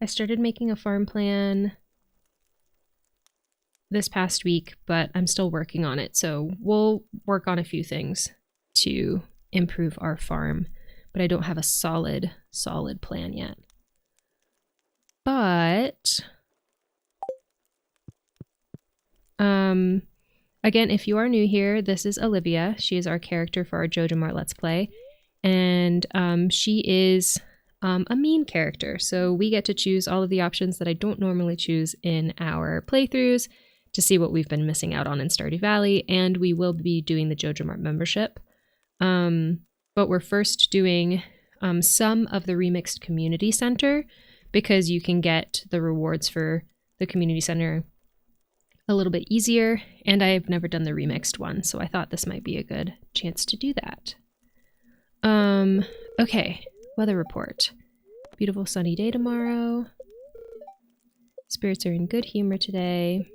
I started making a farm plan this past week, but I'm still working on it. So we'll work on a few things to improve our farm, but I don't have a solid plan yet. But again, if you are new here, this is Olivia. She is our character for our JojaMart Let's Play, and she is a mean character. So we get to choose all of the options that I don't normally choose in our playthroughs to see what we've been missing out on in Stardew Valley, and we will be doing the JojaMart membership. But we're first doing some of the remixed community center, because you can get the rewards for the community center a little bit easier, and I've never done the remixed one, so I thought this might be a good chance to do that. Okay, weather report. Beautiful sunny day tomorrow. Spirits are in good humor today.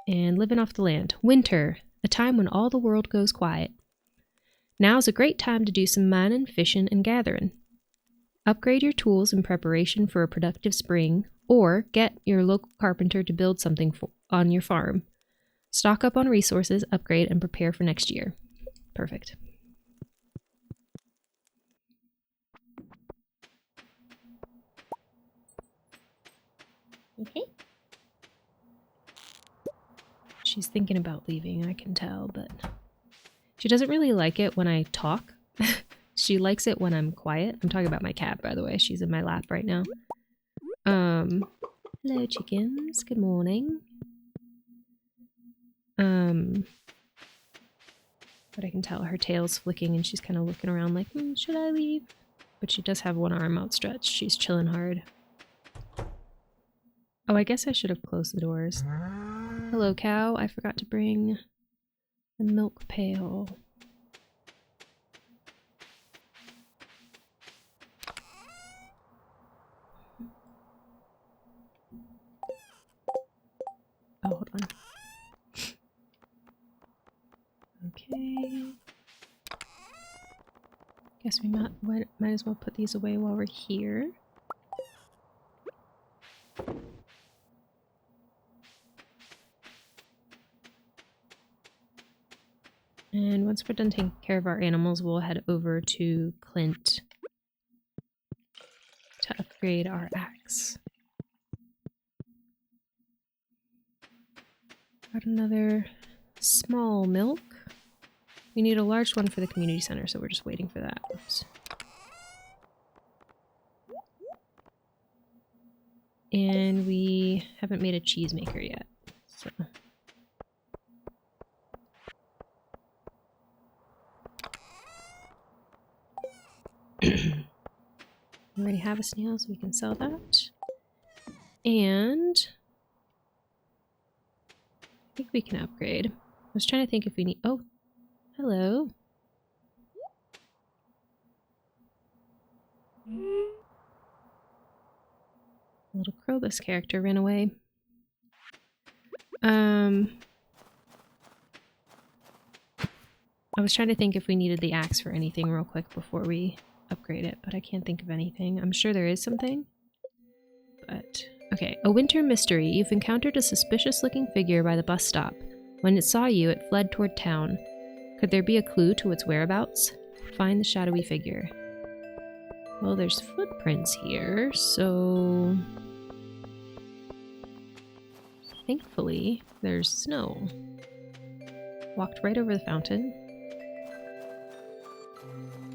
And living off the land. Winter, a time when all the world goes quiet. Now's a great time to do some mining, fishing, and gathering. Upgrade your tools in preparation for a productive spring, or get your local carpenter to build something on your farm. Stock up on resources, upgrade, and prepare for next year. Perfect. Okay. She's thinking about leaving, I can tell, but she doesn't really like it when I talk. She likes it when I'm quiet. I'm talking about my cat, by the way. She's in my lap right now. Hello, chickens. Good morning. But I can tell her tail's flicking and she's kind of looking around like, should I leave? But she does have one arm outstretched. She's chilling hard. Oh, I guess I should have closed the doors. Hello, cow. I forgot to bring the milk pail. Oh, hold on. Okay. Guess we might as well put these away while we're here. And once we're done taking care of our animals, we'll head over to Clint to upgrade our axe. Got another small milk. We need a large one for the community center, so we're just waiting for that. Oops. And we haven't made a cheese maker yet, so. We already have a snail, so we can sell that. And I think we can upgrade. I was trying to think if we need... Oh, hello. Little Krobus character ran away. I was trying to think if we needed the axe for anything real quick before we upgrade it, but I can't think of anything. I'm sure there is something. But, okay. A winter mystery. You've encountered a suspicious-looking figure by the bus stop. When it saw you, it fled toward town. Could there be a clue to its whereabouts? Find the shadowy figure. Well, there's footprints here, so... Thankfully, there's snow. Walked right over the fountain.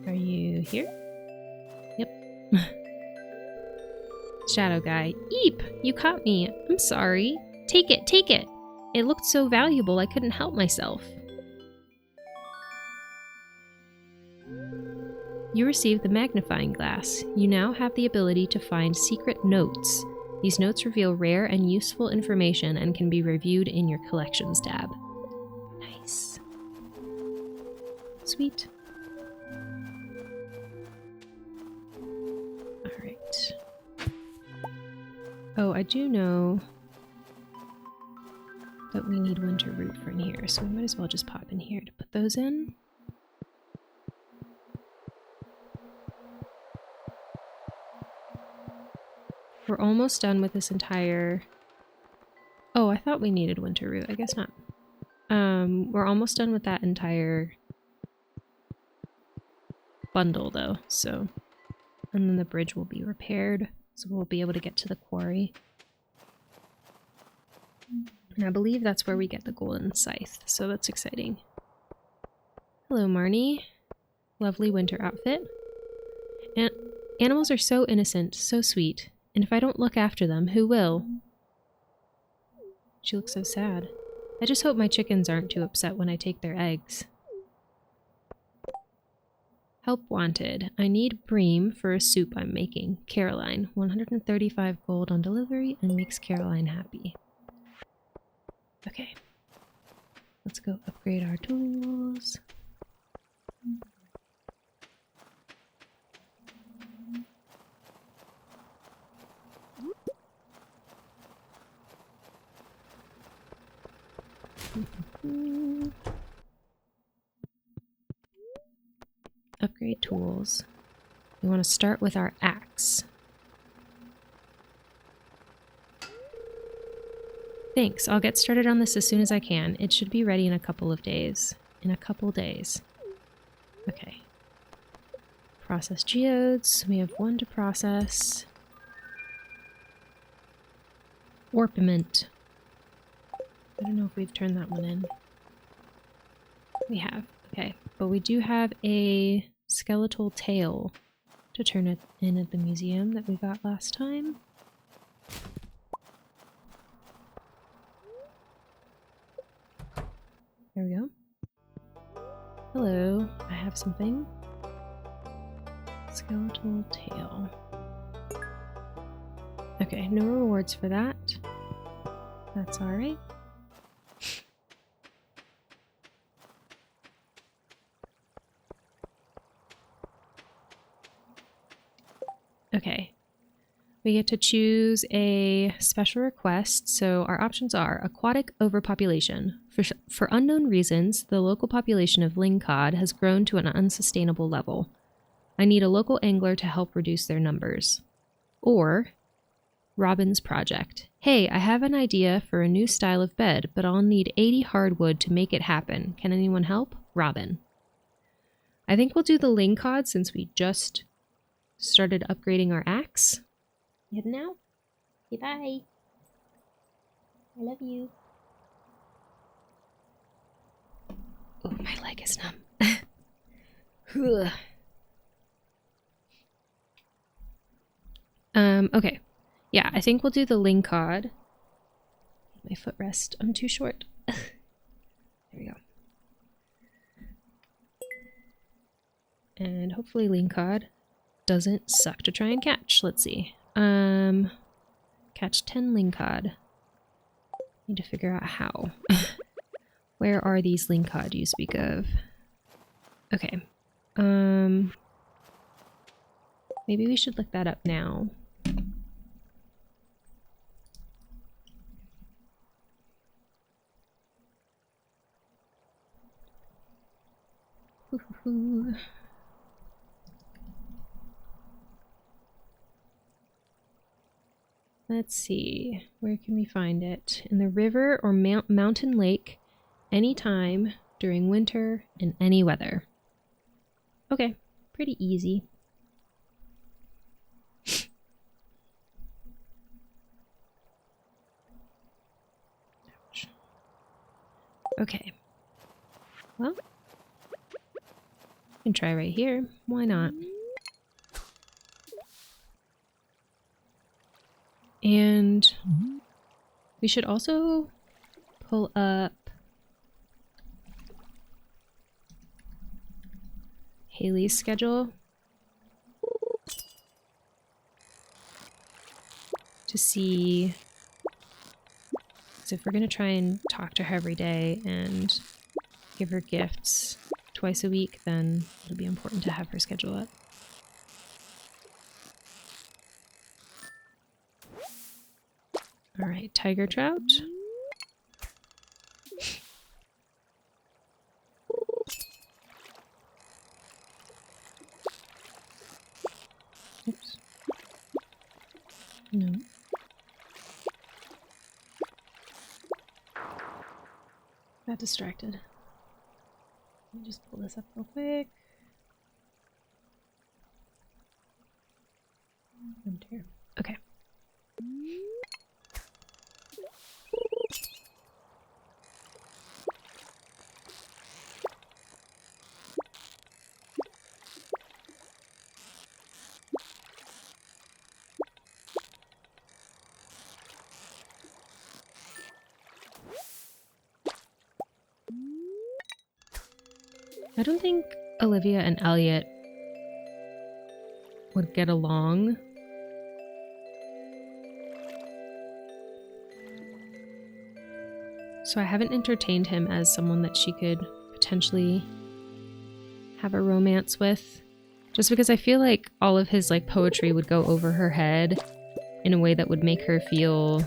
Are you here? Yep. Shadow guy. Eep! You caught me. I'm sorry. Take it, take it! It looked so valuable I couldn't help myself. You received the magnifying glass. You now have the ability to find secret notes. These notes reveal rare and useful information and can be reviewed in your collections tab. Nice. Sweet. Alright. Oh, I do know that we need winter root for in here, so we might as well just pop in here to put those in. We're almost done with this entire... Oh, I thought we needed winter root. I guess not. We're almost done with that entire bundle though, so... And then the bridge will be repaired, so we'll be able to get to the quarry. And I believe that's where we get the golden scythe, so that's exciting. Hello, Marnie. Lovely winter outfit. And animals are so innocent, so sweet. And if I don't look after them, who will? She looks so sad. I just hope my chickens aren't too upset when I take their eggs. Help wanted. I need bream for a soup I'm making. Caroline. 135 gold on delivery and makes Caroline happy. Okay. Let's go upgrade our tools. Upgrade tools. We want to start with our axe. Thanks, I'll get started on this as soon as I can. It should be ready in a couple of days. Okay. Process geodes. We have one to process. Orpiment. I don't know if we've turned that one in. We have. Okay. But we do have a skeletal tail to turn it in at the museum that we got last time. There we go. Hello, I have something. Skeletal tail. Okay, no rewards for that. That's alright. Okay. We get to choose a special request, so our options are aquatic overpopulation. For unknown reasons, the local population of lingcod has grown to an unsustainable level. I need a local angler to help reduce their numbers. Or Robin's project. Hey, I have an idea for a new style of bed, but I'll need 80 hardwood to make it happen. Can anyone help? Robin. I think we'll do the lingcod since we just started upgrading our axe. Heading out? Okay, bye. I love you. Oh, my leg is numb. Okay. Yeah, I think we'll do the lingcod. My footrest. I'm too short. There we go. And hopefully lingcod doesn't suck to try and catch. Let's see. Catch 10 lingcod. Need to figure out how. Where are these lingcod you speak of? Okay. Maybe we should look that up now. Let's see, where can we find it? In the river or mountain lake, anytime during winter in any weather. Okay, pretty easy. Ouch. Okay. Well, we can try right here. Why not? And we should also pull up Haley's schedule to see, so if we're going to try and talk to her every day and give her gifts twice a week, then it'll be important to have her schedule up. All right, tiger trout. Oops. No. Got distracted. Let me just pull this up real quick. Okay. I don't think Olivia and Elliot would get along. So I haven't entertained him as someone that she could potentially have a romance with. Just because I feel like all of his like poetry would go over her head in a way that would make her feel...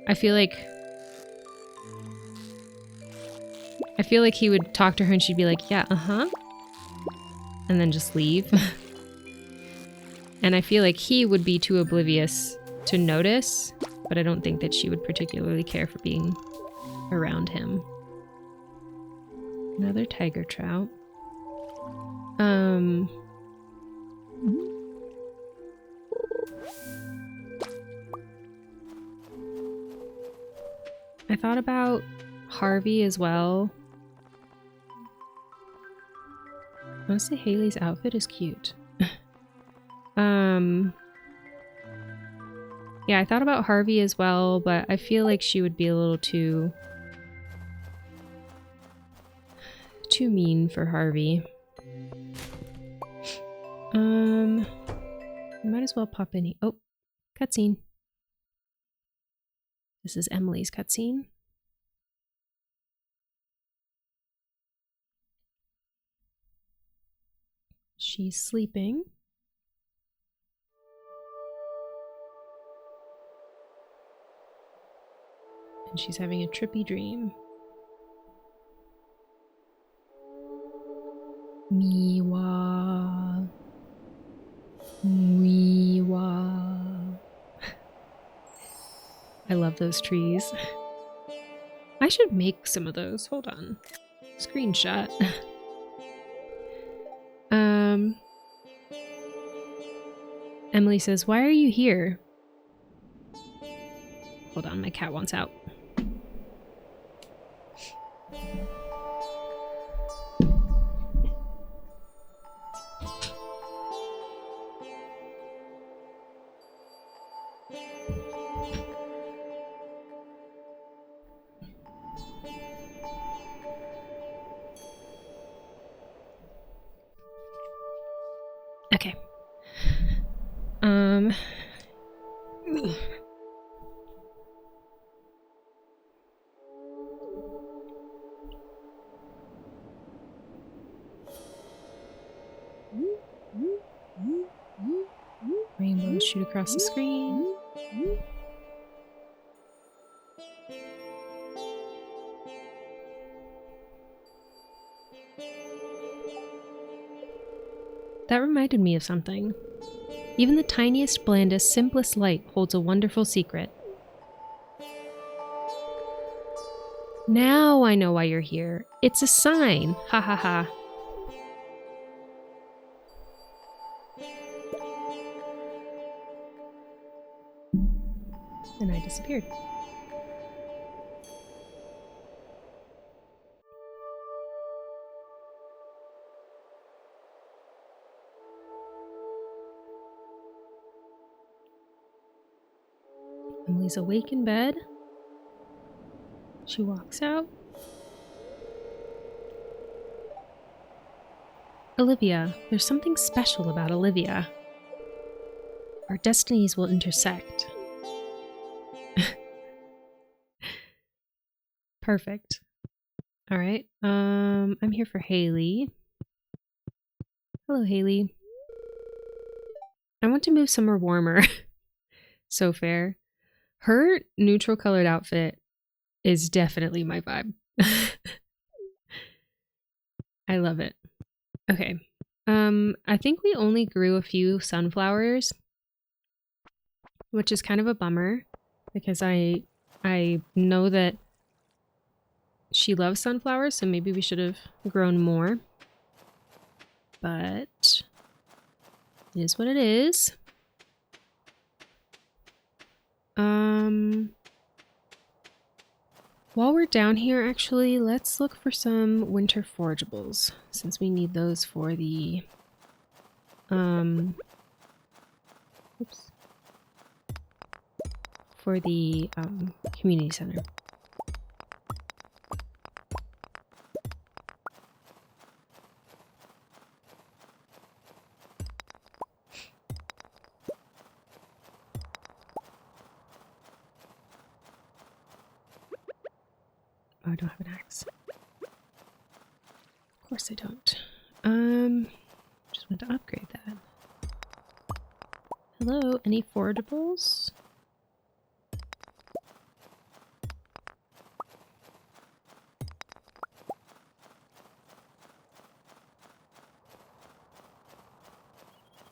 I feel like he would talk to her and she'd be like, yeah, uh-huh. And then just leave. And I feel like he would be too oblivious to notice, but I don't think that she would particularly care for being around him. Another tiger trout. I thought about Harvey as well. Honestly, Haley's outfit is cute. Yeah, I thought about Harvey as well, but I feel like she would be a little too mean for Harvey. Might as well pop in. Oh, cutscene. This is Emily's cutscene. She's sleeping. And she's having a trippy dream. Miwa. Miwa. I love those trees. I should make some of those. Hold on. Screenshot. Emily says, "Why are you here?" Hold on, my cat wants out. Okay. Rainbows shoot across the screen. That reminded me of something. Even the tiniest, blandest, simplest light holds a wonderful secret. Now I know why you're here. It's a sign. Ha ha ha. And I disappeared. Emily's awake in bed. She walks out. Olivia, there's something special about Olivia. Our destinies will intersect. Perfect. All right. I'm here for Haley. Hello, Haley. I want to move somewhere warmer. So fair. Her neutral colored outfit is definitely my vibe. I love it. Okay. I think we only grew a few sunflowers, which is kind of a bummer because I know that she loves sunflowers, so maybe we should have grown more. But it is what it is. While we're down here, actually, let's look for some winter forageables, since we need those for the, oops, for the, community center. Oh, I don't have an axe. Of course I don't. Just want to upgrade that. Hello, any forageables?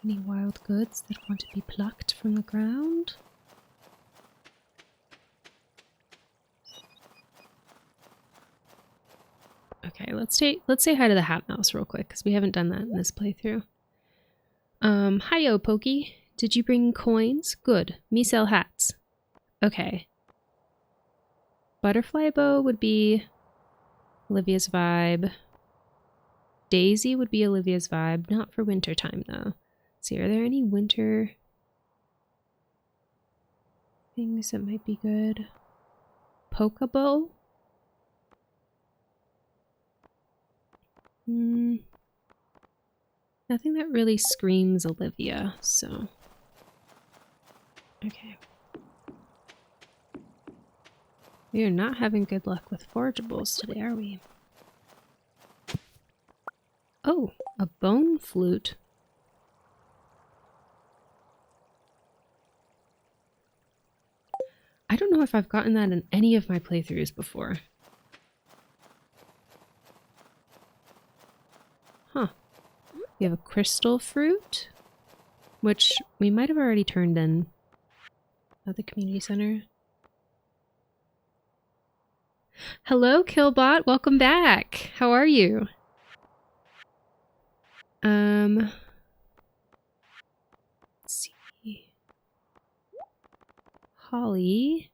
Any wild goods that want to be plucked from the ground? Okay, let's say hi to the Hat Mouse real quick, because we haven't done that in this playthrough. Hi-yo, Pokey. Did you bring coins? Good. Me sell hats. Okay. Butterfly bow would be Olivia's vibe. Daisy would be Olivia's vibe. Not for winter time, though. Let's see, are there any winter things that might be good? Pokeball? Nothing that really screams Olivia, so. Okay. We are not having good luck with forageables today, are we? Oh, a bone flute. I don't know if I've gotten that in any of my playthroughs before. Huh. We have a crystal fruit, which we might have already turned in at the community center. Hello, Killbot. Welcome back. How are you? Let's see. Holly.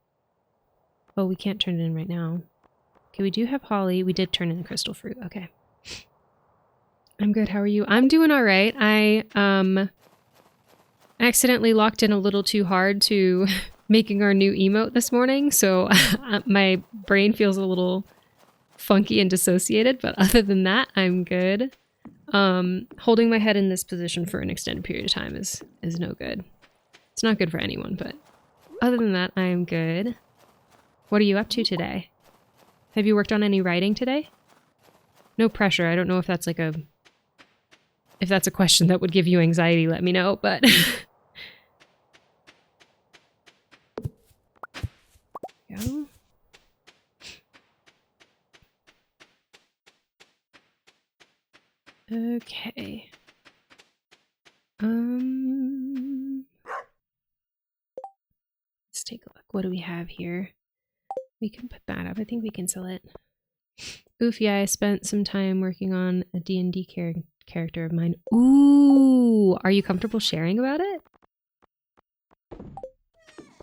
Oh, we can't turn it in right now. Okay, we do have holly. We did turn in the crystal fruit. Okay. I'm good. How are you? I'm doing all right. I accidentally locked in a little too hard to making our new emote this morning, so my brain feels a little funky and dissociated, but other than that, I'm good. Holding my head in this position for an extended period of time is no good. It's not good for anyone, but other than that, I'm good. What are you up to today? Have you worked on any writing today? No pressure. I don't know if that's like a... If that's a question that would give you anxiety, let me know, but... Go. Okay. Let's take a look. What do we have here? We can put that up. I think we can sell it. Oof, yeah, I spent some time working on a D&D character of mine. Ooh, are you comfortable sharing about it?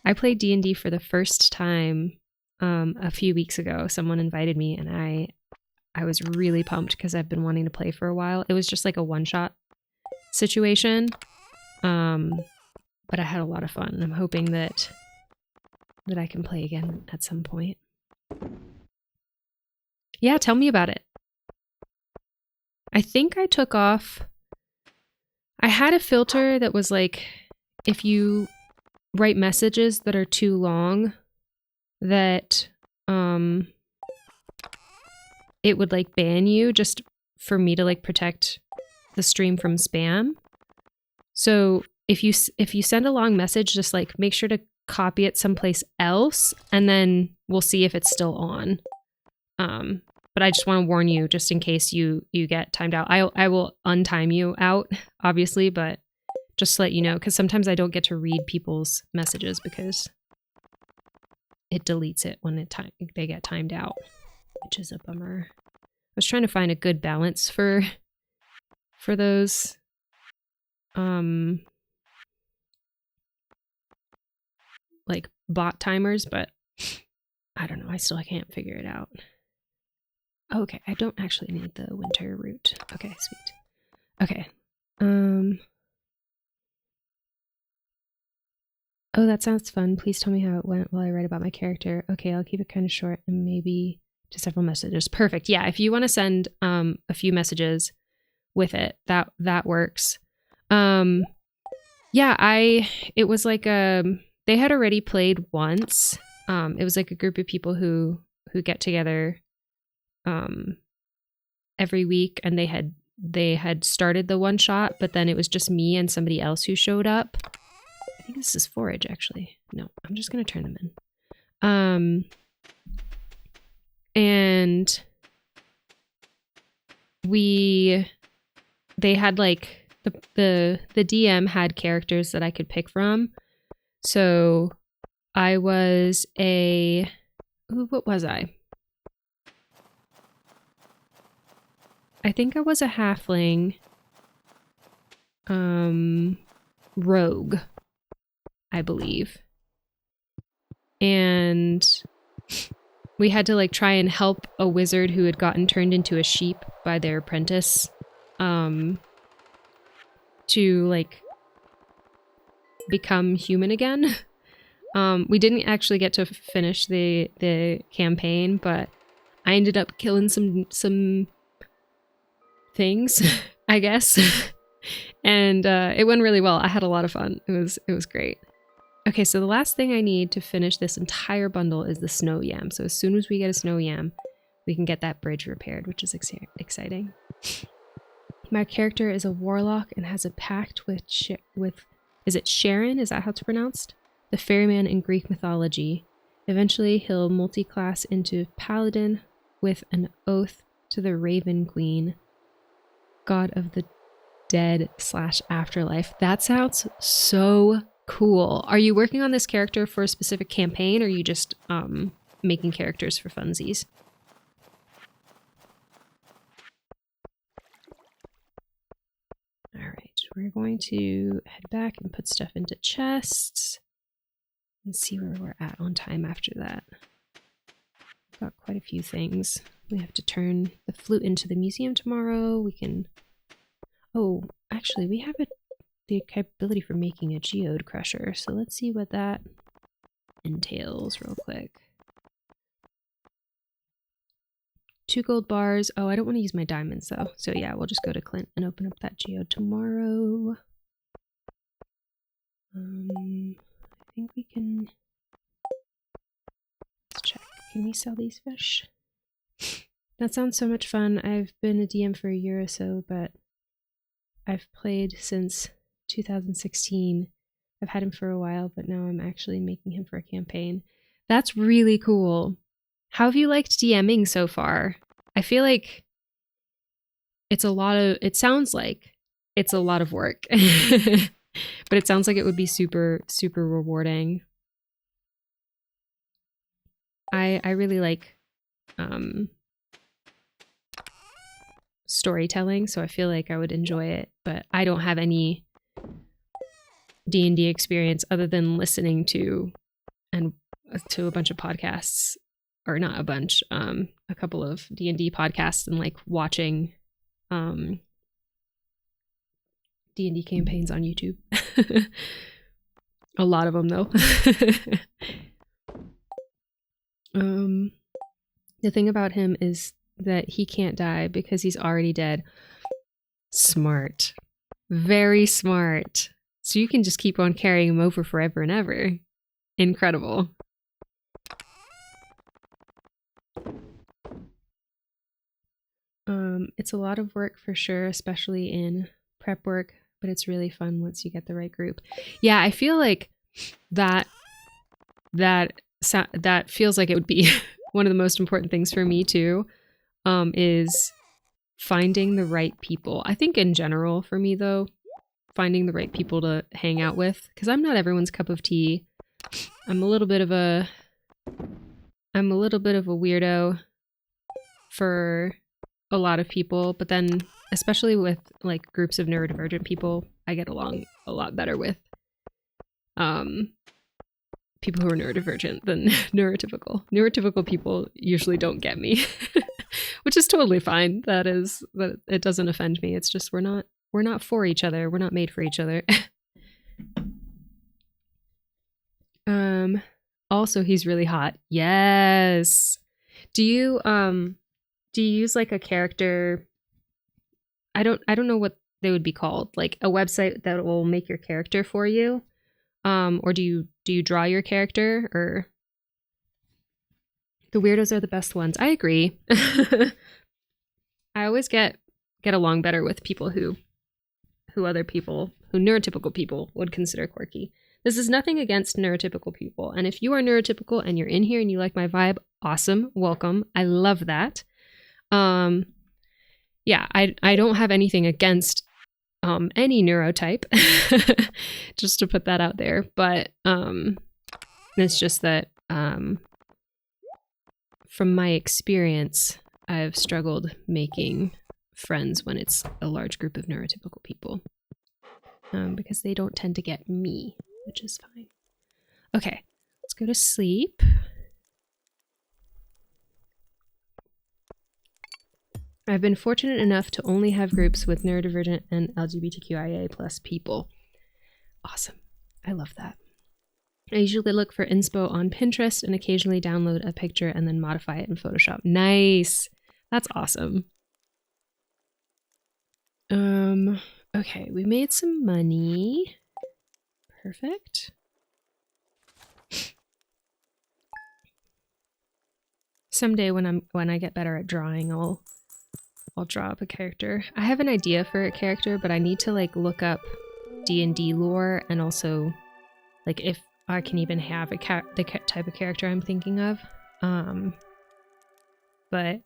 I played D&D for the first time a few weeks ago. Someone invited me and I was really pumped because I've been wanting to play for a while. It was just like a one-shot situation. But I had a lot of fun. I'm hoping that I can play again at some point. Yeah, tell me about it. I think I took off... I had a filter that was like, if you write messages that are too long, that it would like ban you just for me to like protect the stream from spam. So if you send a long message, just like make sure to copy it someplace else and then we'll see if it's still on. But but I just want to warn you just in case you get timed out. I will untime you out, obviously, but just to let you know, because sometimes I don't get to read people's messages because it deletes it when they get timed out, which is a bummer. I was trying to find a good balance for those like bot timers, but I don't know. I can't figure it out. Okay, I don't actually need the winter route. Okay, sweet. Okay. Oh, that sounds fun. Please tell me how it went while I write about my character. Okay, I'll keep it kind of short and maybe to several messages. Perfect. Yeah, if you want to send a few messages with it, that works. Yeah, it was like they had already played once. It was like a group of people who get together every week, and they had started the one shot, but then it was just me and somebody else who showed up. I think this is forage, actually. No, I'm just gonna turn them in. And they had like the DM had characters that I could pick from. So I was what was I? I think I was a halfling rogue, I believe. And we had to like try and help a wizard who had gotten turned into a sheep by their apprentice to like become human again. We didn't actually get to finish the campaign, but I ended up killing some things, I guess. And it went really well. I had a lot of fun. It was great. Okay, so the last thing I need to finish this entire bundle is the snow yam. So as soon as we get a snow yam, we can get that bridge repaired, which is exciting. My character is a warlock and has a pact with is it Sharon? Is that how it's pronounced? The ferryman in Greek mythology. Eventually, he'll multi-class into paladin with an oath to the Raven Queen, god of the dead / afterlife. That sounds so cool. Are you working on this character for a specific campaign, or are you just making characters for funsies? All right, we're going to head back and put stuff into chests and see where we're at on time after that. Got quite a few things. We have to turn the flute into the museum tomorrow. We can... Oh, actually, we have the capability for making a geode crusher, so let's see what that entails real quick. 2 gold bars. Oh, I don't want to use my diamonds though. So yeah, we'll just go to Clint and open up that geode tomorrow. I think we can... Let's check. Can we sell these fish? That sounds so much fun. I've been a DM for a year or so, but I've played since 2016. I've had him for a while, but now I'm actually making him for a campaign. That's really cool. How have you liked DMing so far? I feel like it sounds like it's a lot of work, but it sounds like it would be super, super rewarding. I really like storytelling, so I feel like I would enjoy it, but I don't have any D&D experience other than listening to a bunch of podcasts. Or not a bunch, a couple of D&D podcasts and like watching D&D campaigns on YouTube. A lot of them though. The thing about him is that he can't die because he's already dead. Smart. Very smart. So you can just keep on carrying him over forever and ever. Incredible. It's a lot of work for sure, especially in prep work, but it's really fun once you get the right group. Yeah, I feel like that feels like it would be one of the most important things for me too. is finding the right people. I think in general for me though, finding the right people to hang out with, because I'm not everyone's cup of tea. I'm a little bit of a weirdo for a lot of people, but then especially with like groups of neurodivergent people, I get along a lot better with people who are neurodivergent than neurotypical. Neurotypical people usually don't get me, which is totally fine. That it doesn't offend me. It's just we're not for each other. We're not made for each other. Also he's really hot. Yes. Do you use like a character? I don't know what they would be called. Like a website that will make your character for you. Or do you draw your character? Or the weirdos are the best ones. I agree. I always get along better with people who neurotypical people would consider quirky. This is nothing against neurotypical people. And if you are neurotypical and you're in here and you like my vibe, awesome. Welcome. I love that. Yeah, I don't have anything against any neurotype, just to put that out there. But it's just that from my experience, I've struggled making friends when it's a large group of neurotypical people, because they don't tend to get me, which is fine. Okay, let's go to sleep. I've been fortunate enough to only have groups with neurodivergent and LGBTQIA plus people. Awesome. I love that. I usually look for inspo on Pinterest and occasionally download a picture and then modify it in Photoshop. Nice. That's awesome. Okay, we made some money. Perfect. Someday when I get better at drawing, I'll draw up a character. I have an idea for a character, but I need to like look up D&D lore and also like if I can even have the type of character I'm thinking of. But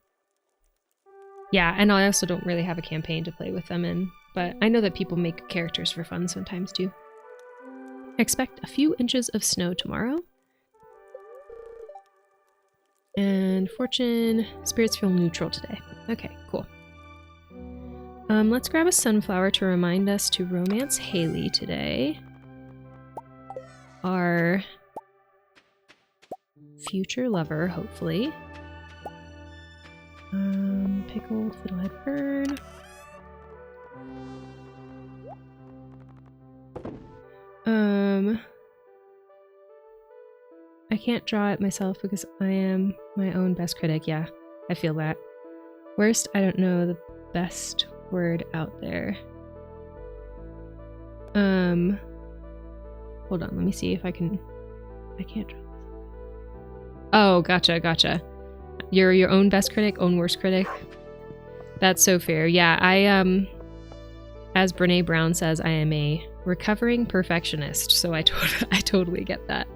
yeah, and I also don't really have a campaign to play with them in, but I know that people make characters for fun sometimes too. Expect a few inches of snow tomorrow. And fortune, spirits feel neutral today. Okay, cool. Let's grab a sunflower to remind us to romance Haley today. Our future lover, hopefully. Pickled fiddlehead fern. I can't draw it myself because I am my own best critic. Yeah, I feel that. Worst, I don't know the best word out there. Hold on, let me see if I can't draw this. Oh, gotcha. You're your own best critic, own worst critic. That's so fair. Yeah, as Brene Brown says, I am a recovering perfectionist, so I totally get that.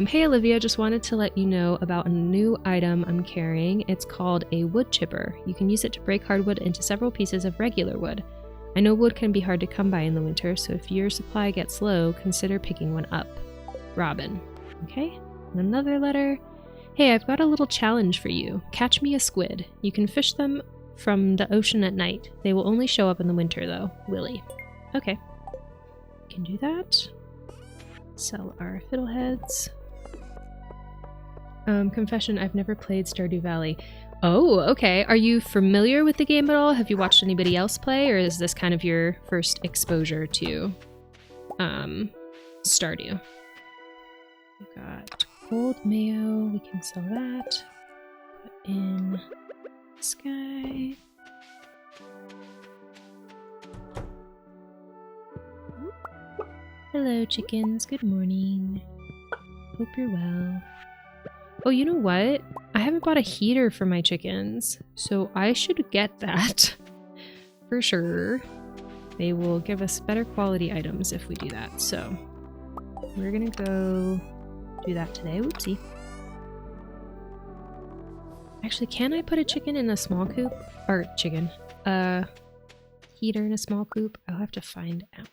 Hey Olivia, just wanted to let you know about a new item I'm carrying. It's called a wood chipper. You can use it to break hardwood into several pieces of regular wood. I know wood can be hard to come by in the winter, so if your supply gets low, consider picking one up. Robin. Okay, and another letter. Hey, I've got a little challenge for you. Catch me a squid. You can fish them from the ocean at night. They will only show up in the winter though. Willie. Okay. Can do that. Sell our fiddleheads. Confession, I've never played Stardew Valley. Oh, okay. Are you familiar with the game at all? Have you watched anybody else play, or is this kind of your first exposure to Stardew? We've got gold mayo. We can sell that. Put in sky. Hello, chickens. Good morning. Hope you're well. Oh, you know what? I haven't bought a heater for my chickens, so I should get that. For sure. They will give us better quality items if we do that, so we're gonna go do that today. Whoopsie. Actually, can I put a chicken in a small coop? Or chicken. Heater in a small coop? I'll have to find out.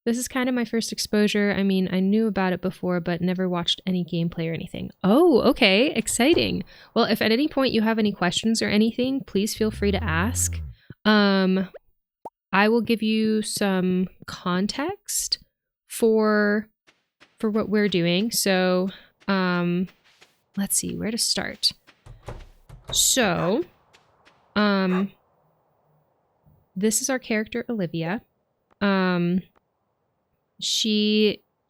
This is kind of my first exposure. I mean, I knew about it before, but never watched any gameplay or anything. Oh, okay. Exciting. Well, if at any point you have any questions or anything, please feel free to ask. I will give you some context for what we're doing. So, let's see where to start. So, this is our character, Olivia.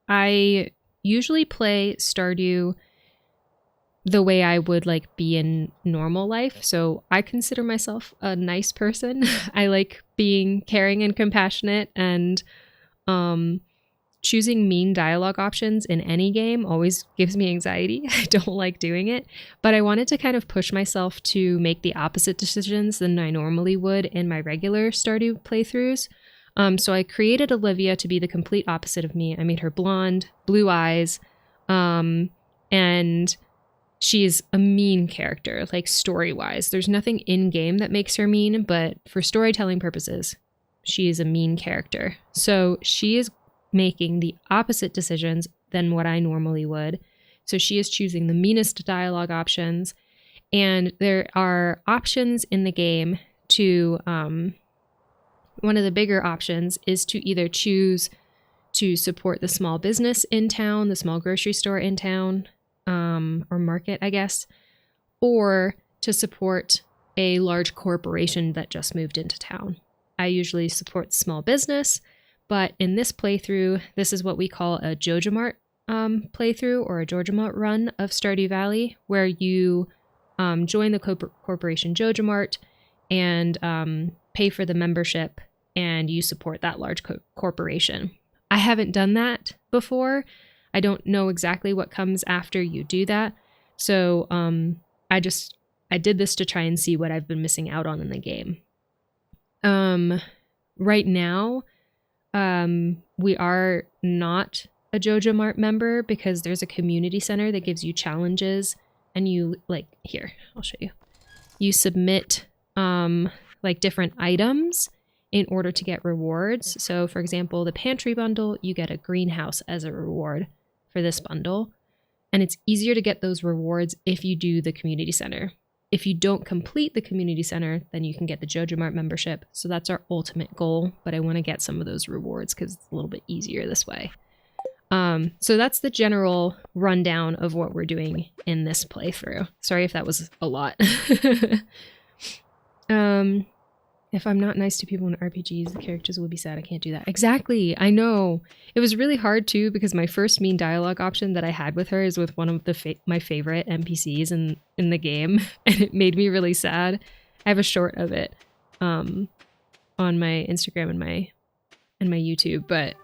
I usually play Stardew the way I would like be in normal life. So I consider myself a nice person. I like being caring and compassionate, and choosing mean dialogue options in any game always gives me anxiety. I don't like doing it, but I wanted to kind of push myself to make the opposite decisions than I normally would in my regular Stardew playthroughs. So I created Olivia to be the complete opposite of me. I made her blonde, blue eyes, and she's a mean character, like story-wise. There's nothing in-game that makes her mean, but for storytelling purposes, she is a mean character. So she is making the opposite decisions than what I normally would. So she is choosing the meanest dialogue options, and there are options in the game to... one of the bigger options is to either choose to support the small business in town, the small grocery store in town, or market, I guess, or to support a large corporation that just moved into town. I usually support small business, but in this playthrough, this is what we call a JojaMart playthrough, or a JojaMart run of Stardew Valley, where you join the corporation JojaMart and pay for the membership, and you support that large corporation. I haven't done that before. I don't know exactly what comes after you do that. So I did this to try and see what I've been missing out on in the game. Right now, we are not a JojaMart member because there's a community center that gives you challenges, and you, like, here, I'll show you. You submit like different items in order to get rewards. So for example, the pantry bundle, you get a greenhouse as a reward for this bundle. And it's easier to get those rewards if you do the community center. If you don't complete the community center, then you can get the JojaMart membership. So that's our ultimate goal, but I want to get some of those rewards because it's a little bit easier this way. So that's the general rundown of what we're doing in this playthrough. Sorry if that was a lot. If I'm not nice to people in RPGs, the characters will be sad. I can't do that. Exactly. I know. It was really hard too, because my first mean dialogue option that I had with her is with one of my favorite NPCs in the game, and it made me really sad. I have a short of it on my Instagram and my YouTube, but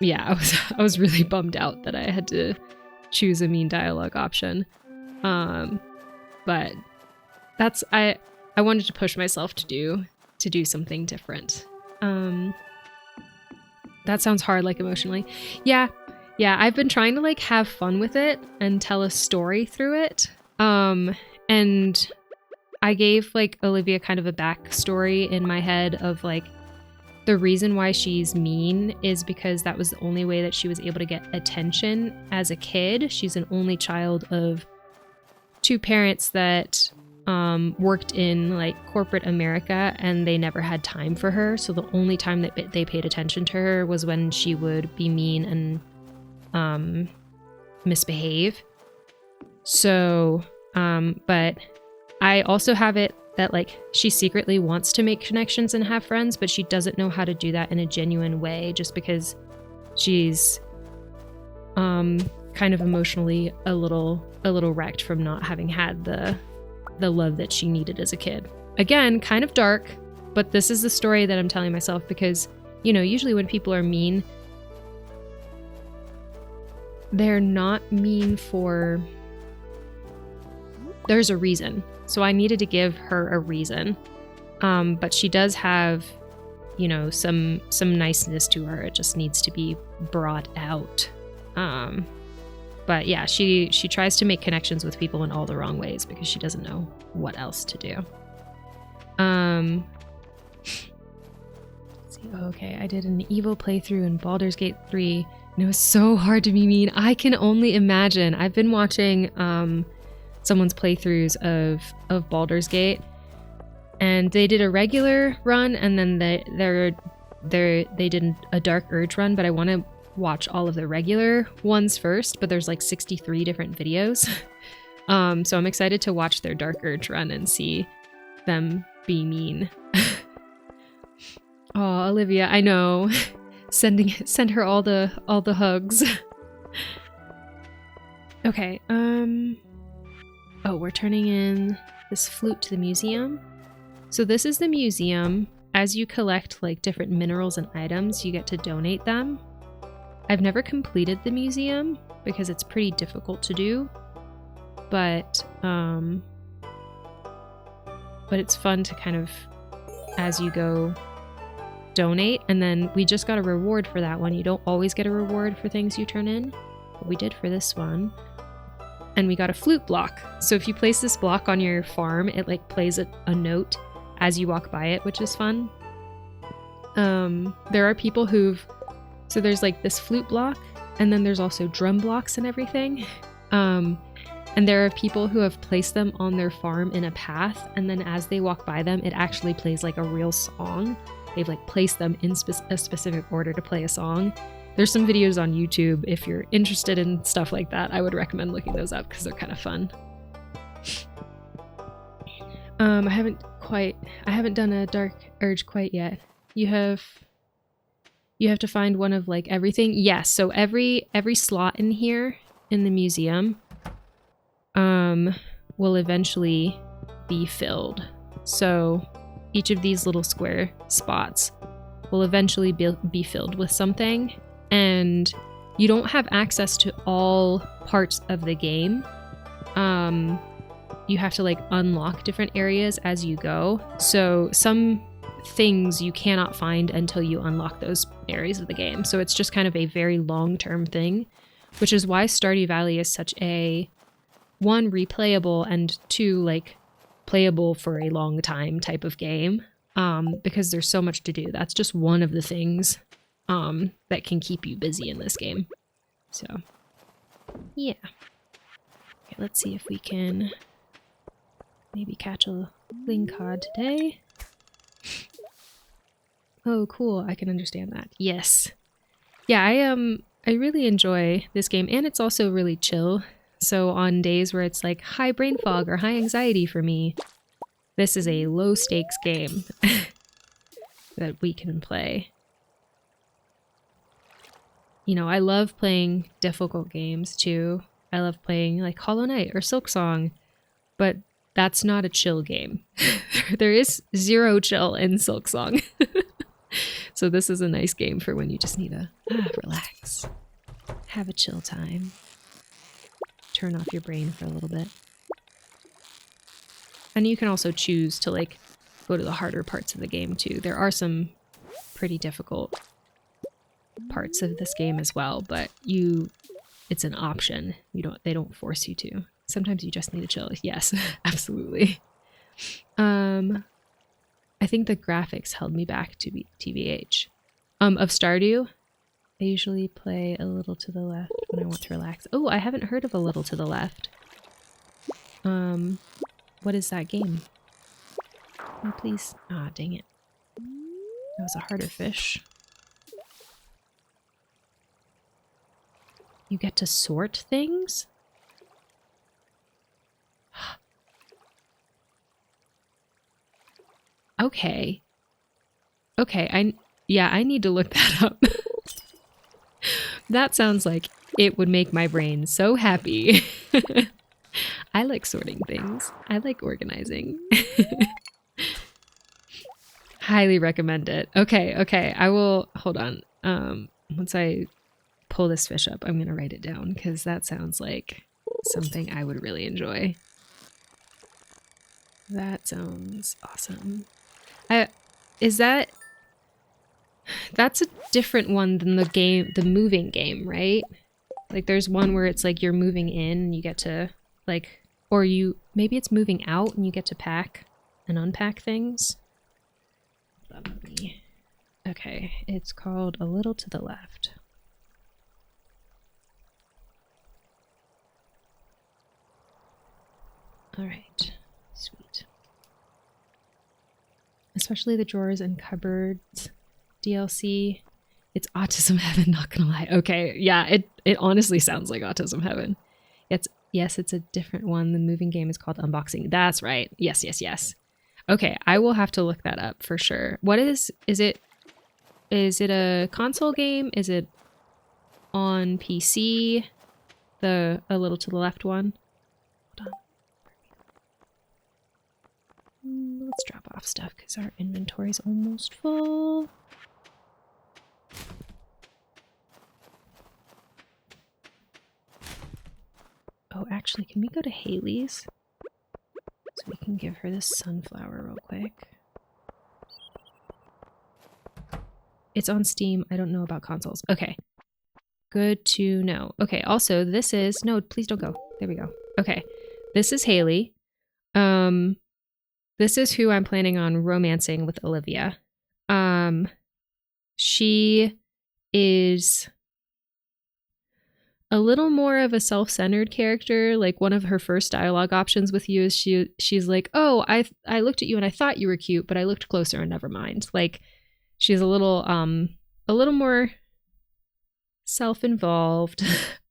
yeah, I was really bummed out that I had to choose a mean dialogue option. But that's I wanted to push myself to do something different. That sounds hard, like emotionally. Yeah, I've been trying to like have fun with it and tell a story through it. And I gave like Olivia kind of a backstory in my head of like the reason why she's mean is because that was the only way that she was able to get attention as a kid. She's an only child of two parents that worked in like corporate America, and they never had time for her. So the only time that they paid attention to her was when she would be mean and misbehave. So, but I also have it that like she secretly wants to make connections and have friends, but she doesn't know how to do that in a genuine way, just because she's kind of emotionally a little wrecked from not having had the love that she needed as a kid. Again, kind of dark, but this is the story that I'm telling myself because, you know, usually when people are mean, they're not mean for... There's a reason. So I needed to give her a reason. But she does have, you know, some niceness to her. It just needs to be brought out. But But yeah, she tries to make connections with people in all the wrong ways because she doesn't know what else to do. Let's see. Okay, I did an evil playthrough in Baldur's Gate 3, and it was so hard to be mean. I can only imagine. I've been watching someone's playthroughs of Baldur's Gate, and they did a regular run, and then they did a Dark Urge run, but I want to watch all of the regular ones first, but there's like 63 different videos. So I'm excited to watch their Dark Urge run and see them be mean. Oh, Olivia, I know. Send her all the hugs. Okay, oh, we're turning in this flute to the museum. So this is the museum. As you collect like different minerals and items, you get to donate them. I've never completed the museum because it's pretty difficult to do, but it's fun to kind of, as you go, donate. And then we just got a reward for that one. You don't always get a reward for things you turn in, but we did for this one. And we got a flute block. So if you place this block on your farm, it like plays a note as you walk by it, which is fun. There are people so there's like this flute block, and then there's also drum blocks and everything. And there are people who have placed them on their farm in a path, and then as they walk by them, it actually plays like a real song. They've like placed them in a specific order to play a song. There's some videos on YouTube. If you're interested in stuff like that, I would recommend looking those up because they're kind of fun. I haven't done a Dark Urge quite yet. You have to find one of like everything. Yes, so every slot in here in the museum will eventually be filled. So each of these little square spots will eventually be filled with something, and you don't have access to all parts of the game. You have to like unlock different areas as you go. So some things you cannot find until you unlock those areas of the game. So it's just kind of a very long-term thing, which is why Stardew Valley is such a, one, replayable, and two, like playable for a long time type of game, because there's so much to do. That's just one of the things that can keep you busy in this game. So yeah. Okay, let's see if we can maybe catch a lingcod today. Oh, cool. I can understand that. Yes. Yeah, I really enjoy this game, and it's also really chill. So on days where it's like high brain fog or high anxiety for me, this is a low stakes game that we can play. You know, I love playing difficult games too. I love playing like Hollow Knight or Silksong, but that's not a chill game. There is zero chill in Silksong. So this is a nice game for when you just need to relax, have a chill time, turn off your brain for a little bit. And you can also choose to like go to the harder parts of the game too. There are some pretty difficult parts of this game as well, but it's an option. They don't force you to. Sometimes you just need to chill. Yes, absolutely. I think the graphics held me back to be TBH. Of Stardew, I usually play A Little to the Left when I want to relax. Oh, I haven't heard of A Little to the Left. What is that game? Oh, please. Ah, dang it. That was a harder fish. You get to sort things? Okay. Okay, I need to look that up. That sounds like it would make my brain so happy. I like sorting things. I like organizing. Highly recommend it. Okay. I will, hold on. Once I pull this fish up, I'm going to write it down because that sounds like something I would really enjoy. That sounds awesome. That's a different one than the moving game, right? Like there's one where it's like you're moving in and you get to like, or maybe it's moving out and you get to pack and unpack things. Hold on, let me. Okay, it's called A Little to the Left. All right, sweet. Especially the drawers and cupboards DLC. It's autism heaven, not gonna lie. Okay, yeah, it honestly sounds like autism heaven. Yes, it's a different one. The moving game is called Unboxing. That's right. Yes, yes, yes. Okay, I will have to look that up for sure. What is it a console game? Is it on PC? A Little to the Left one? Hold on. Let's drop off stuff because our inventory is almost full. Oh, actually, can we go to Haley's? So we can give her this sunflower real quick. It's on Steam. I don't know about consoles. Okay. Good to know. Okay, also, this is... No, please don't go. There we go. Okay. This is Haley. This is who I'm planning on romancing with Olivia. She is a little more of a self-centered character. Like one of her first dialogue options with you is she's like, "Oh, I looked at you and I thought you were cute, but I looked closer and never mind." Like she's a little more self-involved.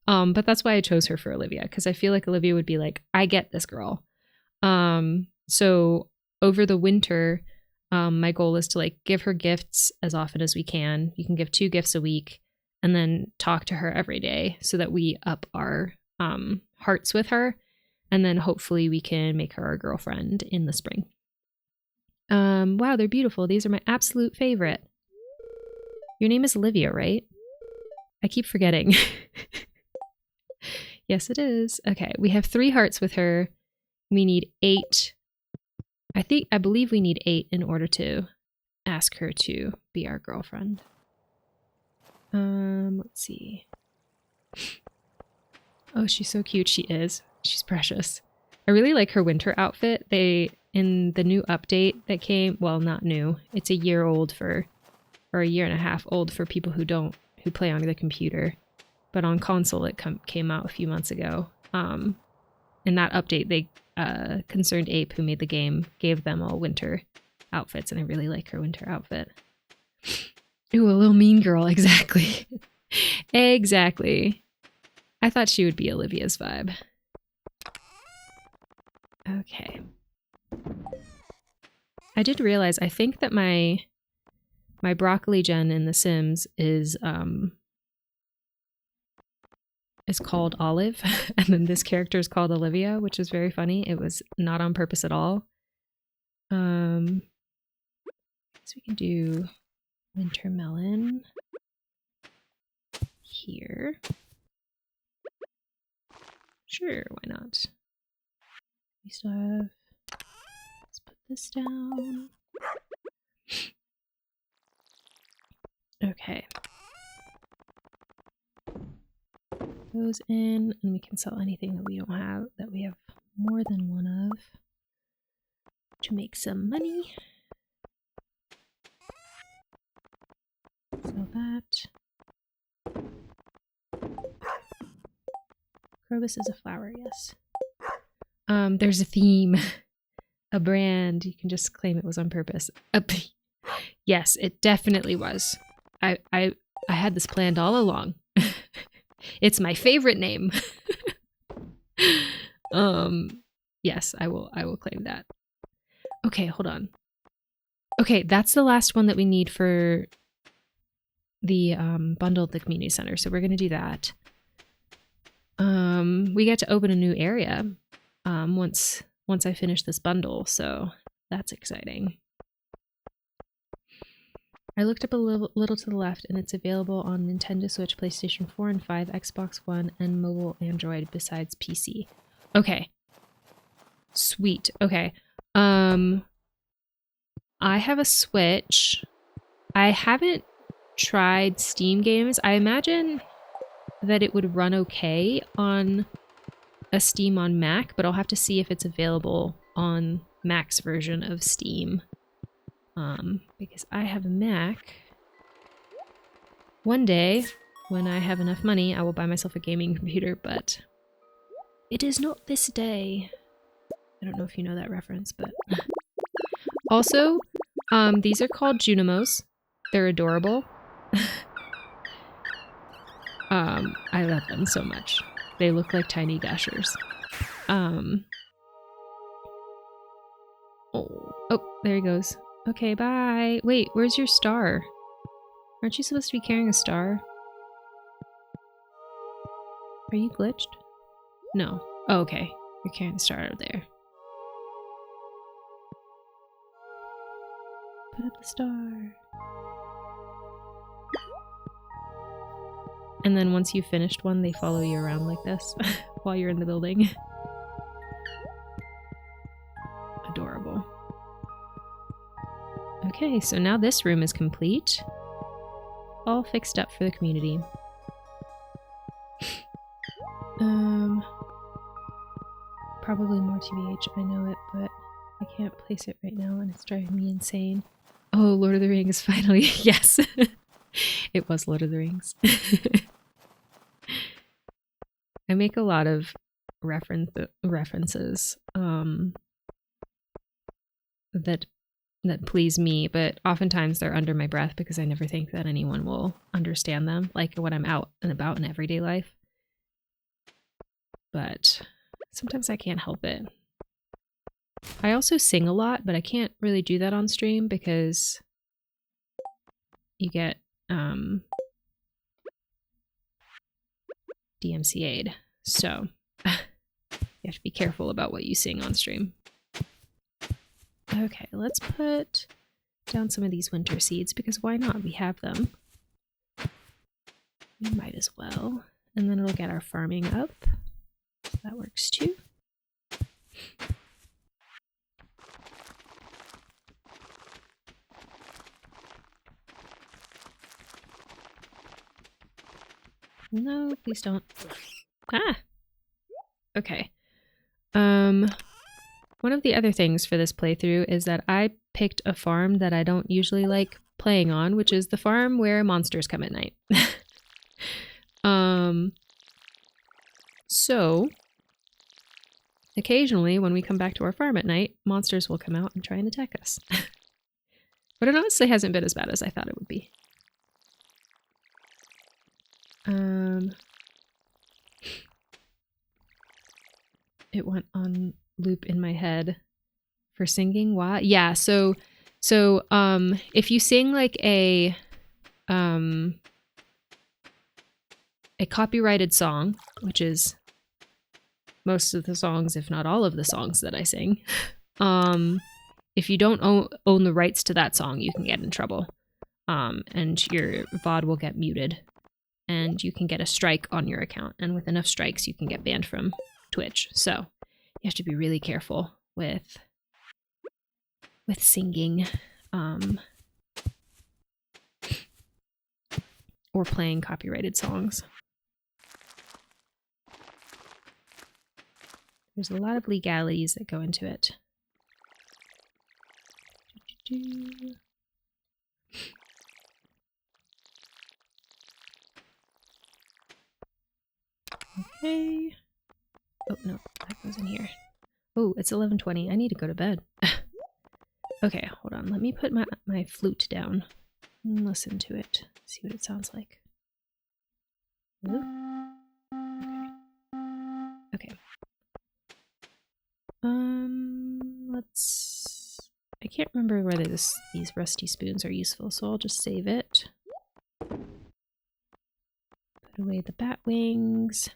But that's why I chose her for Olivia, because I feel like Olivia would be like, "I get this girl." So over the winter, my goal is to like give her gifts as often as we can. You can give 2 gifts a week and then talk to her every day so that we up our hearts with her. And then hopefully we can make her our girlfriend in the spring. Wow, they're beautiful. These are my absolute favorite. Your name is Olivia, right? I keep forgetting. Yes, it is. Okay, we have 3 hearts with her. We need 8. I believe we need 8 in order to ask her to be our girlfriend. Let's see. Oh, she's so cute. She is. She's precious. I really like her winter outfit. In the new update that came, well, not new. It's a year old or a year and a half old for people who play on the computer. But on console, it came out a few months ago. In that update, they Concerned Ape, who made the game, gave them all winter outfits, and I really like her winter outfit. Ooh, a little mean girl, exactly. Exactly. I thought she would be Olivia's vibe. Okay. I did realize, I think that my broccoli gen in The Sims is called Olive, and then this character is called Olivia, which is very funny. It was not on purpose at all. So we can do winter melon here. Sure, why not? We still have... Let's put this down. Okay. Those in, and we can sell anything that we don't have, that we have more than one of, to make some money. Sell that. Crobus is a flower, yes. There's a theme, a brand. You can just claim it was on purpose. Yes, it definitely was. I had this planned all along. It's my favorite name. Yes, I will claim that. Okay, hold on. Okay, that's the last one that we need for the bundle at the community center. So we're gonna do that. We get to open a new area once I finish this bundle, so that's exciting. I looked up a little to the left, and it's available on Nintendo Switch, PlayStation 4 and 5, Xbox One, and mobile Android besides PC. Okay. Sweet. Okay. I have a Switch. I haven't tried Steam games. I imagine that it would run okay on a Steam on Mac, but I'll have to see if it's available on Mac's version of Steam. Because I have a Mac. One day, when I have enough money, I will buy myself a gaming computer, but it is not this day. I don't know if you know that reference, but... Also, these are called Junimos. They're adorable. I love them so much. They look like tiny dashers. Oh, there he goes. Okay, bye. Wait, where's your star? Aren't you supposed to be carrying a star? Are you glitched? No. Oh, okay. You're carrying the star over there. Put up the star. And then once you've finished one, they follow you around like this while you're in the building. Adorable. Okay, so now this room is complete. All fixed up for the community. Probably more TBH, I know it, but I can't place it right now and it's driving me insane. Oh, Lord of the Rings, finally. Yes. It was Lord of the Rings. I make a lot of references that please me, but oftentimes they're under my breath because I never think that anyone will understand them, like when I'm out and about in everyday life. But sometimes I can't help it. I also sing a lot, but I can't really do that on stream because you get DMCA'd. So you have to be careful about what you sing on stream. Okay, let's put down some of these winter seeds because why not? We have them. We might as well. And then it'll get our farming up. So that works too. No, please don't. Ah! Okay. One of the other things for this playthrough is that I picked a farm that I don't usually like playing on, which is the farm where monsters come at night. So occasionally when we come back to our farm at night, monsters will come out and try and attack us. But it honestly hasn't been as bad as I thought it would be. It went on loop in my head for singing. Why? Yeah, so if you sing like a copyrighted song, which is most of the songs, if not all of the songs that I sing, if you don't own the rights to that song, you can get in trouble. And your VOD will get muted. And you can get a strike on your account. And with enough strikes, you can get banned from Twitch. So you have to be really careful with singing or playing copyrighted songs. There's a lot of legalities that go into it. Okay. Oh, no, that goes in here. Oh, it's 11:20. I need to go to bed. Okay, hold on. Let me put my flute down and listen to it. See what it sounds like. Hello? Okay. Let's... I can't remember whether these rusty spoons are useful, so I'll just save it. Put away the bat wings.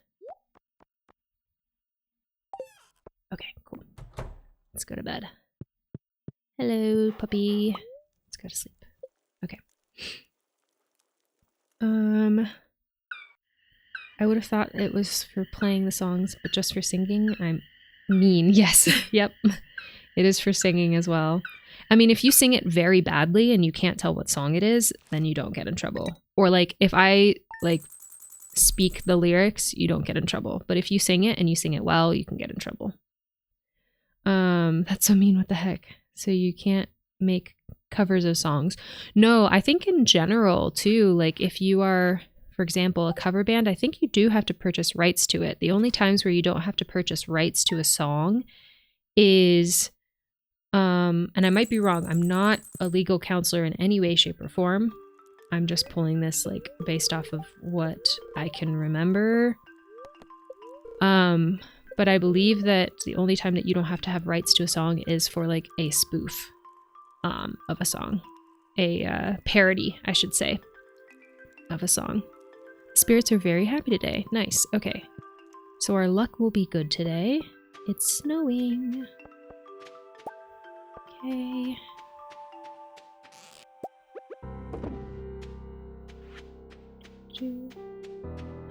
Okay, cool. Let's go to bed. Hello, puppy. Let's go to sleep. Okay. I would have thought it was for playing the songs, but just for singing, I'm mean. Yes. Yep. It is for singing as well. I mean, if you sing it very badly and you can't tell what song it is, then you don't get in trouble. Or like if I like speak the lyrics, you don't get in trouble. But if you sing it and you sing it well, you can get in trouble. That's so mean. What the heck? So you can't make covers of songs. No, I think in general too, like if you are, for example, a cover band, I think you do have to purchase rights to it. The only times where you don't have to purchase rights to a song is, and I might be wrong, I'm not a legal counselor in any way, shape, or form. I'm just pulling this like based off of what I can remember. But I believe that the only time that you don't have to have rights to a song is for like a spoof of a song. A parody, I should say, of a song. Spirits are very happy today. Nice. Okay. So our luck will be good today. It's snowing. Okay.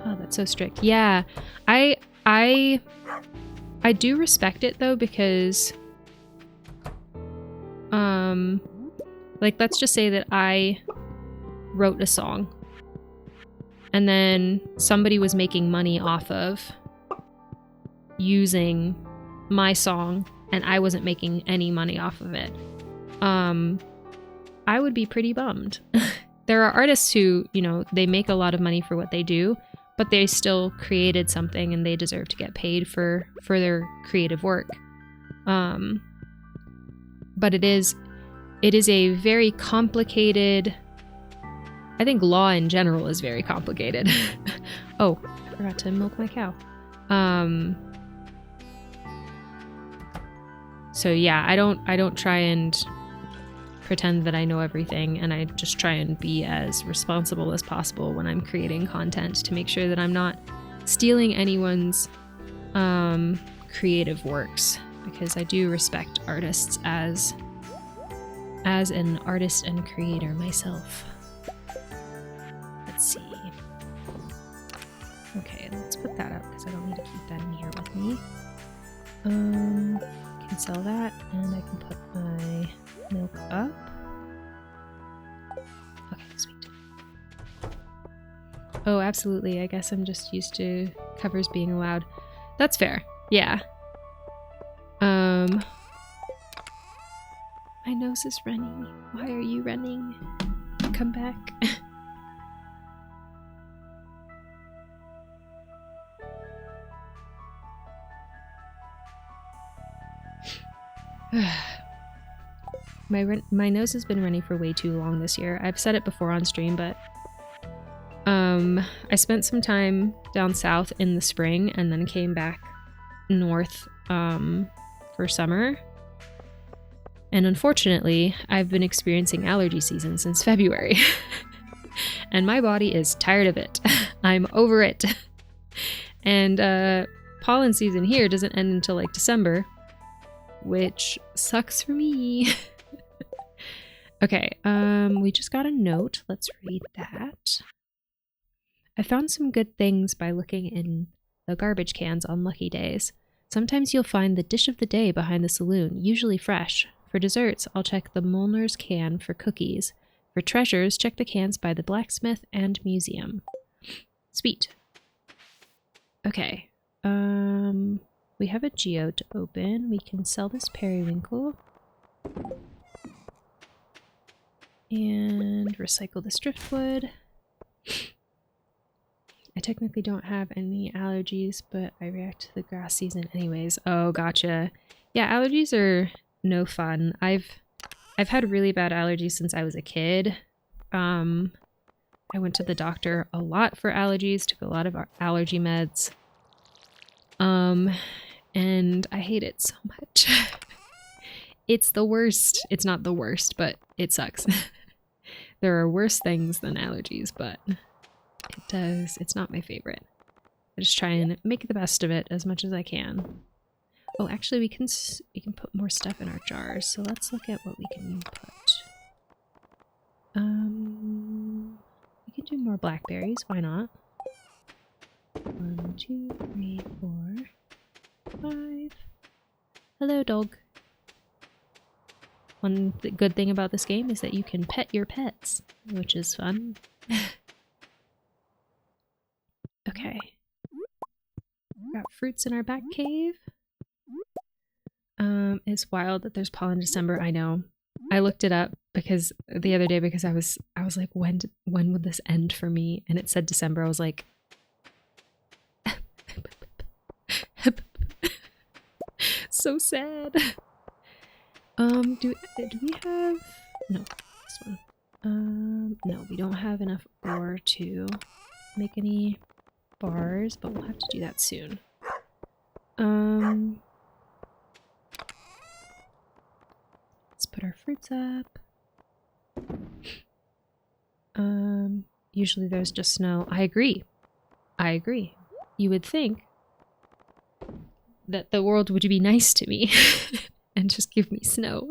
Oh, that's so strict. Yeah. I do respect it though, because like let's just say that I wrote a song and then somebody was making money off of using my song and I wasn't making any money off of it. I would be pretty bummed. There are artists who, you know, they make a lot of money for what they do, but they still created something and they deserve to get paid for their creative work. But it is a very complicated, I think law in general is very complicated. Oh, I forgot to milk my cow. So yeah, I don't try and pretend that I know everything, and I just try and be as responsible as possible when I'm creating content to make sure that I'm not stealing anyone's creative works, because I do respect artists as an artist and creator myself. Let's see. Okay, let's put that up because I don't need to keep that in here with me. I can sell that, and I can put my milk up. Okay, sweet. Oh, absolutely. I guess I'm just used to covers being allowed. That's fair. Yeah. My nose is running. Why are you running? Come back. My nose has been running for way too long this year. I've said it before on stream, but I spent some time down south in the spring and then came back north for summer. And unfortunately, I've been experiencing allergy season since February. And my body is tired of it. I'm over it. And pollen season here doesn't end until like December, which sucks for me. Okay, we just got a note. Let's read that. I found some good things by looking in the garbage cans on lucky days. Sometimes you'll find the dish of the day behind the saloon, usually fresh. For desserts, I'll check the Molnar's can for cookies. For treasures, check the cans by the blacksmith and museum. Sweet. Okay. We have a geode to open. We can sell this periwinkle. And recycle this driftwood. I technically don't have any allergies, but I react to the grass season anyways. Oh, gotcha. Yeah, allergies are no fun. I've had really bad allergies since I was a kid. I went to the doctor a lot for allergies, took a lot of allergy meds. And I hate it so much. It's the worst. It's not the worst, but it sucks. There are worse things than allergies, but it's not my favorite. I just try and make the best of it as much as I can. Oh, actually we can put more stuff in our jars, so let's look at what we can put. We can do more blackberries, why not? 1, 2, 3, 4, 5. Hello, dog. One good thing about this game is that you can pet your pets, which is fun. Okay. Got fruits in our back cave. It's wild that there's pollen in December. I know. I looked it up because the other day because I was like, when would this end for me? And it said December. I was like, so sad. Do we have no this one? No, we don't have enough ore to make any bars, but we'll have to do that soon. Let's put our fruits up. Usually there's just snow. I agree. You would think that the world would be nice to me and just give me snow.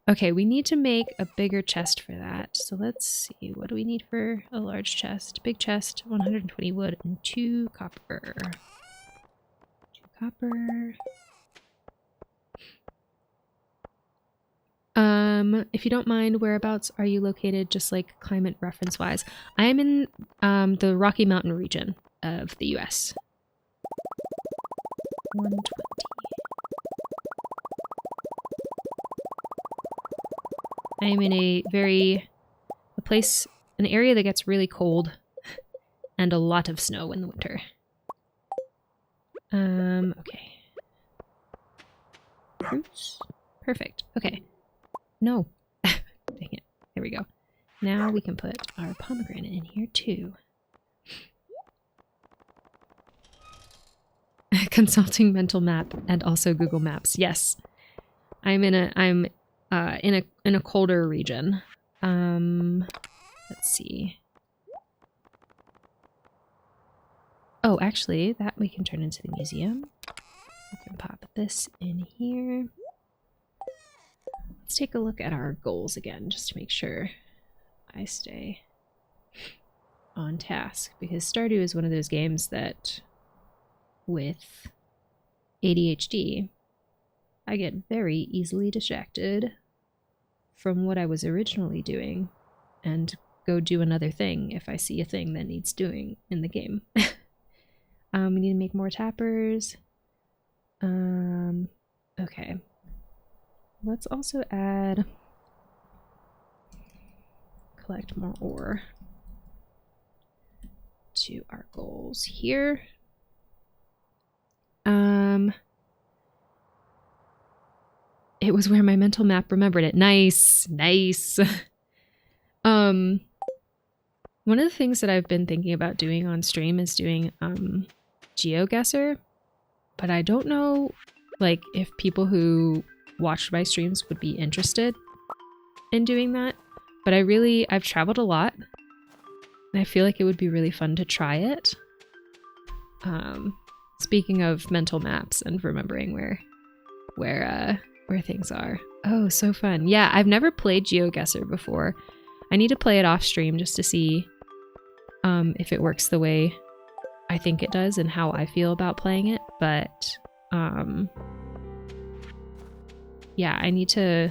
Okay, we need to make a bigger chest for that. So let's see, what do we need for a large chest? Big chest, 120 wood and 2 copper. 2 copper. If you don't mind, whereabouts are you located, just like climate reference wise? I am in the Rocky Mountain region of the US. 120. I am in an area that gets really cold and a lot of snow in the winter. Okay. Fruits. Perfect. Okay. No. Dang it. There we go. Now we can put our pomegranate in here too. Consulting mental map and also Google Maps. Yes. I'm in a colder region. Let's see. Oh, actually, that we can turn into the museum. We can pop this in here. Let's take a look at our goals again, just to make sure I stay on task, because Stardew is one of those games that, with ADHD, I get very easily distracted from what I was originally doing and go do another thing if I see a thing that needs doing in the game. We need to make more tappers. Okay. Let's also collect more ore to our goals here. It was where my mental map remembered it. Nice, nice. One of the things that I've been thinking about doing on stream is doing GeoGuessr, but I don't know like if people who watched my streams would be interested in doing that. But I've traveled a lot and I feel like it would be really fun to try it. Speaking of mental maps and remembering where things are. Oh, so fun. Yeah, I've never played GeoGuessr before. I need to play it off stream just to see if it works the way I think it does and how I feel about playing it. But yeah, I need to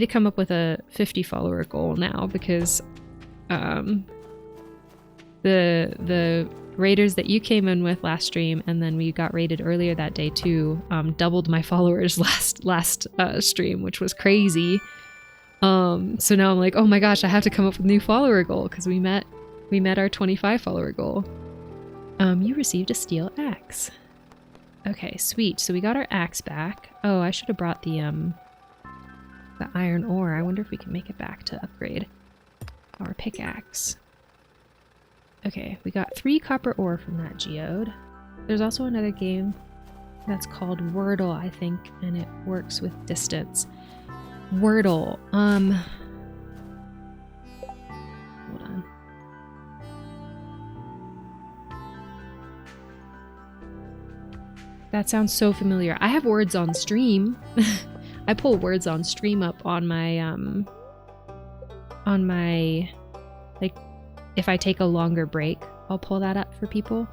come up with a 50 follower goal now, because the raiders that you came in with last stream, and then we got raided earlier that day too, doubled my followers last stream, which was crazy. So now I'm like, oh my gosh, I have to come up with a new follower goal, because we met our 25 follower goal. You received a steel axe. Okay, sweet. So we got our axe back. Oh, I should have brought the iron ore. I wonder if we can make it back to upgrade our pickaxe. Okay, we got 3 copper ore from that geode. There's also another game that's called Wordle, I think, and it works with distance. Wordle. Hold on. That sounds so familiar. I have words on stream. I pull words on stream up on my like, if I take a longer break, I'll pull that up for people.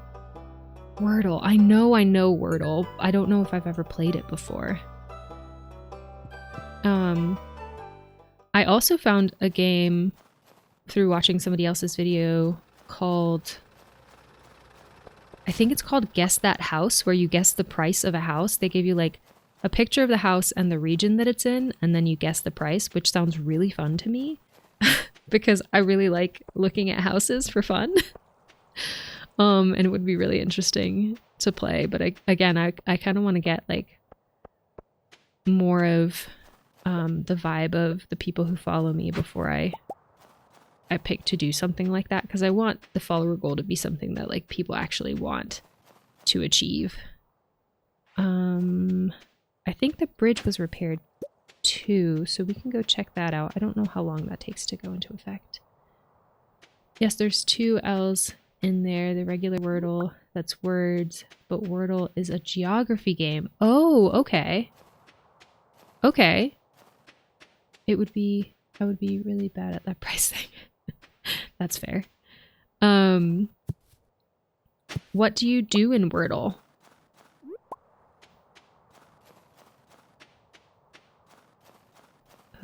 Wordle. I know Wordle. I don't know if I've ever played it before. I also found a game through watching somebody else's video called... I think it's called Guess That House, where you guess the price of a house. They give you like a picture of the house and the region that it's in, and then you guess the price, which sounds really fun to me because I really like looking at houses for fun. And it would be really interesting to play. But I kind of want to get like more of the vibe of the people who follow me before I pick to do something like that, because I want the follower goal to be something that like people actually want to achieve. I think the bridge was repaired too, so we can go check that out. I don't know how long that takes to go into effect. Yes, there's 2 L's in there. The regular Wordle, that's words, but Wordle is a geography game. Oh, okay. Okay. I would be really bad at that price thing. That's fair. What do you do in Wordle?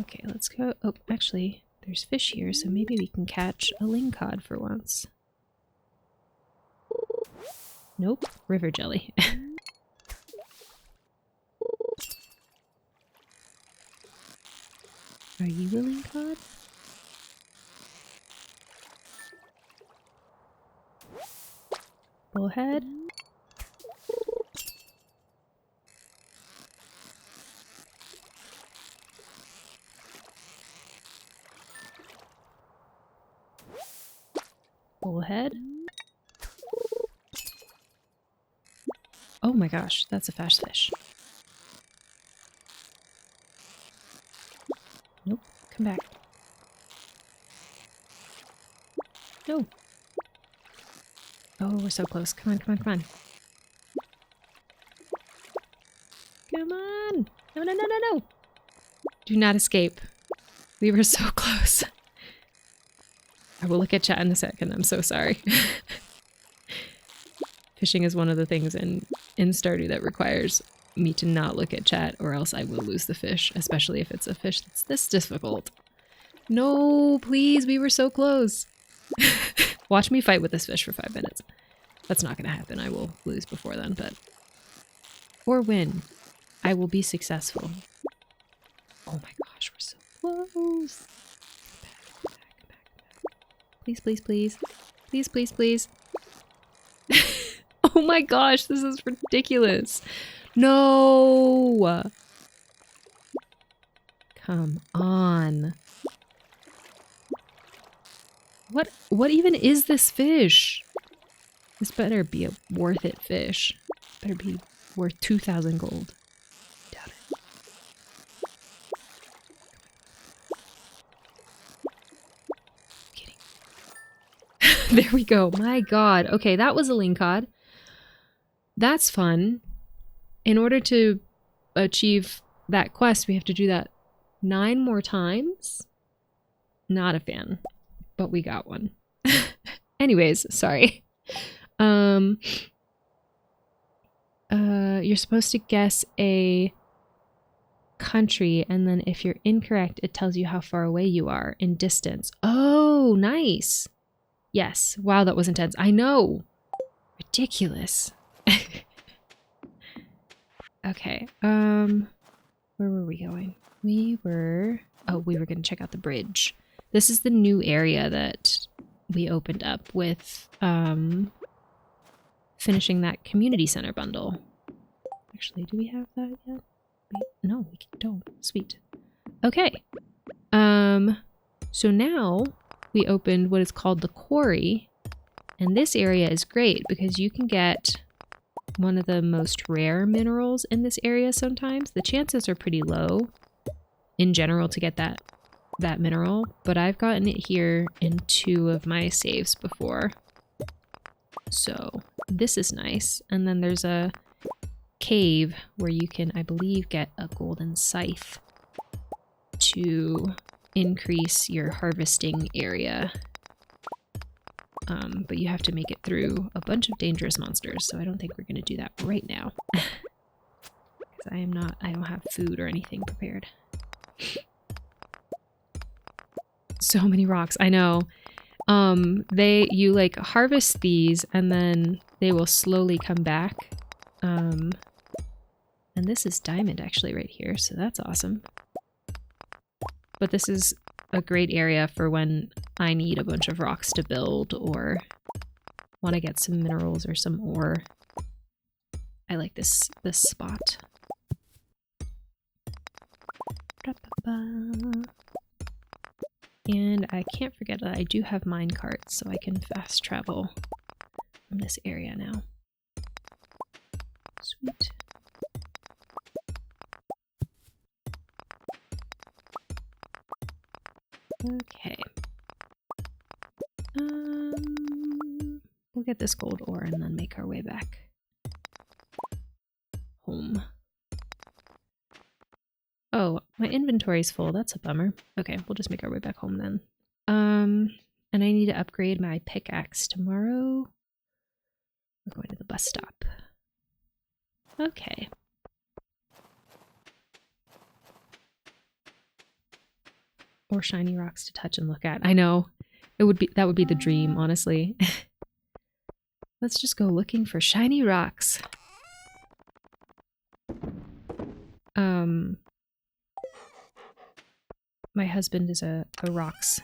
Okay, let's go. Oh, actually, there's fish here, so maybe we can catch a lingcod for once. Nope, river jelly. Are you a lingcod? Bullhead? Bullhead? Oh my gosh, that's a fast fish. Nope, come back. No. Oh, we're so close. Come on, come on, come on. Come on! No, no, no, no, no! Do not escape. We were so close. I will look at chat in a second. I'm so sorry. Fishing is one of the things in Stardew that requires me to not look at chat, or else I will lose the fish, especially if it's a fish that's this difficult. No, please, we were so close. Watch me fight with this fish for 5 minutes. That's not going to happen. I will lose before then, but... Or win. I will be successful. Oh my gosh, we're so close. Back. Please, please, please. Please, please, please. Oh my gosh, this is ridiculous. No! Come on. What even is this fish? This better be a worth it fish. Better be worth 2,000 gold. Doubt it. Kidding. There we go. My god. Okay, that was a lingcod. That's fun. In order to achieve that quest, we have to do that 9 more times. Not a fan. But we got one. Anyways, sorry. You're supposed to guess a country, and then if you're incorrect, it tells you how far away you are in distance. Oh, nice. Yes. Wow, that was intense. I know. Ridiculous. Okay. Where were we going? We were going to check out the bridge. This is the new area that we opened up with finishing that community center bundle. Actually, do we have that yet? No, we don't. Sweet. Okay. So now we opened what is called the Quarry, and this area is great because you can get one of the most rare minerals in this area sometimes. The chances are pretty low in general to get that mineral, but I've gotten it here in 2 of my saves before. So this is nice. And then there's a cave where you can, I believe, get a golden scythe to increase your harvesting area. But you have to make it through a bunch of dangerous monsters, so I don't think we're going to do that right now. Because I don't have food or anything prepared. So many rocks, I know. You like harvest these and then they will slowly come back. And this is diamond actually right here, so that's awesome. But this is a great area for when I need a bunch of rocks to build or want to get some minerals or some ore. I like this spot. And I can't forget that I do have minecarts, so I can fast travel from this area now. Sweet. Okay. We'll get this gold ore and then make our way back home. Oh, my inventory's full. That's a bummer. Okay, we'll just make our way back home then. And I need to upgrade my pickaxe tomorrow. We're going to the bus stop. Okay. Or shiny rocks to touch and look at. I know. That would be the dream, honestly. Let's just go looking for shiny rocks. My husband is a rocks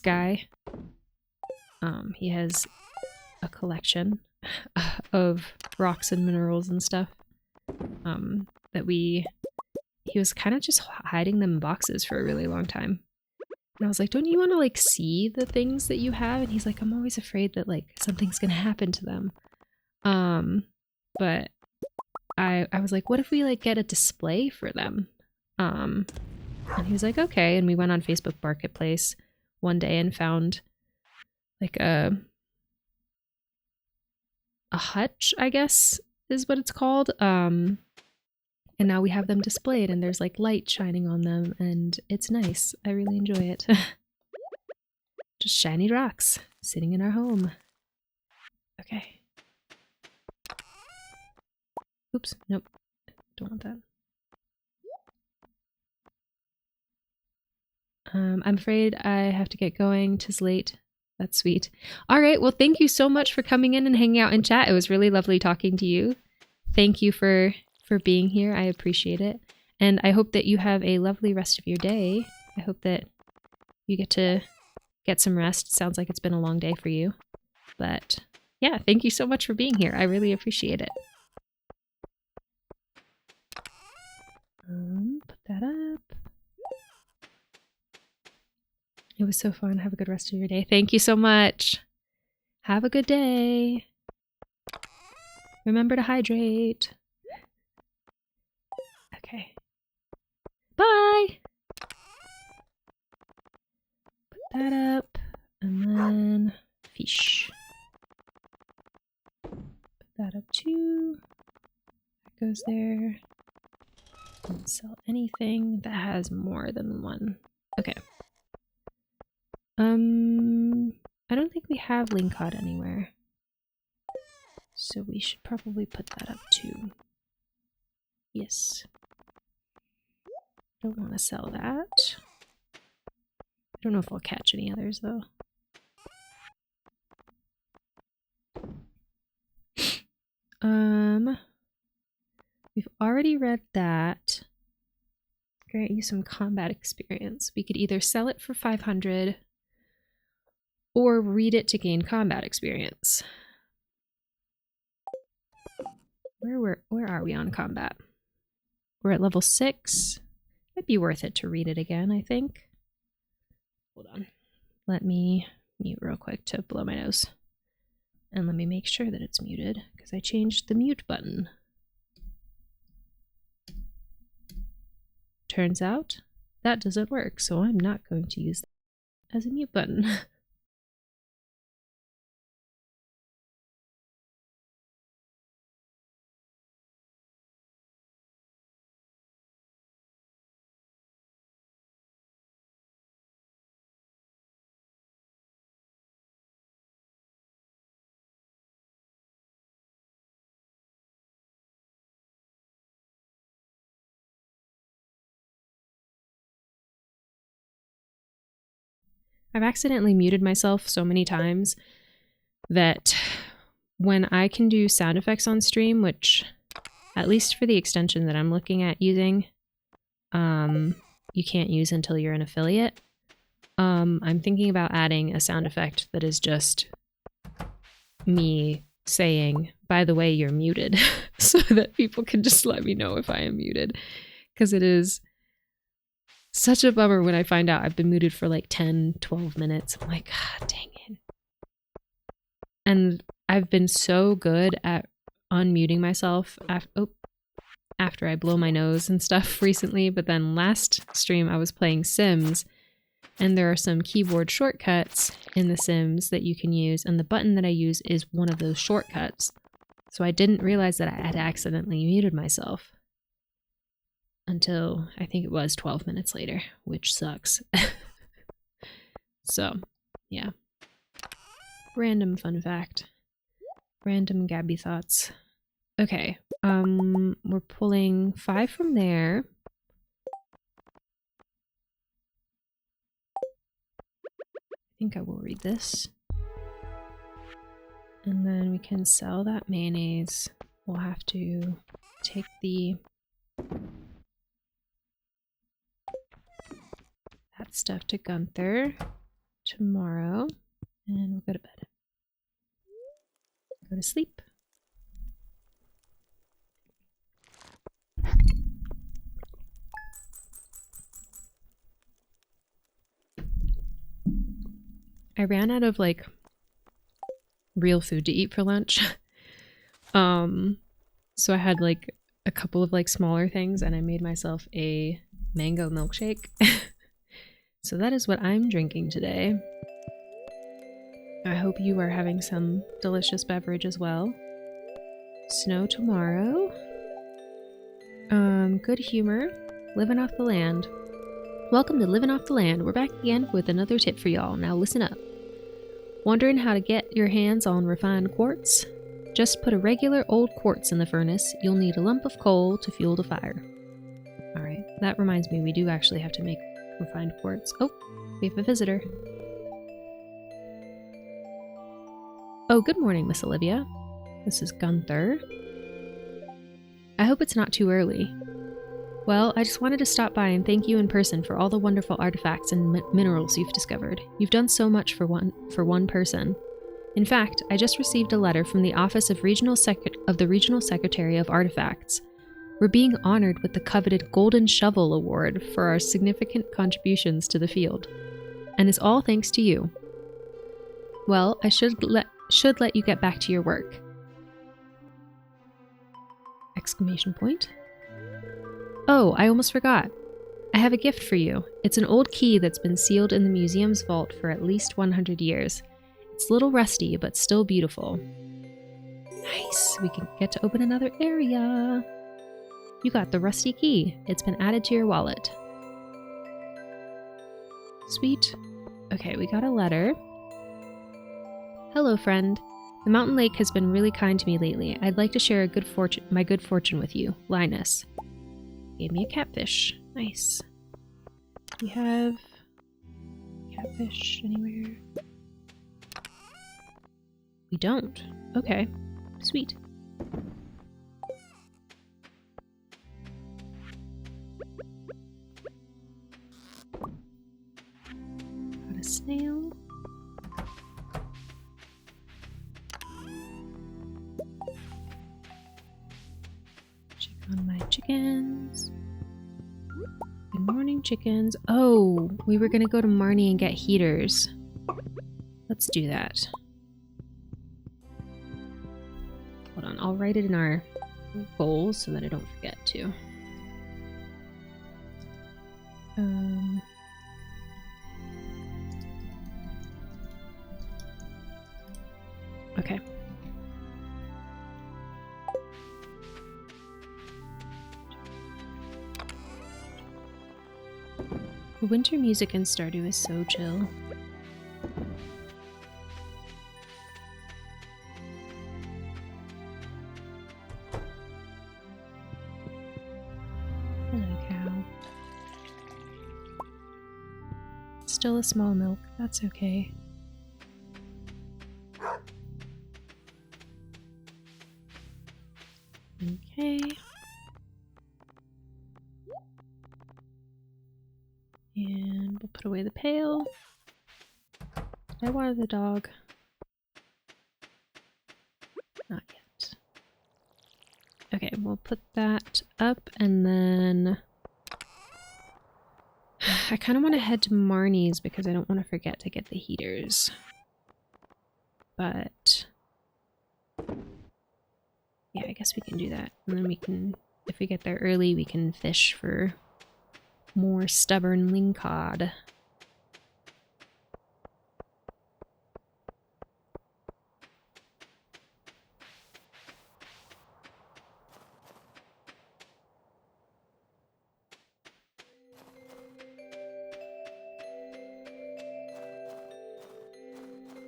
guy. He has a collection of rocks and minerals and stuff. He was kind of just hiding them in boxes for a really long time. And I was like, don't you want to like see the things that you have? And he's like, I'm always afraid that like something's gonna happen to them. But I was like, what if we like get a display for them? And he was like, okay. And we went on Facebook Marketplace one day and found like a hutch, I guess is what it's called. And now we have them displayed and there's like light shining on them and it's nice. I really enjoy it. Just shiny rocks sitting in our home. Okay. Oops, nope. Don't want that. I'm afraid I have to get going. 'Tis late. That's sweet. All right. Well, thank you so much for coming in and hanging out in chat. It was really lovely talking to you. Thank you for being here. I appreciate it. And I hope that you have a lovely rest of your day. I hope that you get to get some rest. Sounds like it's been a long day for you. But yeah, thank you so much for being here. I really appreciate it. Put that up. It was so fun. Have a good rest of your day. Thank you so much. Have a good day. Remember to hydrate. Okay. Bye! Put that up. And then fish. Put that up too. That goes there. Don't sell anything that has more than one. Okay. I don't think we have Lincod anywhere. So we should probably put that up too. Yes. Don't want to sell that. I don't know if I'll catch any others though. We've already read that. Grant you some combat experience. We could either sell it for 500 or read it to gain combat experience. Where are we on combat? We're at level 6. Might be worth it to read it again, I think. Hold on. Let me mute real quick to blow my nose. And let me make sure that it's muted, because I changed the mute button. Turns out that doesn't work, so I'm not going to use that as a mute button. I've accidentally muted myself so many times that when I can do sound effects on stream, which at least for the extension that I'm looking at using, you can't use until you're an affiliate. I'm thinking about adding a sound effect that is just me saying, by the way, you're muted, so that people can just let me know if I am muted. Because it is such a bummer when I find out I've been muted for like 10, 12 minutes. I'm like, God dang it. And I've been so good at unmuting myself after I blow my nose and stuff recently, but then last stream I was playing Sims, and there are some keyboard shortcuts in The Sims that you can use, and the button that I use is one of those shortcuts. So I didn't realize that I had accidentally muted myself until I think it was 12 minutes later, which sucks. So, yeah. Random fun fact. Random Gabby thoughts. Okay, we're pulling 5 from there. I think I will read this. And then we can sell that mayonnaise. We'll have to take that stuff to Gunther tomorrow, and we'll go to bed. Go to sleep. I ran out of like real food to eat for lunch. So I had like a couple of like smaller things, and I made myself a mango milkshake. So that is what I'm drinking today. I hope you are having some delicious beverage as well. Snow tomorrow. Good humor. Living off the land. Welcome to Living Off the Land. We're back again with another tip for y'all. Now listen up. Wondering how to get your hands on refined quartz? Just put a regular old quartz in the furnace. You'll need a lump of coal to fuel the fire. Alright, that reminds me we do actually have to make refined quartz. Oh, we have a visitor. Oh, good morning, Miss Olivia. This is Gunther. I hope it's not too early. Well, I just wanted to stop by and thank you in person for all the wonderful artifacts and minerals you've discovered. You've done so much for one person. In fact, I just received a letter from the Office of the Regional Secretary of Artifacts. We're being honored with the coveted Golden Shovel Award for our significant contributions to the field. And it's all thanks to you. Well, I should let you get back to your work. Exclamation point. Oh, I almost forgot. I have a gift for you. It's an old key that's been sealed in the museum's vault for at least 100 years. It's a little rusty, but still beautiful. Nice, we can get to open another area. You got the rusty key. It's been added to your wallet. Sweet. Okay, we got a letter. Hello, friend. The mountain lake has been really kind to me lately. I'd like to share my good fortune with you. Linus. Gave me a catfish. Nice. Do we have catfish anywhere? We don't. Okay. Sweet. Got a snail. Check on my chickens. Good morning, chickens. Oh, we were gonna go to Marnie and get heaters. Let's do that. Hold on, I'll write it in our goals so that I don't forget to. Okay. The winter music in Stardew is so chill. still a small milk. That's okay. Okay. And we'll put away the pail. Did I water the dog? Not yet. Okay, we'll put that up and then I kind of want to head to Marnie's because I don't want to forget to get the heaters. But yeah, I guess we can do that. And then we can, if we get there early, we can fish for more stubborn lingcod.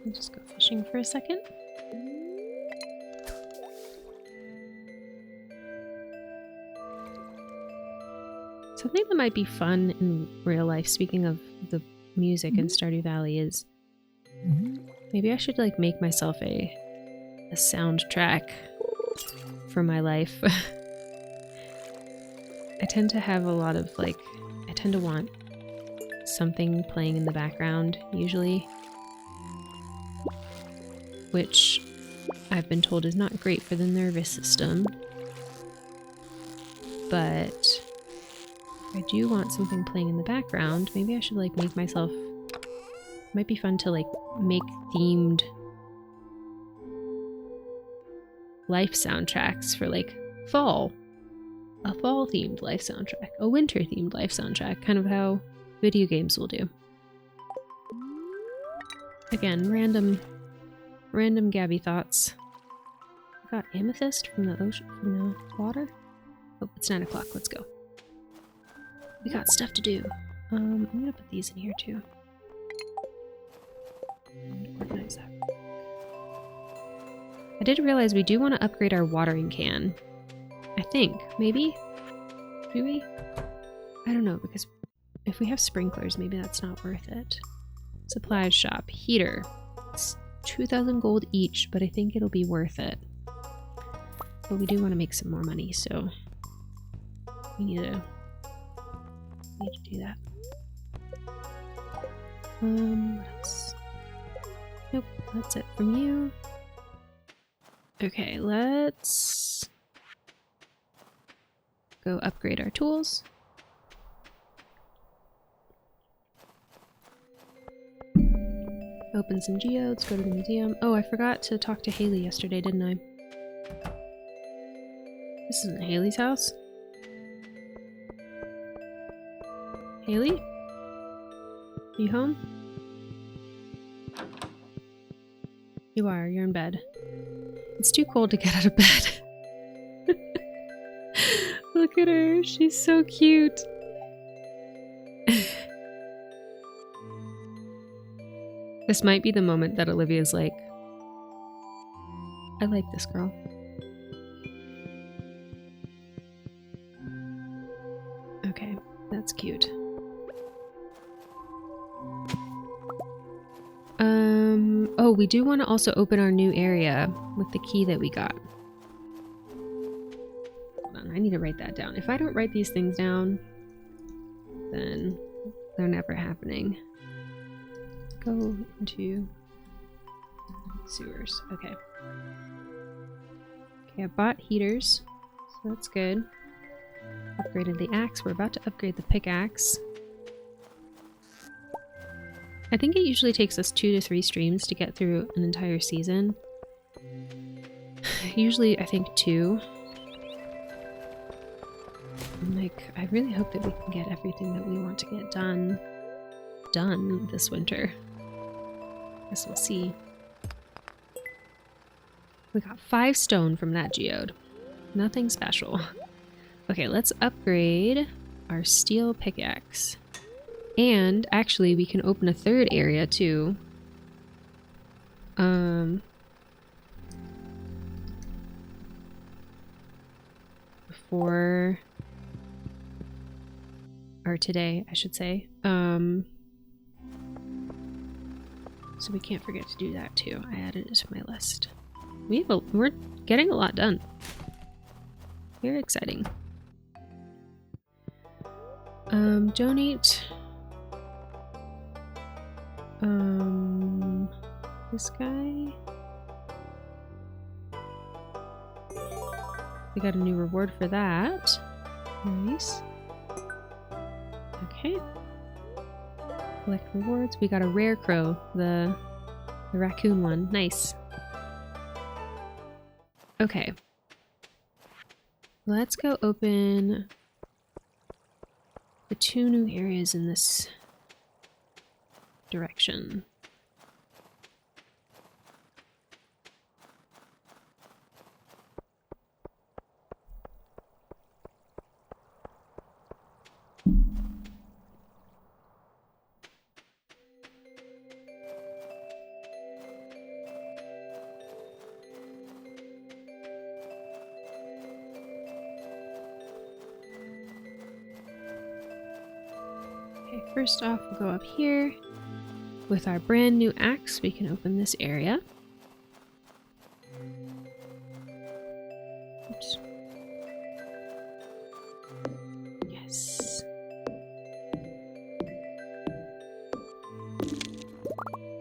I'll just go fishing for a second. Something that might be fun in real life, speaking of the music in Stardew Valley, is maybe I should like make myself a soundtrack for my life. I tend to have a lot of like, I tend to want something playing in the background usually, which I've been told is not great for the nervous system, but I do want something playing in the background. Maybe I should like make myself, might be fun to like make themed life soundtracks for like fall. A fall themed life soundtrack, a winter themed life soundtrack, kind of how video games will do. Again, random Gabby thoughts. I got amethyst from the ocean, from the water. Oh, it's 9 o'clock. Let's go. We got stuff to do. I'm gonna put these in here too. And organize that. I did realize we do want to upgrade our watering can. I think, maybe? Do we? I don't know, because if we have sprinklers, maybe that's not worth it. Supplies shop. Heater. It's 2,000 gold each, but I think it'll be worth it. But we do want to make some more money, so we need to do that. What else? Nope, that's it from you. Okay, let's go upgrade our tools. Open some geodes, go to the museum. Oh, I forgot to talk to Haley yesterday, didn't I? This isn't Haley's house. Haley? You home? You are, you're in bed. It's too cold to get out of bed. Look at her, she's so cute. This might be the moment that Olivia's like, I like this girl. Okay, that's cute. Oh, we do want to also open our new area with the key that we got. Hold on, I need to write that down. If I don't write these things down, then they're never happening. Go into sewers. Okay. Okay, I bought heaters, so that's good. Upgraded the axe. We're about to upgrade the pickaxe. I think it usually takes us 2 to 3 streams to get through an entire season. Usually, I think 2. Like, I really hope that we can get everything that we want to get done this winter. Guess we'll see. We got 5 stone from that geode. Nothing special. Okay, let's upgrade our steel pickaxe. And actually, we can open a 3rd area too. Before, or today, I should say. So we can't forget to do that too. I added it to my list. We're getting a lot done. Very exciting. Donate. This guy. We got a new reward for that. Nice. Okay. Collect rewards. We got a rare crow, the raccoon one. Nice. Okay. Let's go open the 2 new areas in this direction. Okay, first off, we'll go up here. With our brand new axe, we can open this area. Oops. Yes.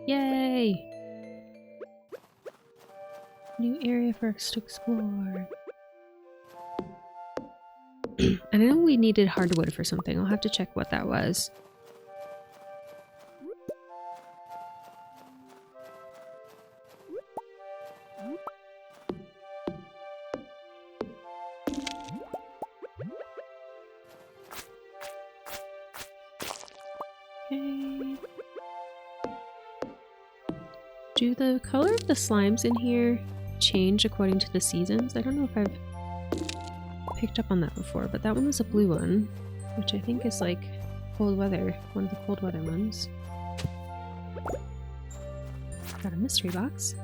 Yay! New area for us to explore. I know we needed hardwood for something. I'll have to check what that was. Okay. Do the color of the slimes in here change according to the seasons? I don't know if I've picked up on that before, but that one was a blue one, which I think is like cold weather, one of the cold weather ones. Got a mystery box.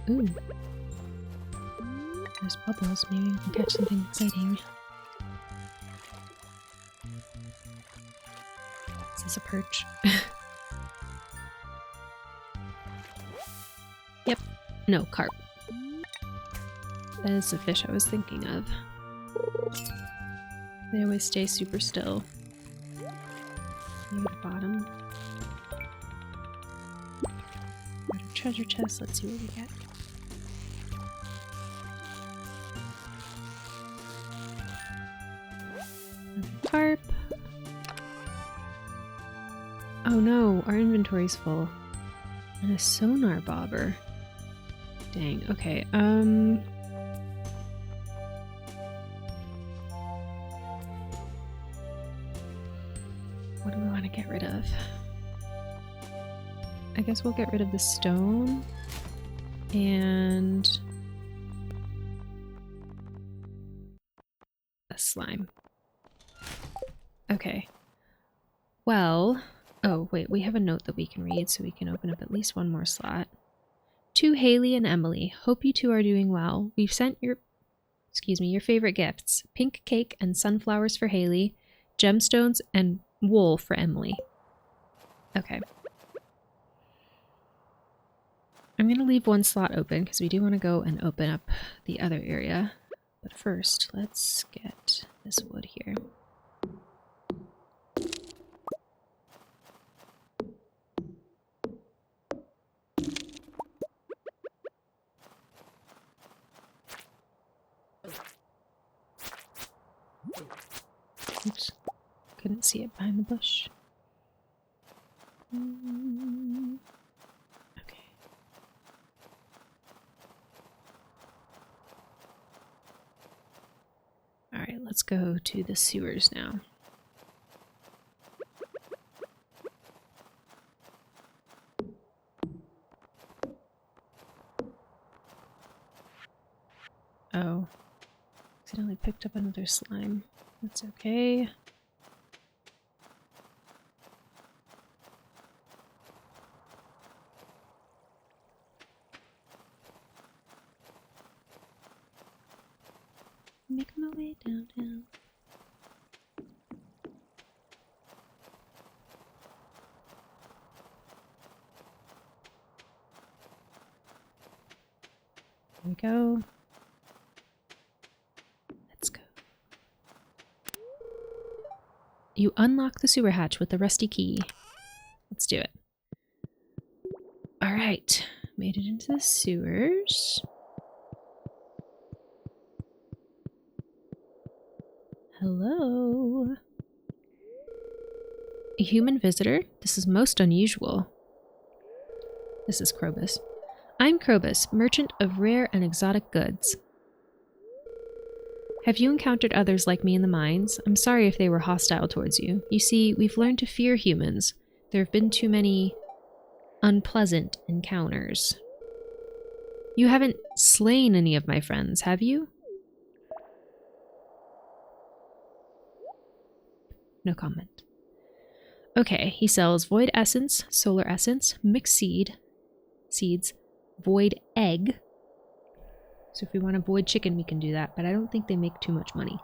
Ooh. There's bubbles. Maybe we can catch something exciting. Is this a perch? Yep. No, carp. That is the fish I was thinking of. They always stay super still. Near the bottom. Got a treasure chest. Let's see what we get. Carp. Oh no, our inventory's full. And a sonar bobber. Dang, okay, what do we want to get rid of? I guess we'll get rid of the stone and a slime. Okay. Well, oh wait, we have a note that we can read, so we can open up at least one more slot. To Haley and Emily, hope you two are doing well. We've sent your favorite gifts. Pink cake and sunflowers for Haley, gemstones and wool for Emily. Okay. I'm going to leave one slot open because we do want to go and open up the other area. But first, let's get this wood here. Oops, couldn't see it behind the bush. Okay. Alright, let's go to the sewers now. Oh. Accidentally picked up another slime. That's okay. Make my way downtown. Here we go. Let's go. You unlock the sewer hatch with the rusty key. Let's do it. All right. Made it into the sewers. Hello. A human visitor? This is most unusual. This is Krobus. I'm Krobus, merchant of rare and exotic goods. Have you encountered others like me in the mines? I'm sorry if they were hostile towards you. You see, we've learned to fear humans. There have been too many unpleasant encounters. You haven't slain any of my friends, have you? No comment. Okay, he sells void essence, solar essence, mixed seeds, void egg. So if we want a void chicken, we can do that, but I don't think they make too much money.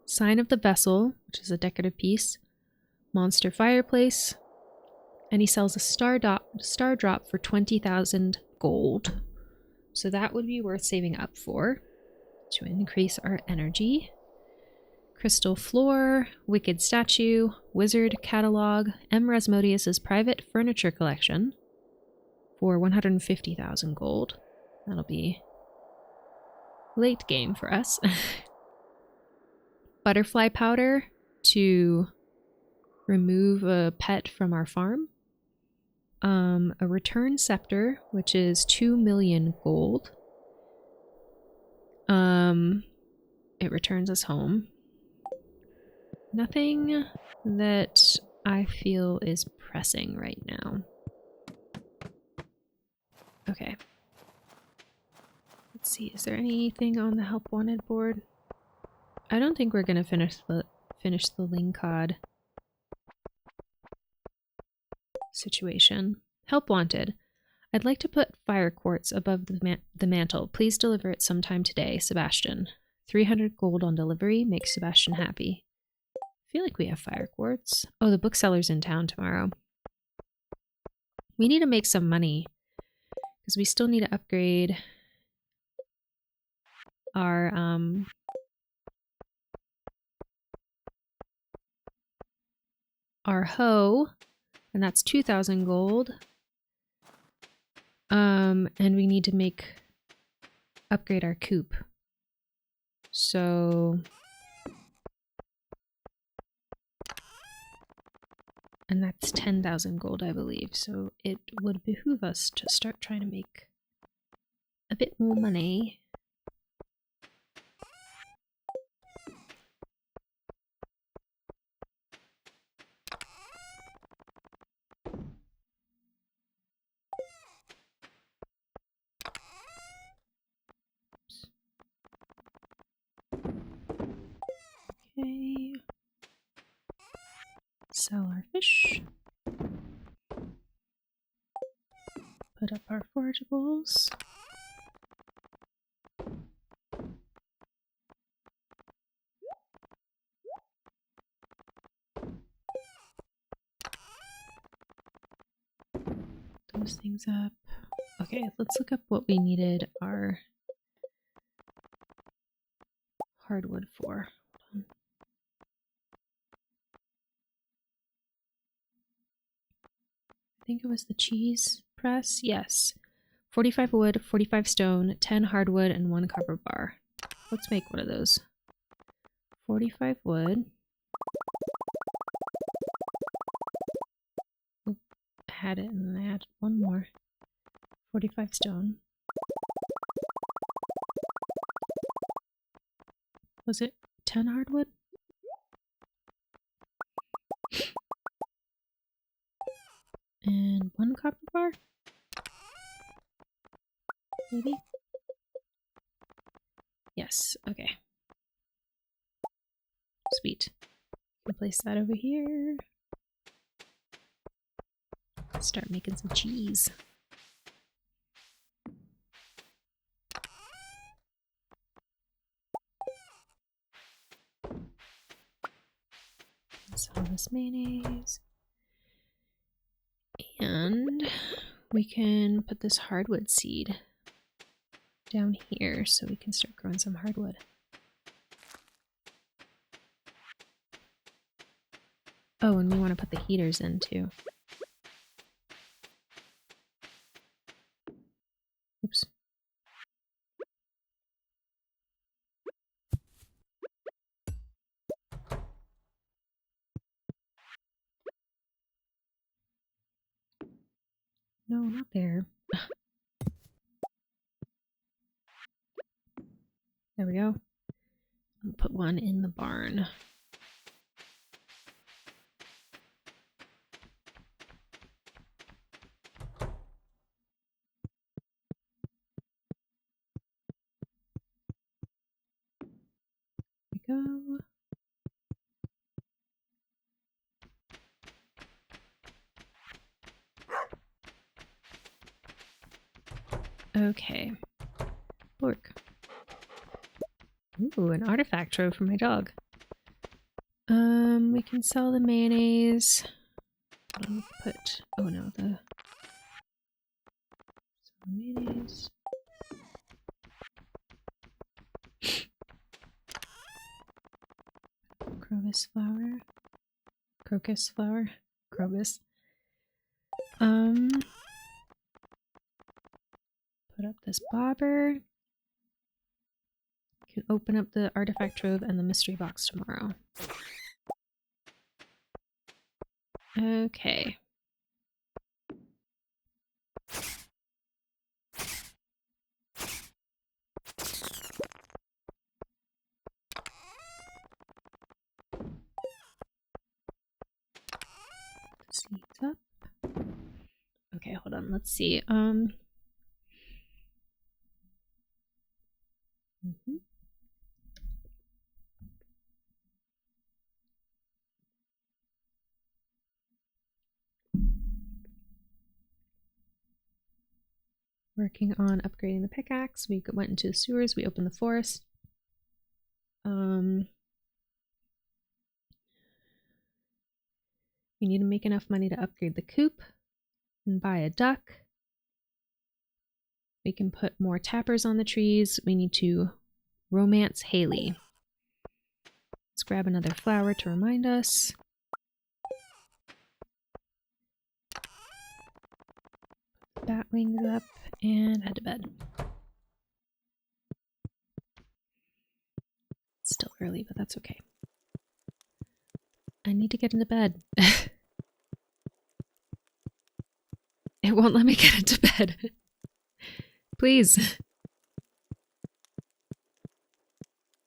Sign of the Vessel, which is a decorative piece. Monster Fireplace. And he sells a star drop for 20,000 gold. So that would be worth saving up for to increase our energy. Crystal Floor, Wicked Statue, Wizard Catalog, M. Rasmodius's private furniture collection for 150,000 gold. That'll be late game for us. Butterfly powder to remove a pet from our farm. A return scepter, which is 2 million gold. It returns us home. Nothing that I feel is pressing right now. Okay. Let's see, is there anything on the help wanted board? I don't think we're gonna finish the Lingcod situation. Help wanted. I'd like to put fire quartz above the mantle. Please deliver it sometime today, Sebastian. 300 gold on delivery makes Sebastian happy. I feel like we have fire quartz. Oh, the bookseller's in town tomorrow. We need to make some money because we still need to upgrade our hoe, and that's 2,000 gold. And we need to upgrade our coop. So, and that's 10,000 gold, I believe. So it would behoove us to start trying to make a bit more money. Okay. Sell our fish. Put up our forageables. Those things up. Okay, let's look up what we needed our hardwood for. I think it was the cheese press. Yes. 45 wood, 45 stone, 10 hardwood, and 1 copper bar. Let's make one of those. 45 wood. Oop, I had it and I added one more. 45 stone. Was it 10 hardwood? And 1 copper bar? Maybe? Yes, okay. Sweet. I'll place that over here. Start making some cheese. this mayonnaise. And we can put this hardwood seed down here so we can start growing some hardwood. Oh, and we want to put the heaters in too. Oops. No, not there. There we go. I'll put one in the barn. There we go. Okay. Bork. Ooh, an artifact trove for my dog. We can sell the mayonnaise. Put, oh no, the mayonnaise. Crocus flower. Crocus flower. Crocus. Put up this bobber. You can open up the artifact trove and the mystery box tomorrow. Okay. Seeds up. Okay, hold on. Let's see. Working on upgrading the pickaxe. We went into the sewers. We opened the forest. We need to make enough money to upgrade the coop and buy a duck. We can put more tappers on the trees. We need to romance Haley. Let's grab another flower to remind us. Bat wings up and head to bed. It's still early, but that's okay. I need to get into bed. It won't let me get into bed. Please.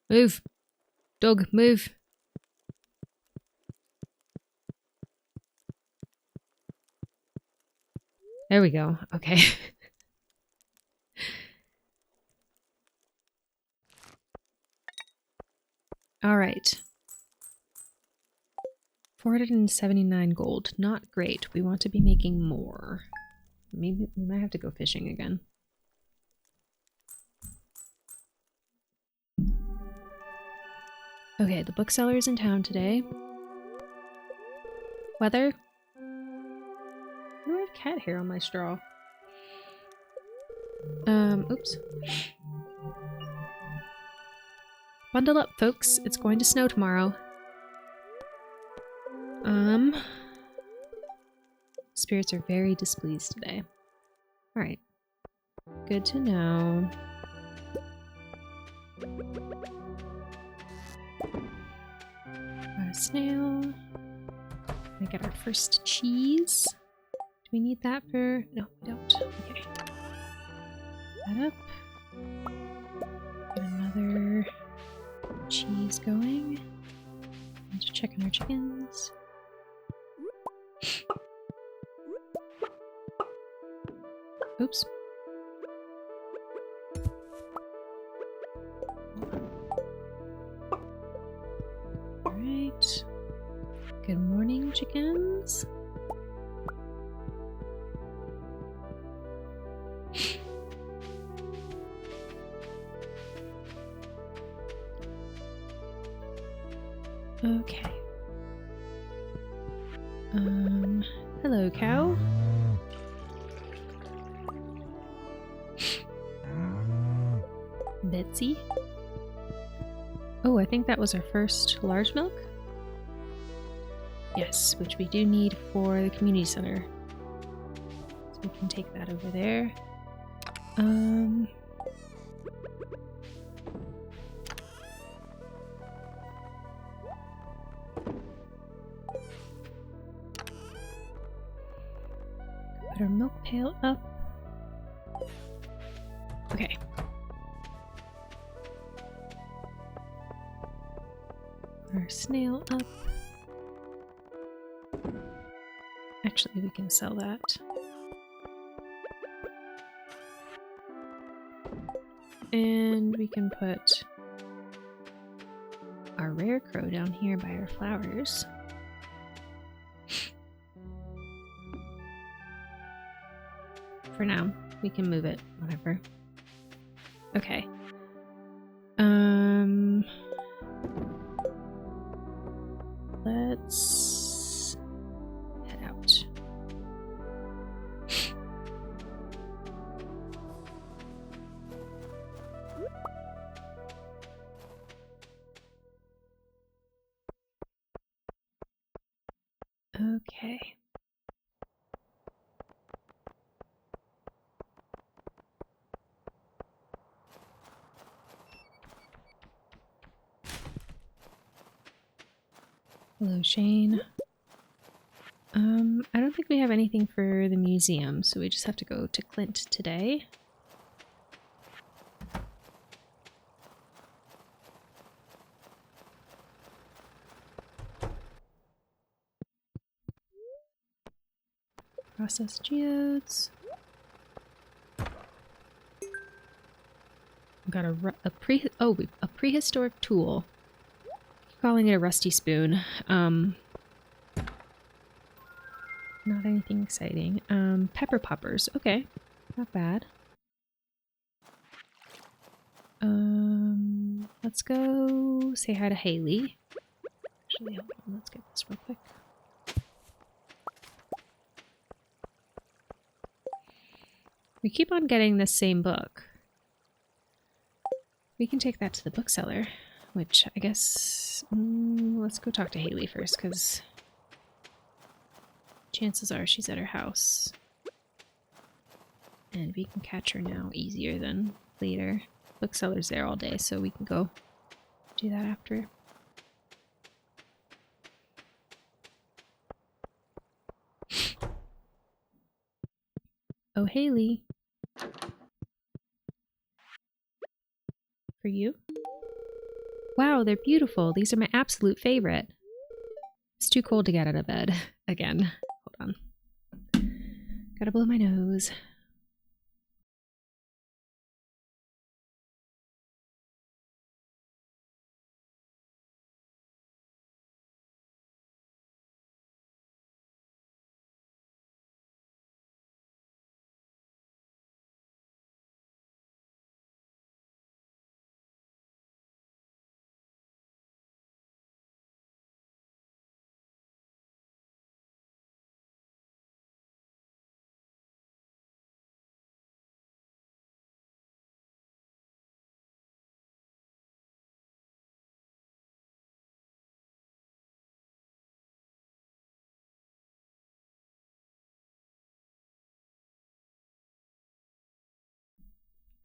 Move. Dog, move. There we go. Okay. All right. 479 gold. Not great. We want to be making more. Maybe we might have to go fishing again. Okay, the bookseller's in town today. Weather? I don't have cat hair on my straw. Oops. Bundle up, folks. It's going to snow tomorrow. Spirits are very displeased today. Alright. Good to know. Got a snail. We get our first cheese. Do we need that for... No, we don't. Okay. That up. Get another cheese going. And just checking our chickens. Oops. Alright. Good morning, chickens. Okay. Hello, cow. Betsy. Oh, I think that was our first large milk. Yes, which we do need for the community center. So we can take that over there. Put our milk pail up. Okay. Put our snail up. Actually, we can sell that. And we can put our rare crow down here by our flowers. For now, we can move it, whatever. Okay. Let's head out. Okay. Hello, Shane. I don't think we have anything for the museum, so we just have to go to Clint today. Process geodes. We've got a prehistoric tool. Calling it a rusty spoon. Not anything exciting. Pepper poppers. Okay, not bad. Let's go say hi to Haley. Actually, hold on, let's get this real quick. We keep on getting this same book. We can take that to the bookseller, which I guess... let's go talk to Haley first, because chances are she's at her house. And we can catch her now easier than later. Bookseller's there all day, so we can go do that after. Oh, Haley. For you? Wow, they're beautiful. These are my absolute favorite. It's too cold to get out of bed again. Hold on. Gotta blow my nose.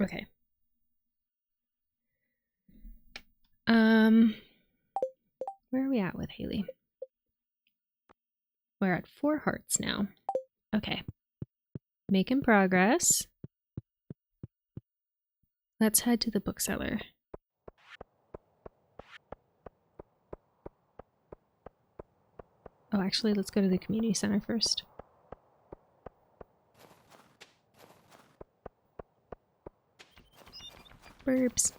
Okay. Where are we at with Haley? We're at 4 hearts now. Okay. Making progress. Let's head to the bookseller. Oh, actually, let's go to the community center first. Burps.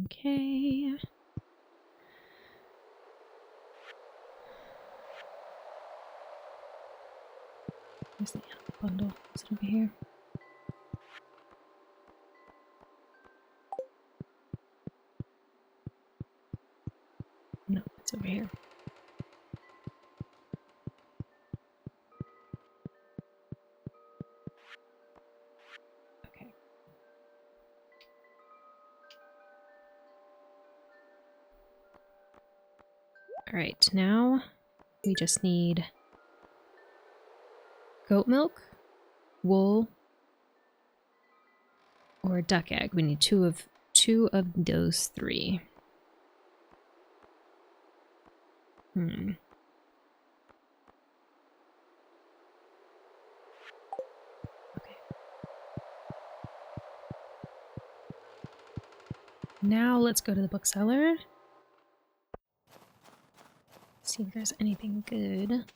Okay. Where's the bundle? Is it over here? over here. Okay. All right, now we just need goat milk, wool, or duck egg. We need two of those three. Okay. Now let's go to the bookseller. See if there's anything good.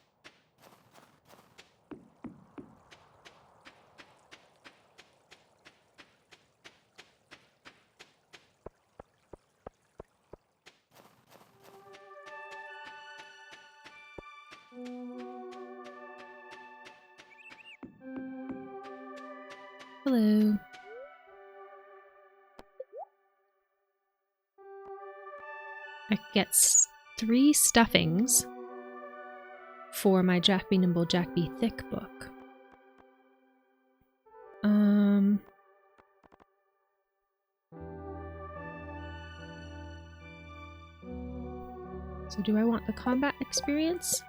Hello. I get 3 stuffings for my Jack Be Nimble, Jack Be Thick book. So do I want the combat experience?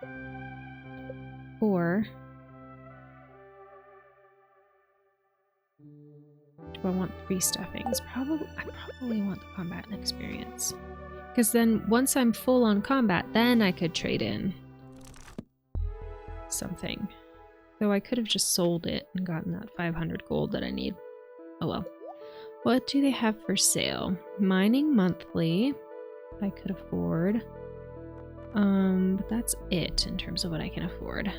Or do I want 3 stuffings? I probably want the combat experience. Because then once I'm full on combat, then I could trade in something. Though I could have just sold it and gotten that 500 gold that I need. Oh well. What do they have for sale? Mining monthly. I could afford. But that's it in terms of what I can afford.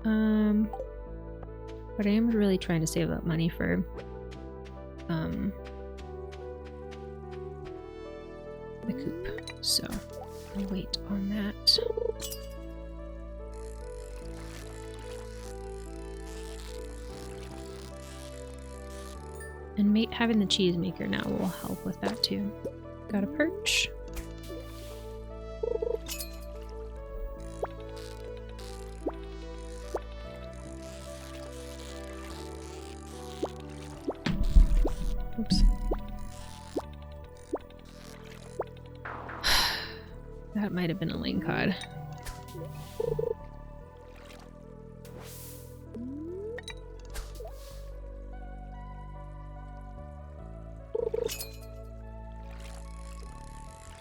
But I am really trying to save up money for the coop. So I'll wait on that. And having the cheese maker now will help with that too. Got a perch. Oops. That might have been a lane cod.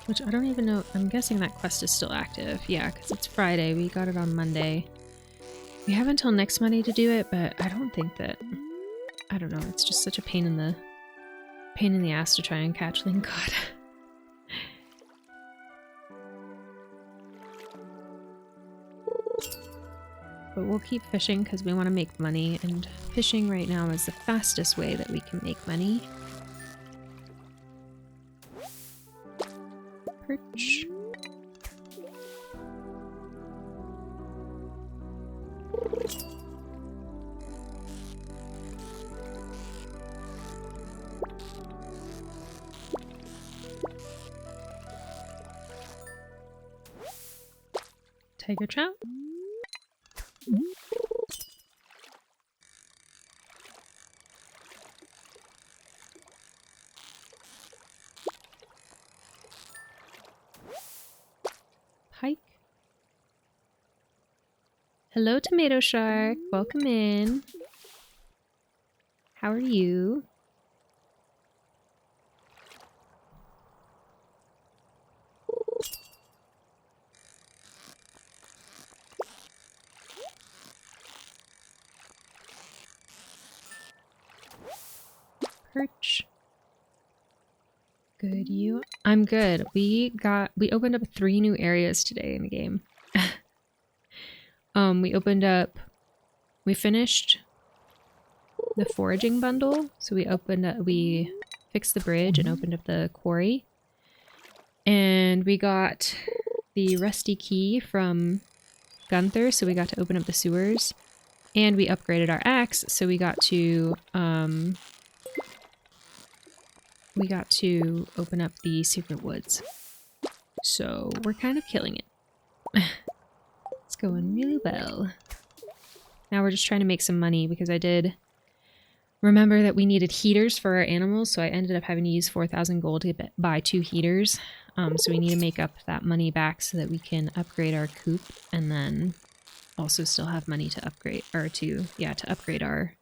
Which I don't even know. I'm guessing that quest is still active. Yeah, because it's Friday. We got it on Monday. We have until next Monday to do it, but I don't think that... I don't know. It's just such a pain in the ass to try and catch lane cod. But we'll keep fishing because we want to make money, and fishing right now is the fastest way that we can make money. Perch. Tiger trout. Pike. Hello, Tomato Shark. Welcome in. How are you? Perch. Good, you? I'm good. We opened up 3 new areas today in the game. We finished the foraging bundle. So we fixed the bridge and opened up the quarry. And we got the rusty key from Gunther, so we got to open up the sewers. And we upgraded our axe, so we got to open up the secret woods. So we're kind of killing it. It's going really well. Now we're just trying to make some money because I did remember that we needed heaters for our animals, so I ended up having to use 4,000 gold to buy 2 heaters. So we need to make up that money back so that we can upgrade our coop and then also still have money to upgrade, or to upgrade our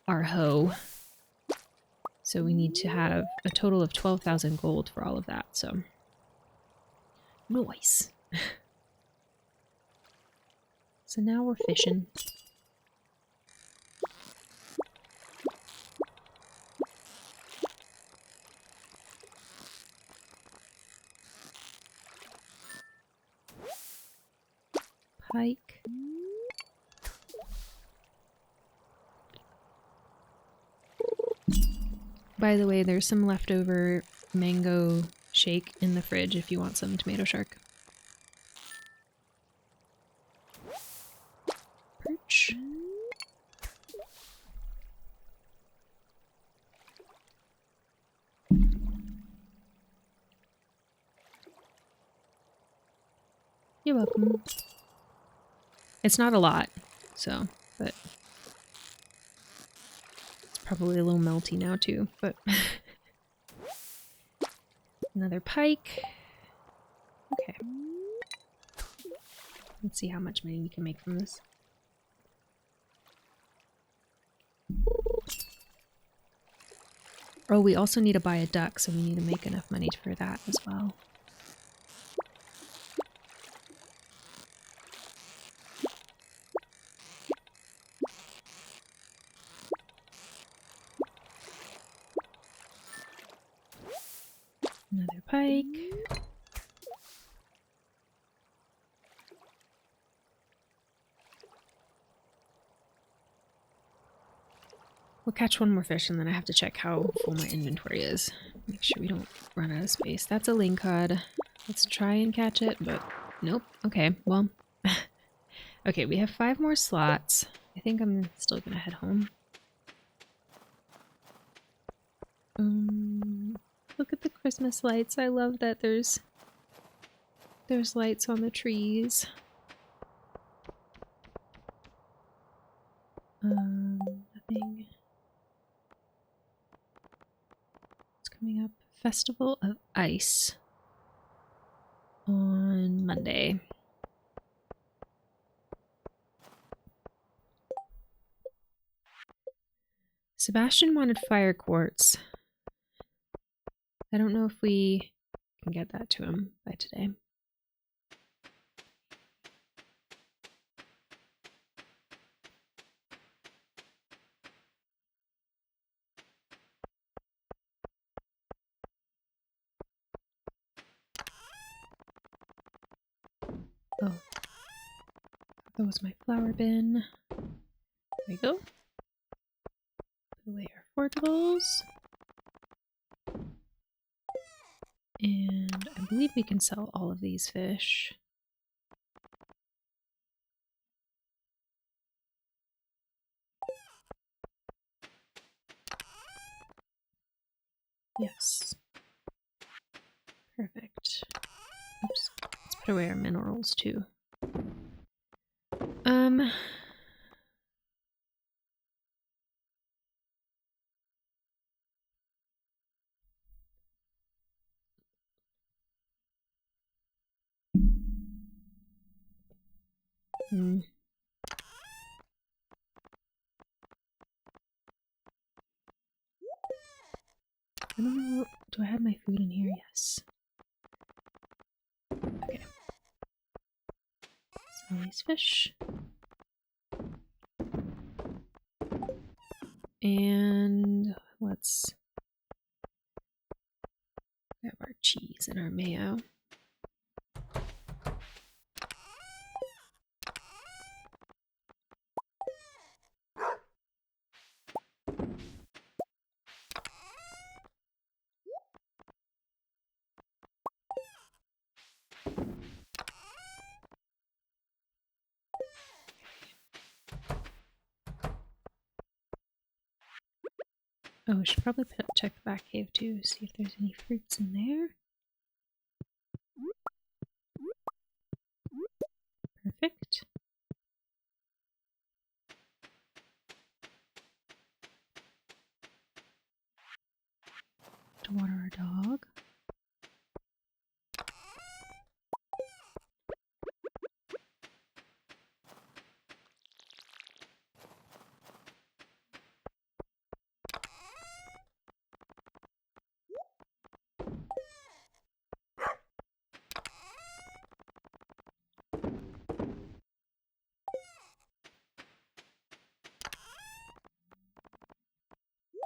hoe. So we need to have a total of 12,000 gold for all of that, so nice. So now we're fishing. Pike. By the way, there's some leftover mango shake in the fridge if you want some tomato shark. Perch. You're welcome. It's not a lot, so, but it's probably a little melty now too, but another pike. Okay. Let's see how much money we can make from this. Oh, we also need to buy a duck, so we need to make enough money for that as well. Another pike. We'll catch one more fish and then I have to check how full my inventory is. Make sure we don't run out of space. That's a lingcod. Let's try and catch it, but nope. Okay, well. Okay, we have 5 more slots. I think I'm still gonna head home. Look at the Christmas lights. I love that there's lights on the trees. Nothing. It's coming up. Festival of Ice on Monday. Sebastian wanted fire quartz. I don't know if we can get that to him by today. Oh, that was my flower bin. There we go. Put away our fortables. And I believe we can sell all of these fish. Yes. Perfect. Oops. Let's put away our minerals too. I don't know. Do I have my food in here? Yes. Okay. Sell these fish. And let's grab our cheese and our mayo. Oh, we should probably check the back cave too, see if there's any fruits in there. to water our dog.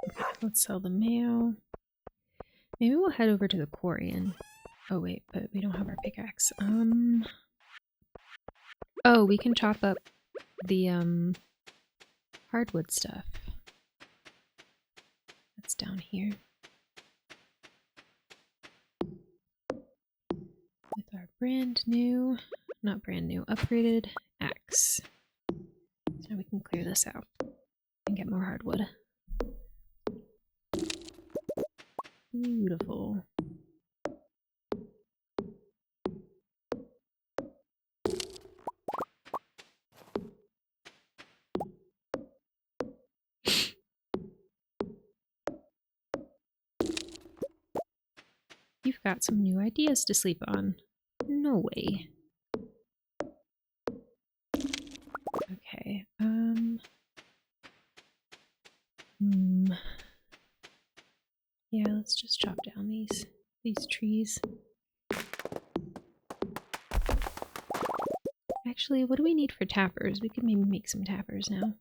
Okay, let's sell the mail. Maybe we'll head over to the quarry and... Oh wait, but we don't have our pickaxe. Oh, we can chop up the hardwood stuff. That's down here. With our brand new, not brand new, upgraded axe. So now we can clear this out and get more hardwood. Beautiful. You've got some new ideas to sleep on. No way. Okay, yeah, let's just chop down these trees. Actually, what do we need for tappers? We could maybe make some tappers now.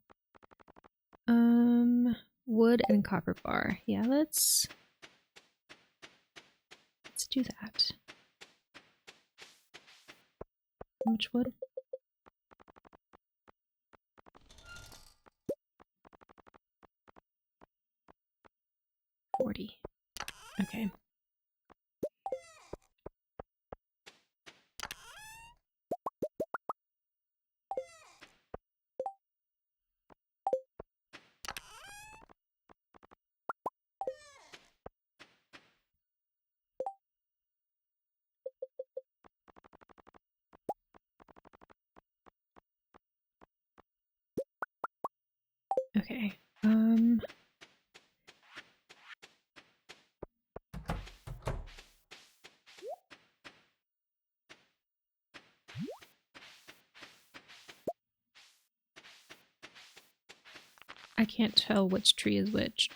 Wood and copper bar. Yeah, let's do that. How much wood? 40. Okay. Okay. I can't tell which tree is which.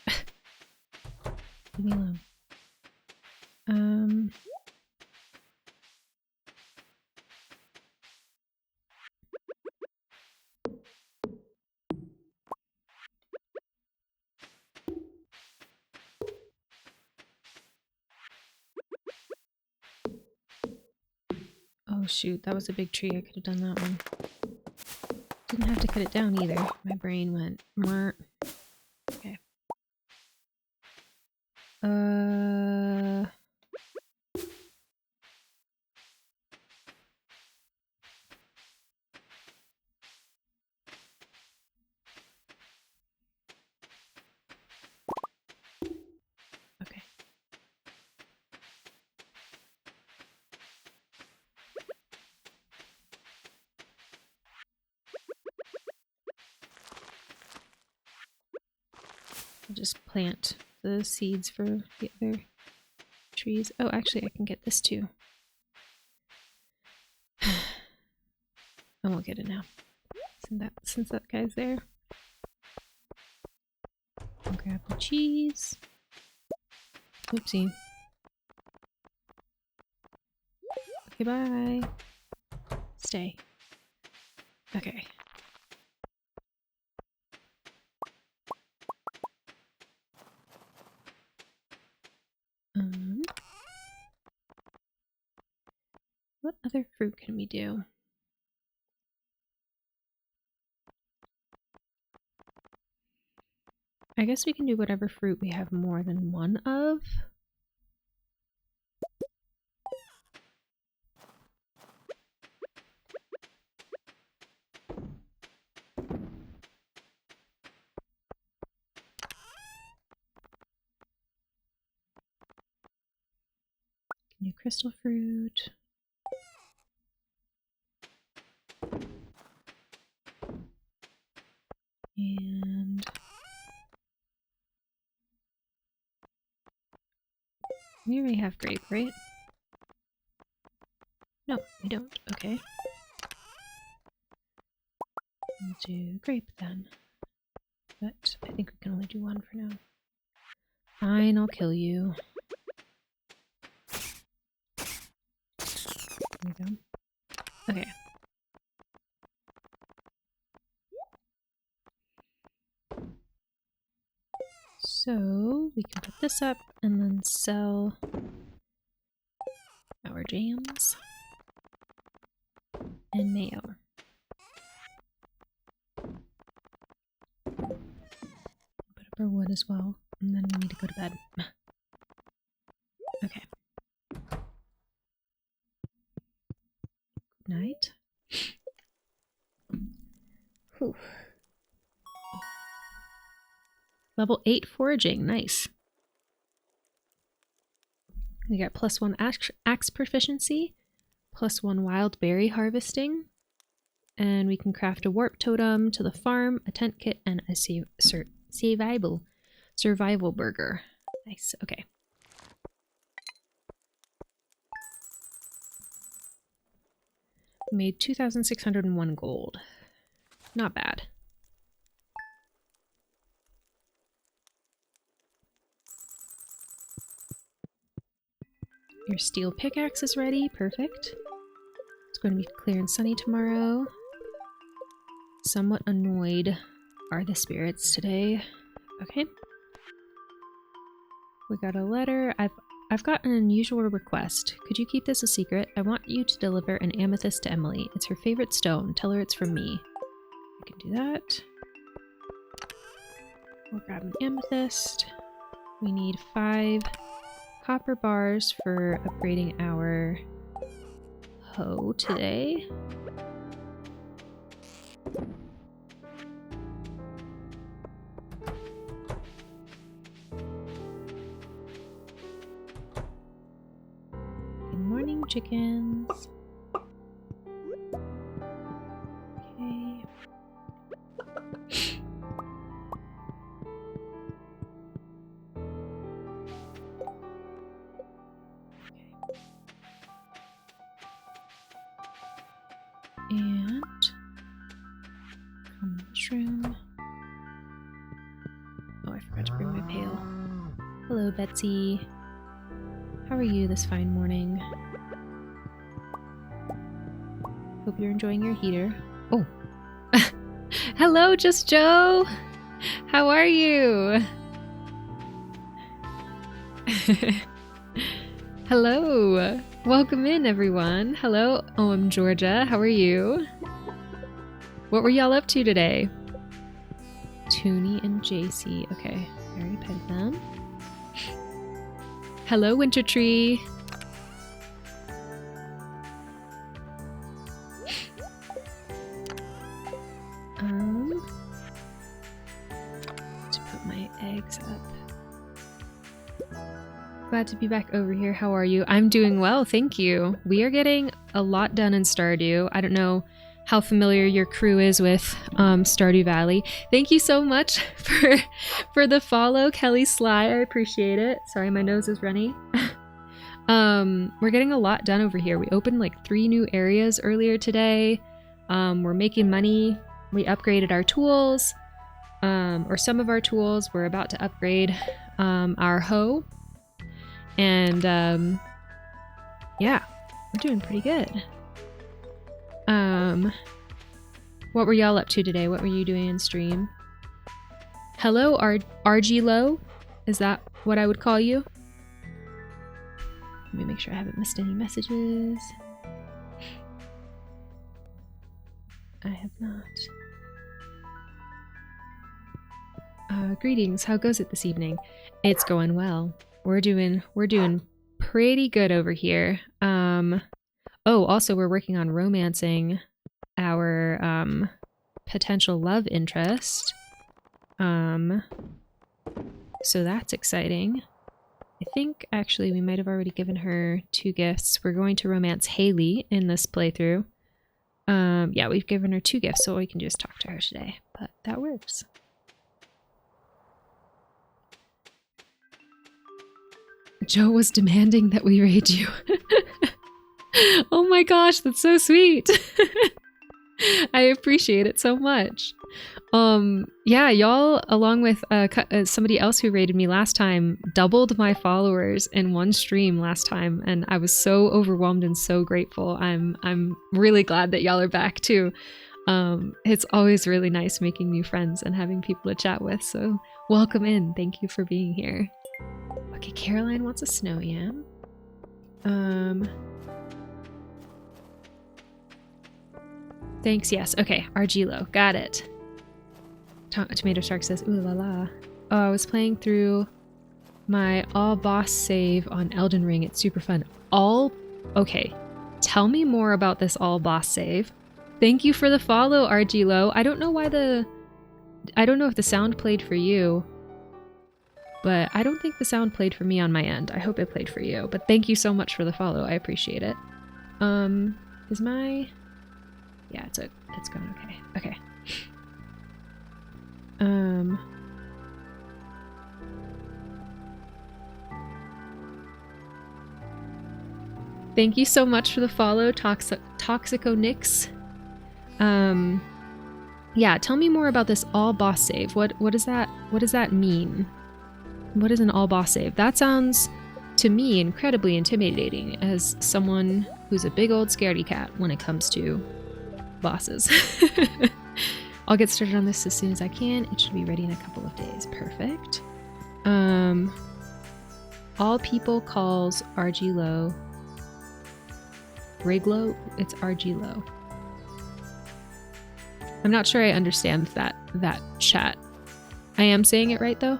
Leave me alone. Oh shoot, that was a big tree. I could have done that one. Didn't have to cut it down either. My brain went Mwah. Okay. Okay. I'll just plant the seeds for the other trees. Oh, actually, I can get this too. I won't get it now. Since that guy's there. I'll grab the cheese. Oopsie. Okay, bye. Stay. Okay. What other fruit can we do? I guess we can do whatever fruit we have more than one of. New crystal fruit. And We already have grape, right? No, we don't. Okay. We'll do grape then. But I think we can only do one for now. Fine, I'll kill you. There we go. Okay. So we can put this up and then sell our jams and mayo. Put up our wood as well, and then we need to go to bed. Okay. Good night. Whew. Level 8 foraging, nice. We got +1 axe proficiency, +1 wild berry harvesting, and we can craft a warp totem to the farm, a tent kit, and a survival burger. Nice, okay. We made 2,601 gold. Not bad. Your steel pickaxe is ready. Perfect. It's going to be clear and sunny tomorrow. Somewhat annoyed are the spirits today. Okay. We got a letter. I've got an unusual request. Could you keep this a secret? I want you to deliver an amethyst to Emily. It's her favorite stone. Tell her it's from me. I can do that. We'll grab an amethyst. We need 5 copper bars for upgrading our hoe today. Good morning, chickens. Okay. And mushroom. Oh, I forgot to bring my pail. Hello, Betsy. How are you this fine morning? Hope you're enjoying your heater. Oh. Hello, Just Joe. How are you? Hello. Welcome in, everyone. Hello, OM Georgia. How are you? What were y'all up to today? Toonie and JC. Okay, I already pegged them. Hello, Winter Tree. To put my eggs up. Glad to be back over here. How are you? I'm doing well, thank you. We are getting a lot done in Stardew. I don't know how familiar your crew is with Stardew Valley. Thank you so much for the follow, Kelly Sly. I appreciate it. Sorry, my nose is runny. We're getting a lot done over here. We opened like 3 new areas earlier today. We're making money. We upgraded our tools, or some of our tools. We're about to upgrade our hoe. And yeah, we're doing pretty good. What were y'all up to today? What were you doing in stream? Hello, RG Low? Is that what I would call you? Let me make sure I haven't missed any messages. I have not. Greetings, how goes it this evening? It's going well. We're doing pretty good over here. Oh, also we're working on romancing our potential love interest. So that's exciting. I think actually we might have already given her 2 gifts. We're going to romance Haley in this playthrough. Yeah, we've given her 2 gifts, so all we can do is talk to her today, but that works. Joe was demanding that we raid you. Oh my gosh, that's so sweet. I appreciate it so much. Yeah, y'all, along with somebody else who raided me last time, doubled my followers in one stream last time, and I was so overwhelmed and so grateful. I'm really glad that y'all are back too. It's always really nice making new friends and having people to chat with, so welcome in. Thank you for being here. Okay, Caroline wants a snow yam. Thanks, yes. Okay, Argilo. Got it. Tomato Shark says, ooh la la. Oh, I was playing through my all boss save on Elden Ring. It's super fun. Okay. Tell me more about this all boss save. Thank you for the follow, Argilo. I don't know if the sound played for you, but I don't think the sound played for me on my end. I hope it played for you, but thank you so much for the follow. I appreciate it. Is my... Yeah, it's going okay. Okay. Thank you so much for the follow, Toxico Nix. Yeah, tell me more about this all boss save. What does that mean? What is an all boss save? That sounds to me incredibly intimidating as someone who's a big old scaredy cat when it comes to bosses. I'll get started on this as soon as I can. It should be ready in a couple of days. Perfect. All people calls Argilo Riglo. It's Argilo. I'm not sure I understand that chat. I am saying it right though.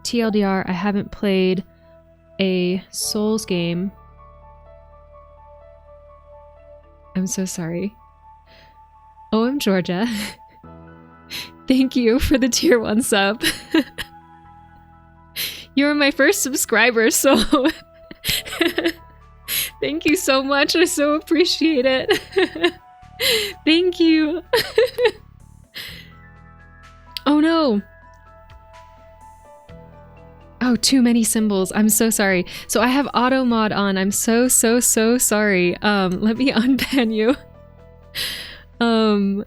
TLDR, I haven't played a Souls game. I'm so sorry. Oh, I'm Georgia. Thank you for the tier 1 sub. You were my first subscriber, so thank you so much. I so appreciate it. Thank you. Oh no. Oh, too many symbols. I'm so sorry. So I have auto mod on. I'm so sorry. Let me unban you. Unban.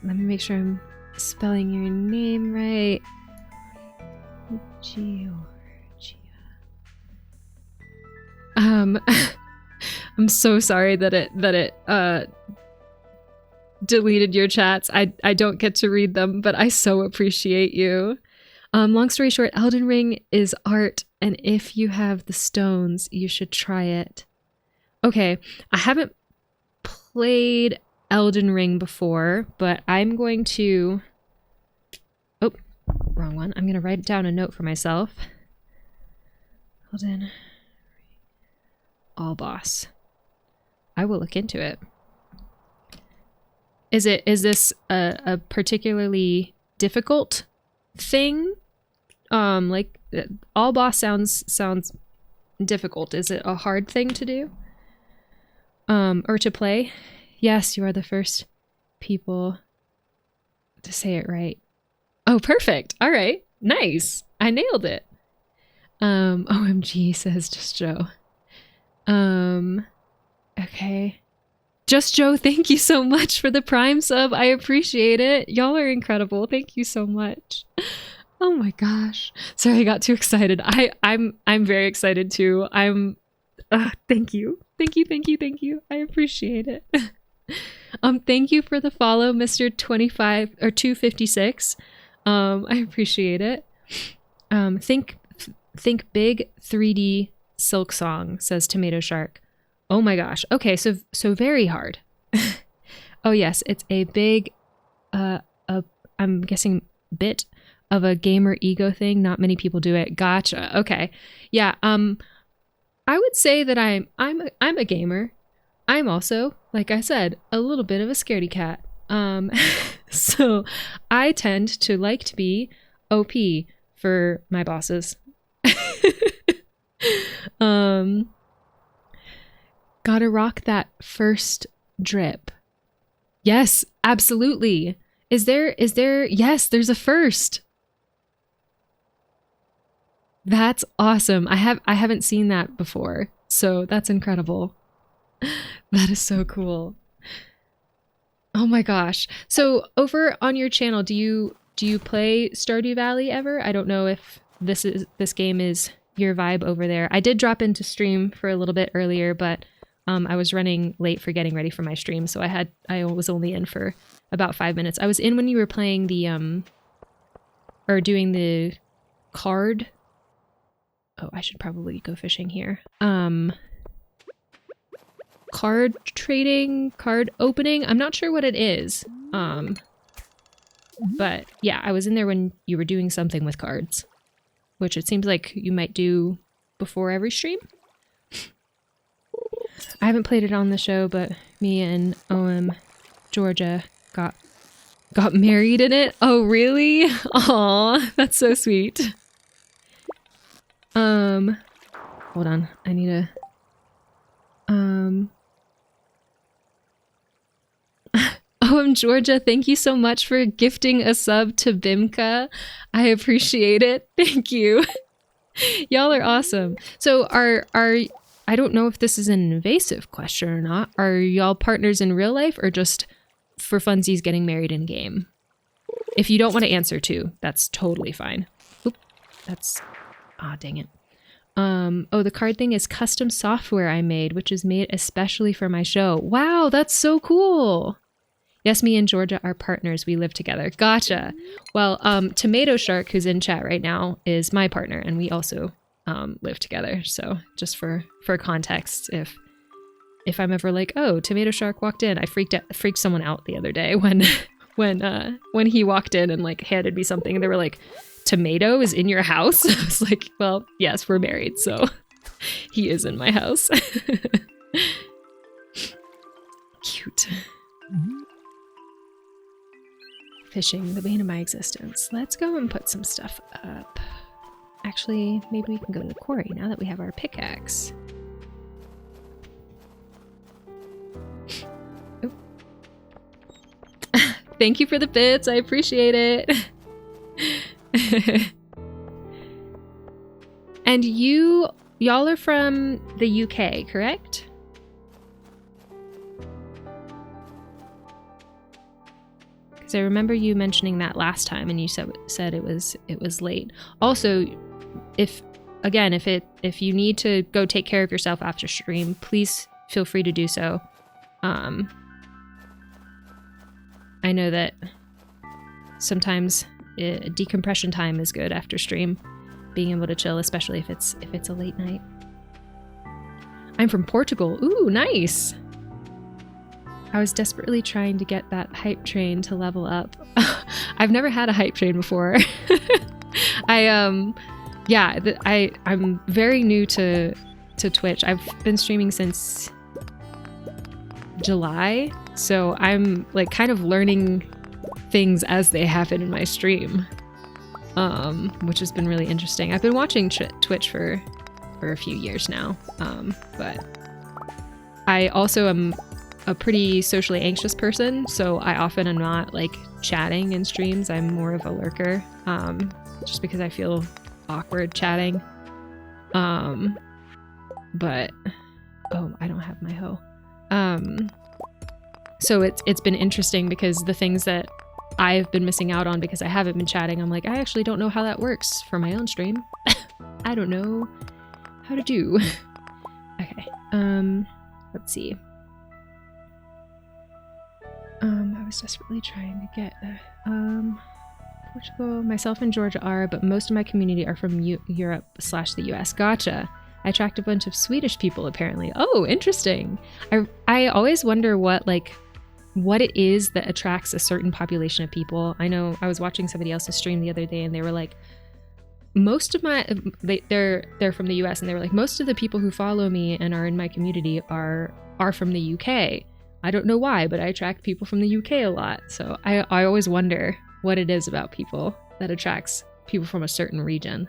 Let me make sure I'm spelling your name right. Georgia. I'm so sorry that it deleted your chats. I don't get to read them, but I so appreciate you. Long story short, Elden Ring is art, and if you have the stones, you should try it. Okay, I haven't played Elden Ring before, but I'm going to... Oh, wrong one. I'm going to write down a note for myself. Elden Ring. All boss. I will look into it. Is this a particularly difficult thing? Like all boss sounds difficult. Is it a hard thing to do? Or to play? Yes, you are the first people to say it right. Oh, perfect. All right. Nice. I nailed it. OMG, says Just Joe. Okay. Just Joe, thank you so much for the Prime sub. I appreciate it. Y'all are incredible. Thank you so much. Oh my gosh. Sorry, I got too excited. I'm very excited too. Thank you. Thank you. I appreciate it. Thank you for the follow, Mr. 25 or 256. I appreciate it. Think big 3D Silk Song, says Tomato Shark. Oh my gosh. Okay, so very hard. Oh yes, it's a big I'm guessing bit of a gamer ego thing. Not many people do it. Gotcha. Okay. Yeah, I would say that I'm a gamer. I'm also, like I said, a little bit of a scaredy cat. So I tend to like to be OP for my bosses. Gotta rock that first drip. Yes, absolutely. Is there, yes, there's a first. That's awesome. I haven't seen that before, so that's incredible. That is so cool. Oh my gosh. So over on your channel, do you play Stardew Valley ever? I don't know if this game is your vibe over there. I did drop into stream for a little bit earlier, but I was running late for getting ready for my stream, so I was only in for about 5 minutes. I was in when you were playing the or doing the card. Oh, I should probably go fishing here. Card trading, card opening. I'm not sure what it is. But yeah, I was in there when you were doing something with cards, which it seems like you might do before every stream. I haven't played it on the show, but me and OM Georgia got married in it. Oh, really? Aw, that's so sweet. Hold on. I need to OM Georgia, thank you so much for gifting a sub to Bimka. I appreciate it. Thank you. Y'all are awesome. So are I don't know if this is an invasive question or not. Are y'all partners in real life or just for funsies getting married in game? If you don't want to answer too, that's totally fine. Oop, that's dang it. Oh, the card thing is custom software I made, which is made especially for my show. Wow, that's so cool. Yes, me and Georgia are partners. We live together. Gotcha. Well, Tomato Shark, who's in chat right now, is my partner, and we also live together. So just for context, if I'm ever like, oh, Tomato Shark walked in, I freaked someone out the other day when he walked in and like handed me something, and they were like, "Tomato is in your house?" I was like, well, yes, we're married, so he is in my house. Cute. Fishing, the bane of my existence. Let's go and put some stuff up. Actually, maybe we can go to the quarry now that we have our pickaxe. Oop. Thank you for the bits. I appreciate it. And y'all are from the UK, correct? Because I remember you mentioning that last time, and you said it was late. Also, if you need to go take care of yourself after stream, please feel free to do so. I know that sometimes decompression time is good after stream, being able to chill, especially if it's a late night. I'm from Portugal. Ooh, nice. I was desperately trying to get that hype train to level up. I've never had a hype train before. I'm very new to Twitch. I've been streaming since July, so I'm like kind of learning things as they happen in my stream, which has been really interesting. I've been watching Twitch for a few years now, but I also am a pretty socially anxious person, so I often am not like chatting in streams. I'm more of a lurker, just because I feel awkward chatting. But oh, I don't have my hoe. So it's been interesting because the things that I've been missing out on because I haven't been chatting, I'm like, I actually don't know how that works for my own stream. I don't know how to do. Okay, let's see. I was desperately trying to get Portugal. Myself and Georgia are, but most of my community are from Europe/the US. Gotcha. I attract a bunch of Swedish people apparently. Oh, interesting. I always wonder what it is that attracts a certain population of people. I know I was watching somebody else's stream the other day, and they were like, most of they're from the US, and they were like, most of the people who follow me and are in my community are from the UK. I don't know why, but I attract people from the UK a lot. So I always wonder what it is about people that attracts people from a certain region.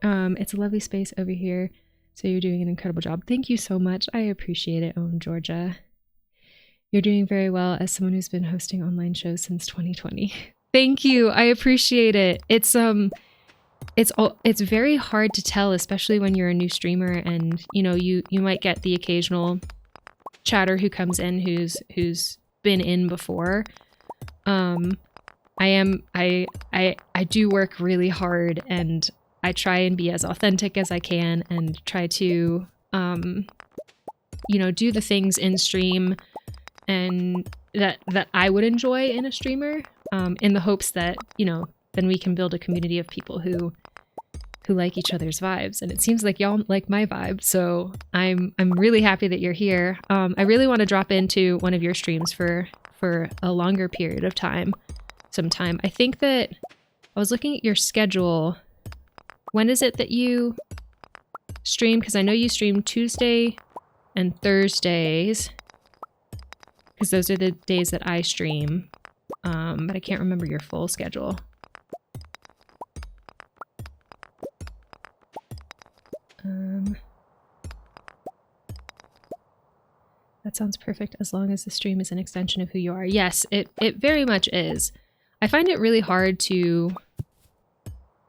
It's a lovely space over here, so you're doing an incredible job. Thank you so much. I appreciate it, Georgia. You're doing very well as someone who's been hosting online shows since 2020. Thank you. I appreciate it. It's it's very hard to tell, especially when you're a new streamer, and you know, you might get the occasional chatter who comes in who's been in before. I do work really hard, and I try and be as authentic as I can, and try to you know, do the things in stream and that I would enjoy in a streamer, in the hopes that, you know, then we can build a community of people who like each other's vibes. And it seems like y'all like my vibe, so I'm really happy that you're here. I really want to drop into one of your streams for a longer period of time sometime. I think that I was looking at your schedule. When is it that you stream? Because I know you stream Tuesday and Thursdays, because those are the days that I stream, but I can't remember your full schedule. That sounds perfect, as long as the stream is an extension of who you are. Yes, it very much is. I find it really hard to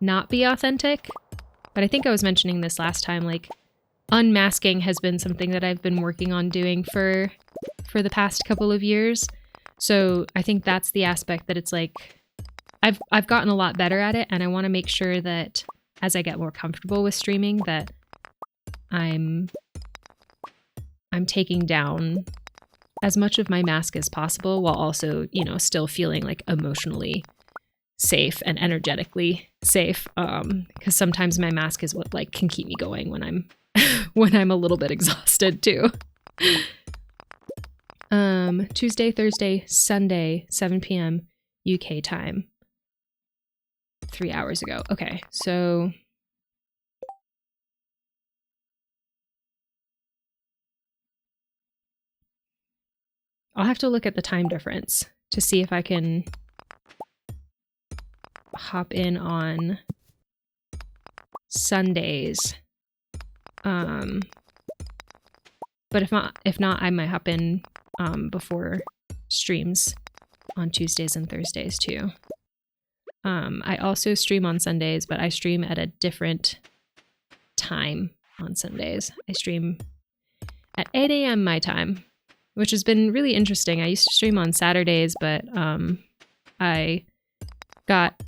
not be authentic, but I think I was mentioning this last time, like, unmasking has been something that I've been working on doing for the past couple of years. So I think that's the aspect that it's like, I've gotten a lot better at it, and I want to make sure that as I get more comfortable with streaming, that I'm taking down as much of my mask as possible, while also, you know, still feeling like emotionally safe and energetically safe. Because sometimes my mask is what like can keep me going when I'm when I'm a little bit exhausted too. Tuesday, Thursday, Sunday, 7 p.m. UK time. 3 hours ago. Okay, so I'll have to look at the time difference to see if I can hop in on Sundays. But if not, I might hop in before streams on Tuesdays and Thursdays too. I also stream on Sundays, but I stream at a different time on Sundays. I stream at 8 a.m. my time, which has been really interesting. I used to stream on Saturdays, but I got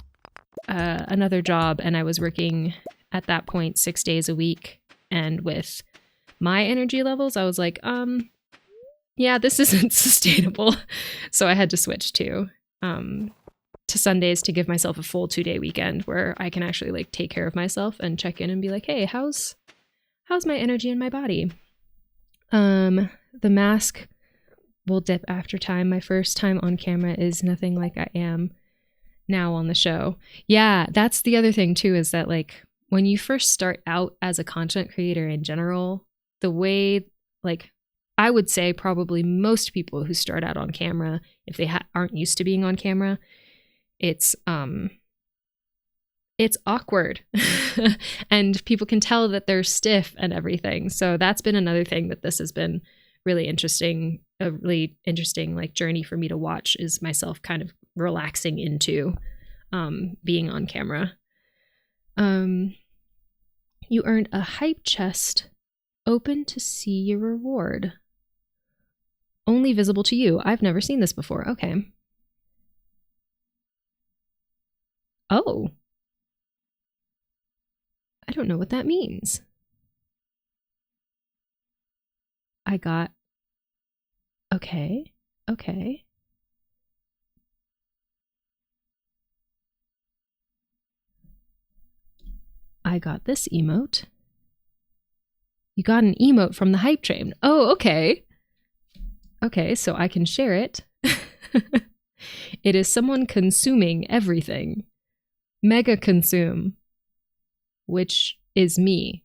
another job, and I was working at that point 6 days a week. And with my energy levels, I was like, yeah, this isn't sustainable. So I had to switch to Sundays to give myself a full 2-day weekend where I can actually like take care of myself and check in and be like, hey, how's my energy in my body? The mask will dip after time. My first time on camera is nothing like I am now on the show. Yeah, that's the other thing too, is that like when you first start out as a content creator in general, the way, like, I would say probably most people who start out on camera, if they aren't used to being on camera, it's awkward and people can tell that they're stiff and everything. So that's been another thing that this has been really interesting, a really interesting like journey for me to watch, is myself kind of relaxing into being on camera. You earned a hype chest. Open to see your reward. Only visible to you. I've never seen this before. Okay. Oh. I don't know what that means. I got... Okay. Okay. I got this emote. You got an emote from the hype train. Oh, okay. Okay, so I can share it. It is someone consuming everything. Mega consume. Which is me.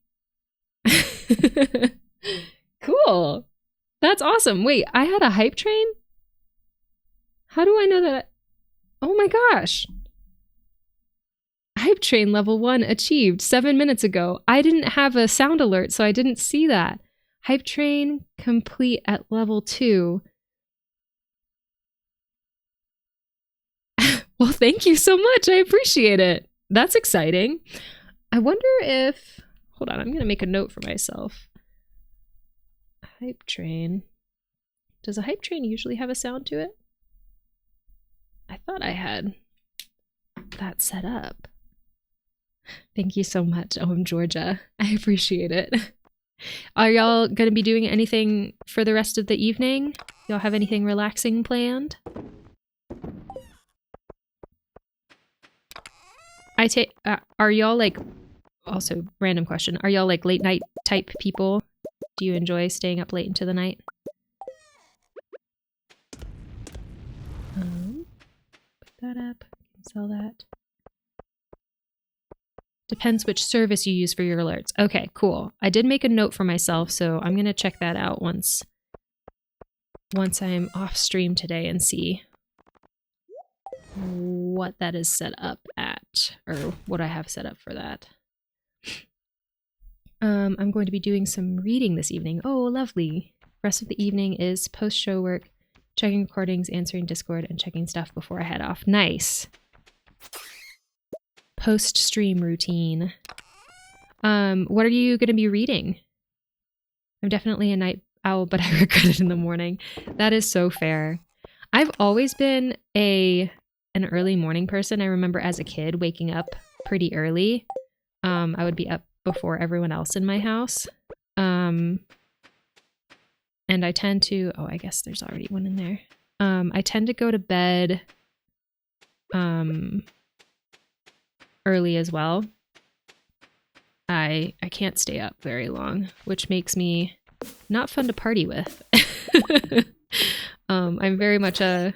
Cool. That's awesome. Wait, I had a hype train? How do I know that? Oh my gosh. Hype train level 1 achieved 7 minutes ago. I didn't have a sound alert, so I didn't see that. Hype train complete at level 2. Well, thank you so much. I appreciate it. That's exciting. I wonder if... Hold on, I'm going to make a note for myself. Hype train. Does a hype train usually have a sound to it? I thought I had that set up. Thank you so much, OM Georgia. I appreciate it. Are y'all going to be doing anything for the rest of the evening? Y'all have anything relaxing planned? Are y'all like, also random question, are y'all like late night type people? Do you enjoy staying up late into the night? Put that up, sell that. Depends which service you use for your alerts. Okay, cool. I did make a note for myself, so I'm gonna check that out once I'm off stream today and see what that is set up at, or what I have set up for that. I'm going to be doing some reading this evening. Oh, lovely. Rest of the evening is post-show work, checking recordings, answering Discord, and checking stuff before I head off. Nice. Post-stream routine. What are you going to be reading? I'm definitely a night owl, but I regret it in the morning. That is so fair. I've always been an early morning person. I remember as a kid waking up pretty early. I would be up before everyone else in my house. And I tend to, oh, I guess there's already one in there. I tend to go to bed early as well. I can't stay up very long, which makes me not fun to party with. I'm very much an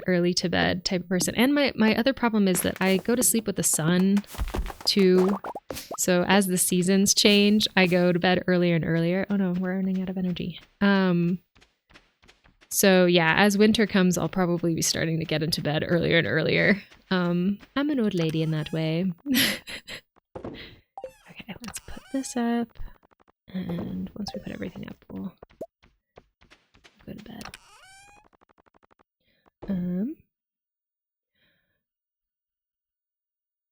early to bed type of person. And my other problem is that I go to sleep with the sun too. So as the seasons change, I go to bed earlier and earlier. Oh no, we're running out of energy. So yeah, as winter comes, I'll probably be starting to get into bed earlier and earlier. I'm an old lady in that way. Okay, let's put this up. And once we put everything up, we'll go to bed.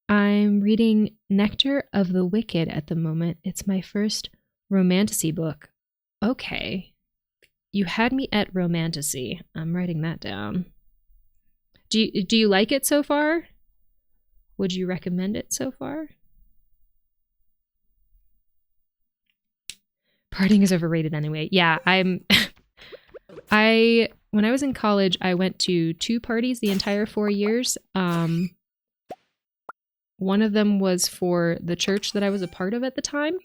I'm reading Nectar of the Wicked at the moment. It's my first romantasy book. Okay. You had me at romantasy. I'm writing that down. Do you like it so far? Would you recommend it so far? Partying is overrated anyway. Yeah, when I was in college, I went to 2 parties the entire 4 years. One of them was for the church that I was a part of at the time.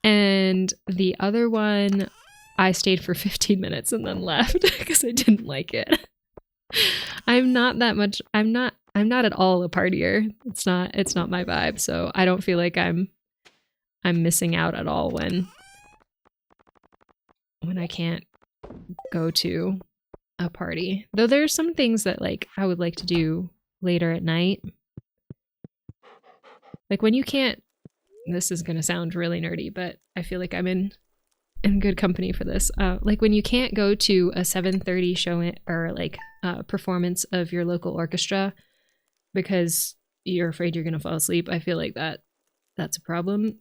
And the other one, I stayed for 15 minutes and then left because I didn't like it. I'm not at all a partier. It's not my vibe. So I don't feel like I'm missing out at all when I can't go to a party. Though there's some things that like I would like to do later at night. Like when you can't, this is going to sound really nerdy, but I feel like I'm in good company for this. Like when you can't go to a 7:30 show or like performance of your local orchestra because you're afraid you're going to fall asleep. I feel like that's a problem.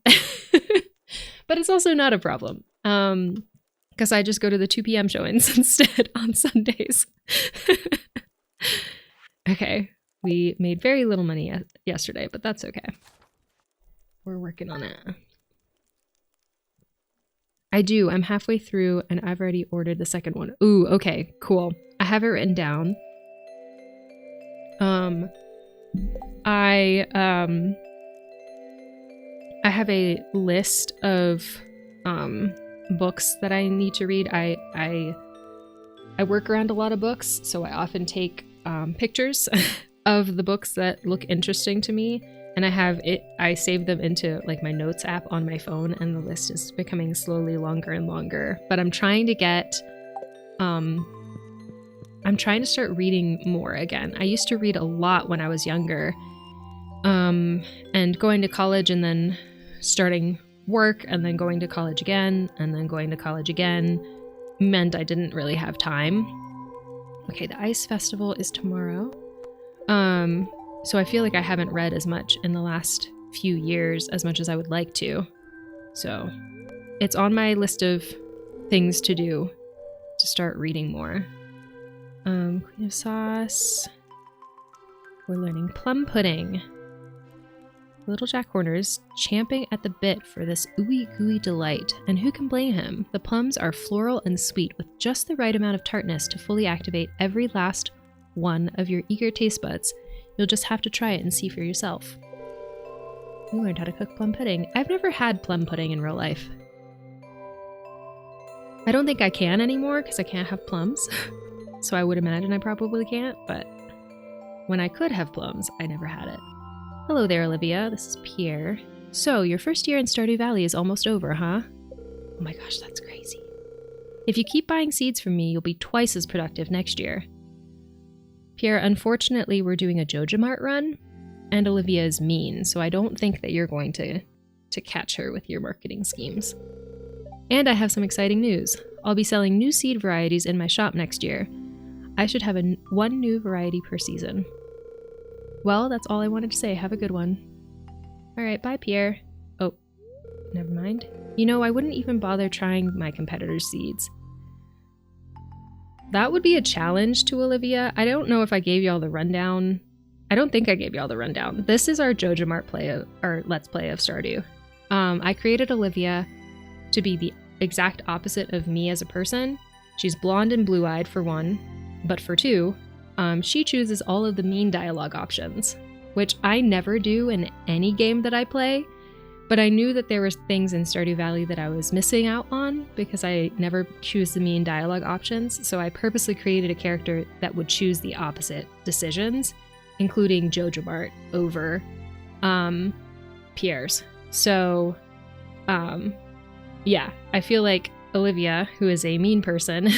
But it's also not a problem. Because I just go to the 2 p.m. showings instead on Sundays. Okay. We made very little money yesterday, but that's okay. We're working on it. I do. I'm halfway through and I've already ordered the second one. Ooh, okay, cool. I have it written down. I have a list of books that I need to read. I work around a lot of books, so I often take pictures of the books that look interesting to me, and I save them into like my notes app on my phone, and the list is becoming slowly longer and longer. But I'm trying to start reading more again. I used to read a lot when I was younger, and going to college and then starting work and then going to college again and then going to college again meant I didn't really have time. Okay, the ice festival is tomorrow. So I feel like I haven't read as much in the last few years as much as I would like to. So it's on my list of things to do to start reading more. Queen of Sauce. We're learning plum pudding. Little Jack Horner's champing at the bit for this ooey gooey delight, and who can blame him? The plums are floral and sweet with just the right amount of tartness to fully activate every last one of your eager taste buds. You'll just have to try it and see for yourself. We learned how to cook plum pudding. I've never had plum pudding in real life. I don't think I can anymore because I can't have plums. So I would imagine I probably can't, but when I could have plums, I never had it. Hello there, Olivia. This is Pierre. So, your first year in Stardew Valley is almost over, huh? Oh my gosh, that's crazy. If you keep buying seeds from me, you'll be twice as productive next year. Pierre, unfortunately, we're doing a JojaMart run, and Olivia is mean, so I don't think that you're going to catch her with your marketing schemes. And I have some exciting news. I'll be selling new seed varieties in my shop next year. I should have one new variety per season. Well, that's all I wanted to say. Have a good one. Alright, bye, Pierre. Oh, never mind. You know, I wouldn't even bother trying my competitor's seeds. That would be a challenge to Olivia. I don't know if I gave y'all the rundown. I don't think I gave y'all the rundown. This is our JojaMart Let's Play of Stardew. I created Olivia to be the exact opposite of me as a person. She's blonde and blue-eyed for one, but for two, she chooses all of the mean dialogue options, which I never do in any game that I play, but I knew that there were things in Stardew Valley that I was missing out on because I never choose the mean dialogue options, so I purposely created a character that would choose the opposite decisions, including JojaMart over Pierre's. So, yeah, I feel like Olivia, who is a mean person,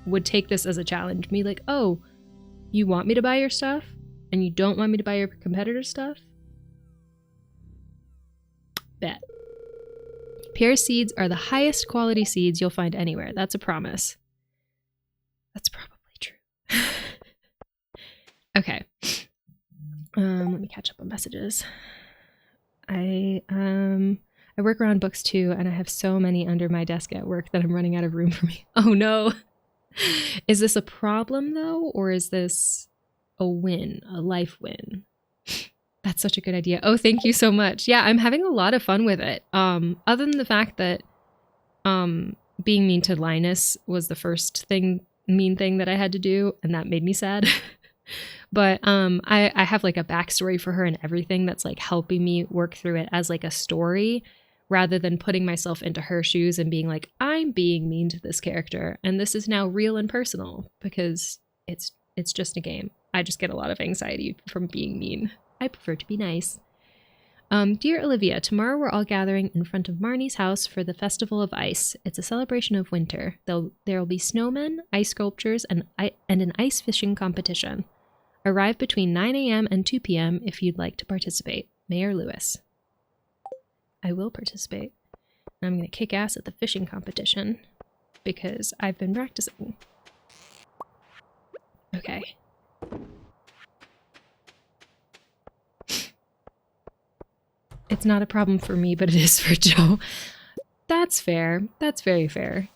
would take this as a challenge. Me like, oh, you want me to buy your stuff? And you don't want me to buy your competitor's stuff? Bet. Pierre's seeds are the highest quality seeds you'll find anywhere. That's a promise. That's probably true. Okay. Let me catch up on messages. I work around books too, and I have so many under my desk at work that I'm running out of room for me. Oh no. Is this a problem though, or is this a win, a life win? That's such a good idea. Oh, thank you so much. Yeah, I'm having a lot of fun with it. Other than the fact that being mean to Linus was the first mean thing that I had to do, and that made me sad. But I have like a backstory for her and everything that's like helping me work through it as like a story, rather than putting myself into her shoes and being like, I'm being mean to this character, and this is now real and personal because it's just a game. I just get a lot of anxiety from being mean. I prefer to be nice. Dear Olivia, tomorrow we're all gathering in front of Marnie's house for the Festival of Ice. It's a celebration of winter. There'll be snowmen, ice sculptures, and an ice fishing competition. Arrive between 9 a.m. and 2 p.m. if you'd like to participate. Mayor Lewis. I will participate. I'm going to kick ass at the fishing competition because I've been practicing. Okay. It's not a problem for me, but it is for Joe. That's fair. That's very fair.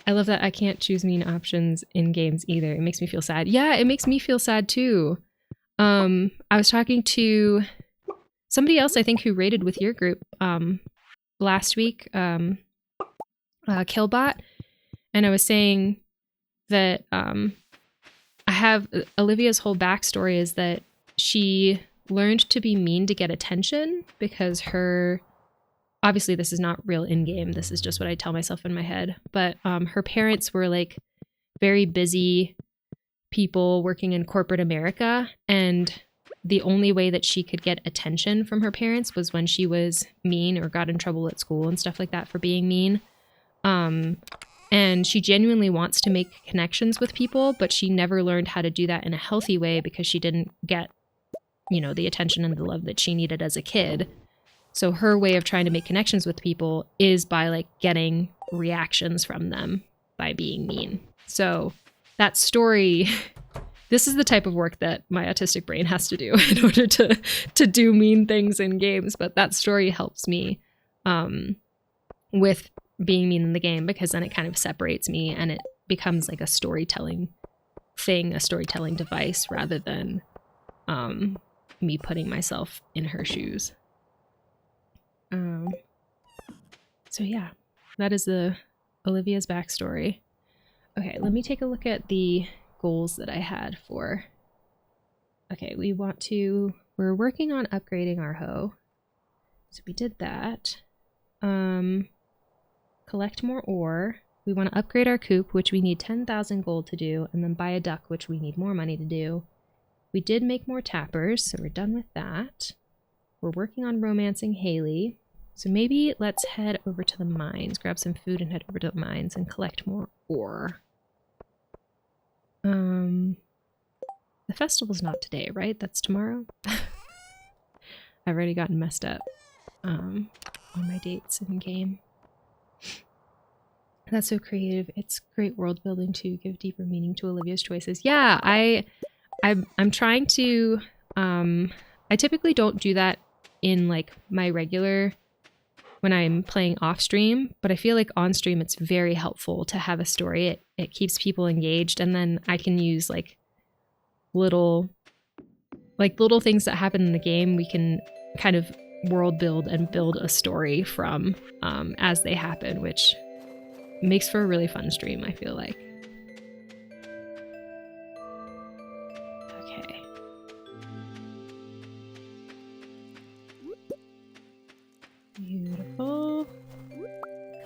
I love that I can't choose mean options in games either. It makes me feel sad. Yeah, it makes me feel sad too. I was talking to somebody else, I think, who raided with your group last week, Killbot, and I was saying that I have Olivia's whole backstory is that she learned to be mean to get attention because obviously this is not real in-game, this is just what I tell myself in my head, but her parents were like very busy people working in corporate America, and the only way that she could get attention from her parents was when she was mean or got in trouble at school and stuff like that for being mean. And she genuinely wants to make connections with people, but she never learned how to do that in a healthy way because she didn't get, the attention and the love that she needed as a kid. So her way of trying to make connections with people is by like getting reactions from them by being mean. So that story this is the type of work that my autistic brain has to do in order to do mean things in games. But that story helps me with being mean in the game, because then it kind of separates me and it becomes like a storytelling thing, a storytelling device, rather than me putting myself in her shoes. So yeah, that is the Olivia's backstory. Okay, let me take a look at the goals that I had for... Okay, we're working on upgrading our hoe. So we did that. Collect more ore. We want to upgrade our coop, which we need 10,000 gold to do, and then buy a duck, which we need more money to do. We did make more tappers, so we're done with that. We're working on romancing Haley. So maybe let's head over to the mines, grab some food and head over to the mines and collect more ore. The festival's not today, right? That's tomorrow? I've already gotten messed up on my dates in game. That's so creative. It's great world building to give deeper meaning to Olivia's choices. Yeah, I'm trying to... I typically don't do that in like my regular... when I'm playing off stream, but I feel like on stream it's very helpful to have a story. It keeps people engaged, and then I can use like little things that happen in the game. We can kind of world build and build a story from as they happen, which makes for a really fun stream, I feel like. Okay. Beautiful.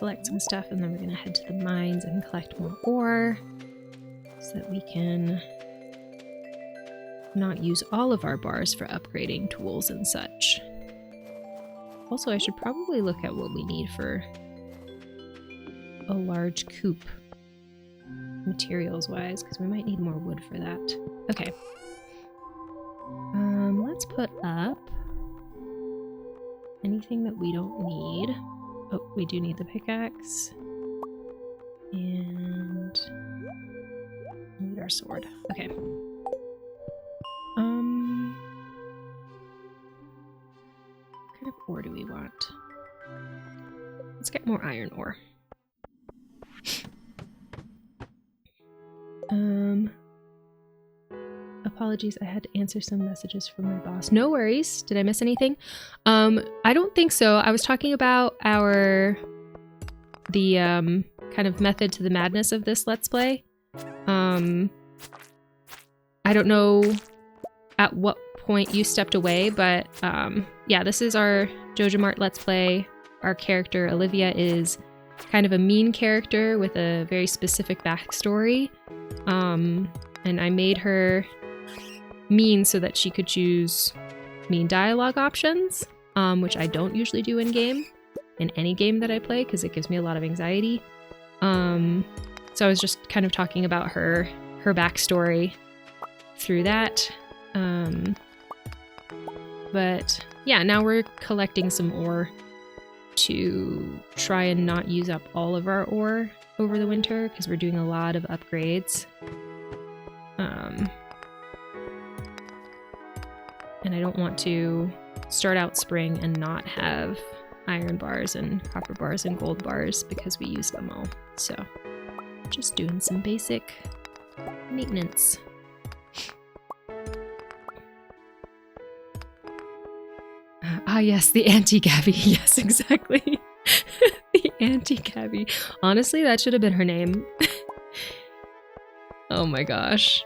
Collect some stuff, and then we're gonna head to the mines and collect more ore so that we can not use all of our bars for upgrading tools and such. Also, I should probably look at what we need for a large coop materials wise, because we might need more wood for that. Okay. Let's put up anything that we don't need. Oh, we do need the pickaxe. And we need our sword. Okay. What kind of ore do we want? Let's get more iron ore. Apologies, I had to answer some messages from my boss. No worries. Did I miss anything? I don't think so. I was talking about the kind of method to the madness of this Let's Play. I don't know at what point you stepped away, but yeah, this is our JojaMart Let's Play. Our character, Olivia, is kind of a mean character with a very specific backstory. And I made her mean so that she could choose mean dialogue options, which I don't usually do in game, in any game that I play, because it gives me a lot of anxiety. So I was just kind of talking about her backstory through that. But yeah, now we're collecting some ore to try and not use up all of our ore over the winter, because we're doing a lot of upgrades. And I don't want to start out spring and not have iron bars and copper bars and gold bars because we use them all. So just doing some basic maintenance. Ah yes, the anti-Gabby. Yes, exactly. The anti-Gabby. Honestly, that should have been her name. Oh my gosh.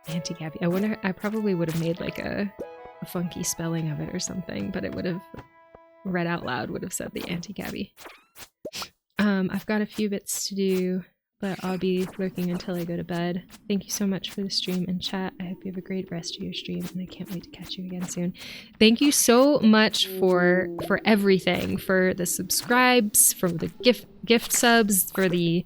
Anti-Gabby. I wonder, I probably would have made like a funky spelling of it or something, but it would have read out loud, would have said the anti-Gabby. I've got a few bits to do, but I'll be lurking until I go to bed. Thank you so much for the stream and chat. I hope you have a great rest of your stream, and I can't wait to catch you again soon. Thank you so much for everything, for the subscribes, for the gift subs, for the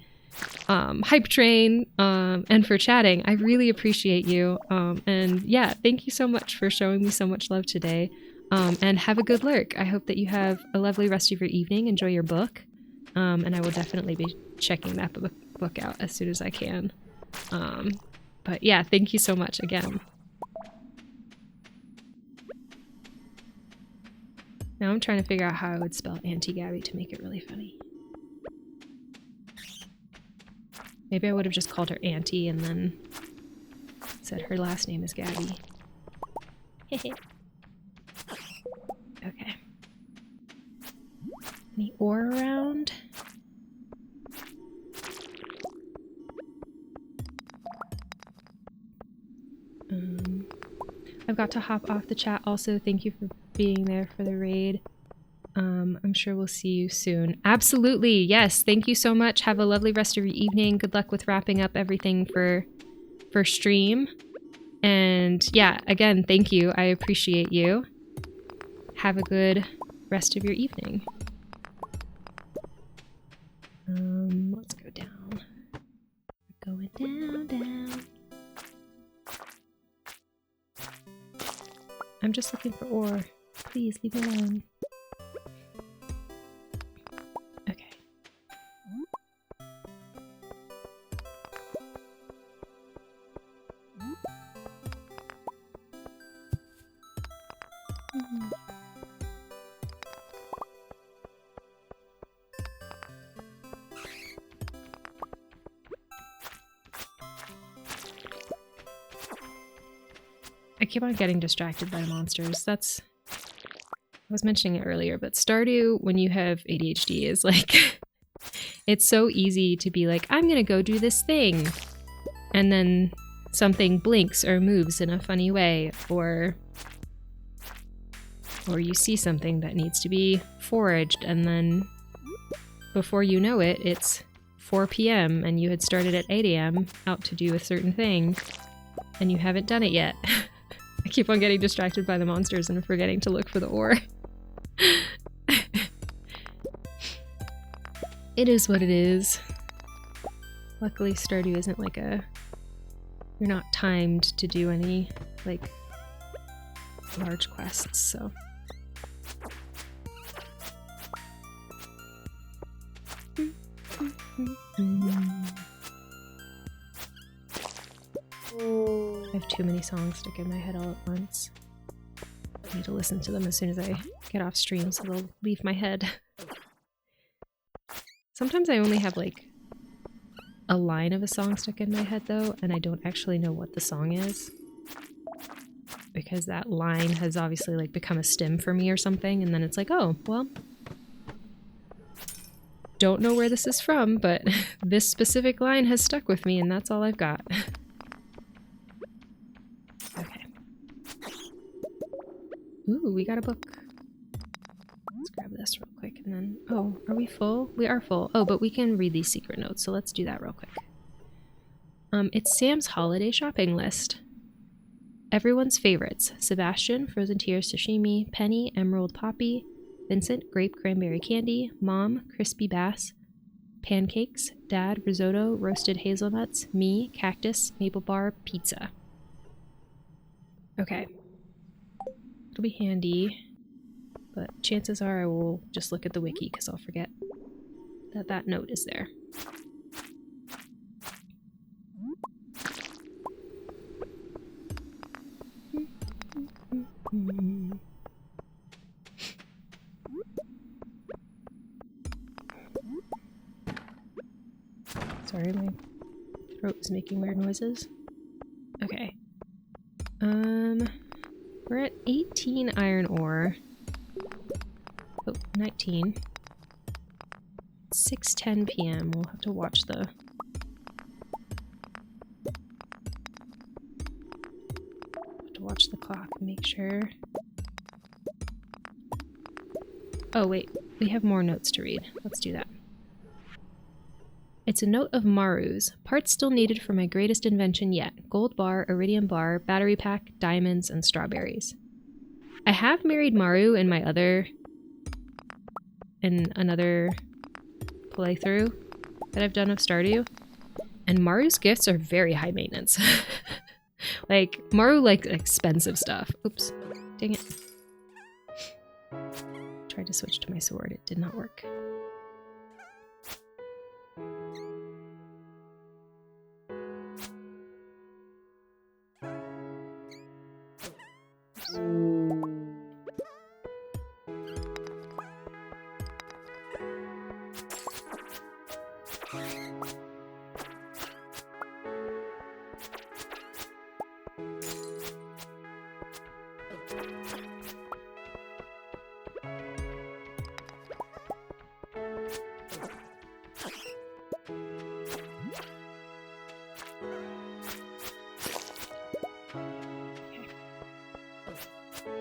hype train, and for chatting. I really appreciate you. And yeah, thank you so much for showing me so much love today. And have a good lurk. I hope that you have a lovely rest of your evening. Enjoy your book. And I will definitely be checking that book out as soon as I can. But yeah, thank you so much again. Now I'm trying to figure out how I would spell Auntie Gabby to make it really funny. Maybe I would have just called her Auntie and then said her last name is Gabby. Okay. Any ore around? I've got to hop off the chat also. Thank you for being there for the raid. I'm sure we'll see you soon. Absolutely, yes. Thank you so much. Have a lovely rest of your evening. Good luck with wrapping up everything for stream. And yeah, again, thank you. I appreciate you. Have a good rest of your evening. Let's go down. We're going down. I'm just looking for ore. Please leave me alone. Okay. I keep on getting distracted by monsters. That's... I was mentioning it earlier, but Stardew, when you have ADHD, is like... it's so easy to be like, I'm gonna go do this thing! And then something blinks or moves in a funny way, or you see something that needs to be foraged, and then before you know it, it's 4 PM and you had started at 8 AM out to do a certain thing, and you haven't done it yet. I keep on getting distracted by the monsters and forgetting to look for the ore. It is what it is. Luckily, Stardew isn't like a... You're not timed to do any, like, large quests, so... I have too many songs stuck in my head all at once. I need to listen to them as soon as I get off stream so they'll leave my head. Sometimes I only have like a line of a song stuck in my head though, and I don't actually know what the song is. Because that line has obviously like become a stim for me or something, and then it's like, oh, well, don't know where this is from, but this specific line has stuck with me and that's all I've got. Okay. Ooh, we got a book. Let's grab this real quick and then... Oh, are we full? We are full. Oh, but we can read these secret notes, so let's do that real quick. It's Sam's holiday shopping list. Everyone's favorites. Sebastian, frozen tears sashimi. Penny, emerald poppy. Vincent, grape cranberry candy. Mom, crispy bass. Pancakes. Dad, risotto, roasted hazelnuts. Me, cactus, maple bar, pizza. Okay. It'll be handy, but chances are I will just look at the wiki because I'll forget that that note is there. Sorry, my throat is making weird noises. Okay. We're at 18 iron ore. Oh, 19. 6:10 PM. We'll have to watch the... watch the clock and make sure. Oh wait, we have more notes to read. Let's do that. It's a note of Maru's. Parts still needed for my greatest invention yet. Gold bar, iridium bar, battery pack, diamonds, and strawberries. I have married Maru in my other... in another playthrough that I've done of Stardew. And Maru's gifts are very high maintenance. Like, Maru likes expensive stuff. Oops. Dang it. Tried to switch to my sword. It did not work.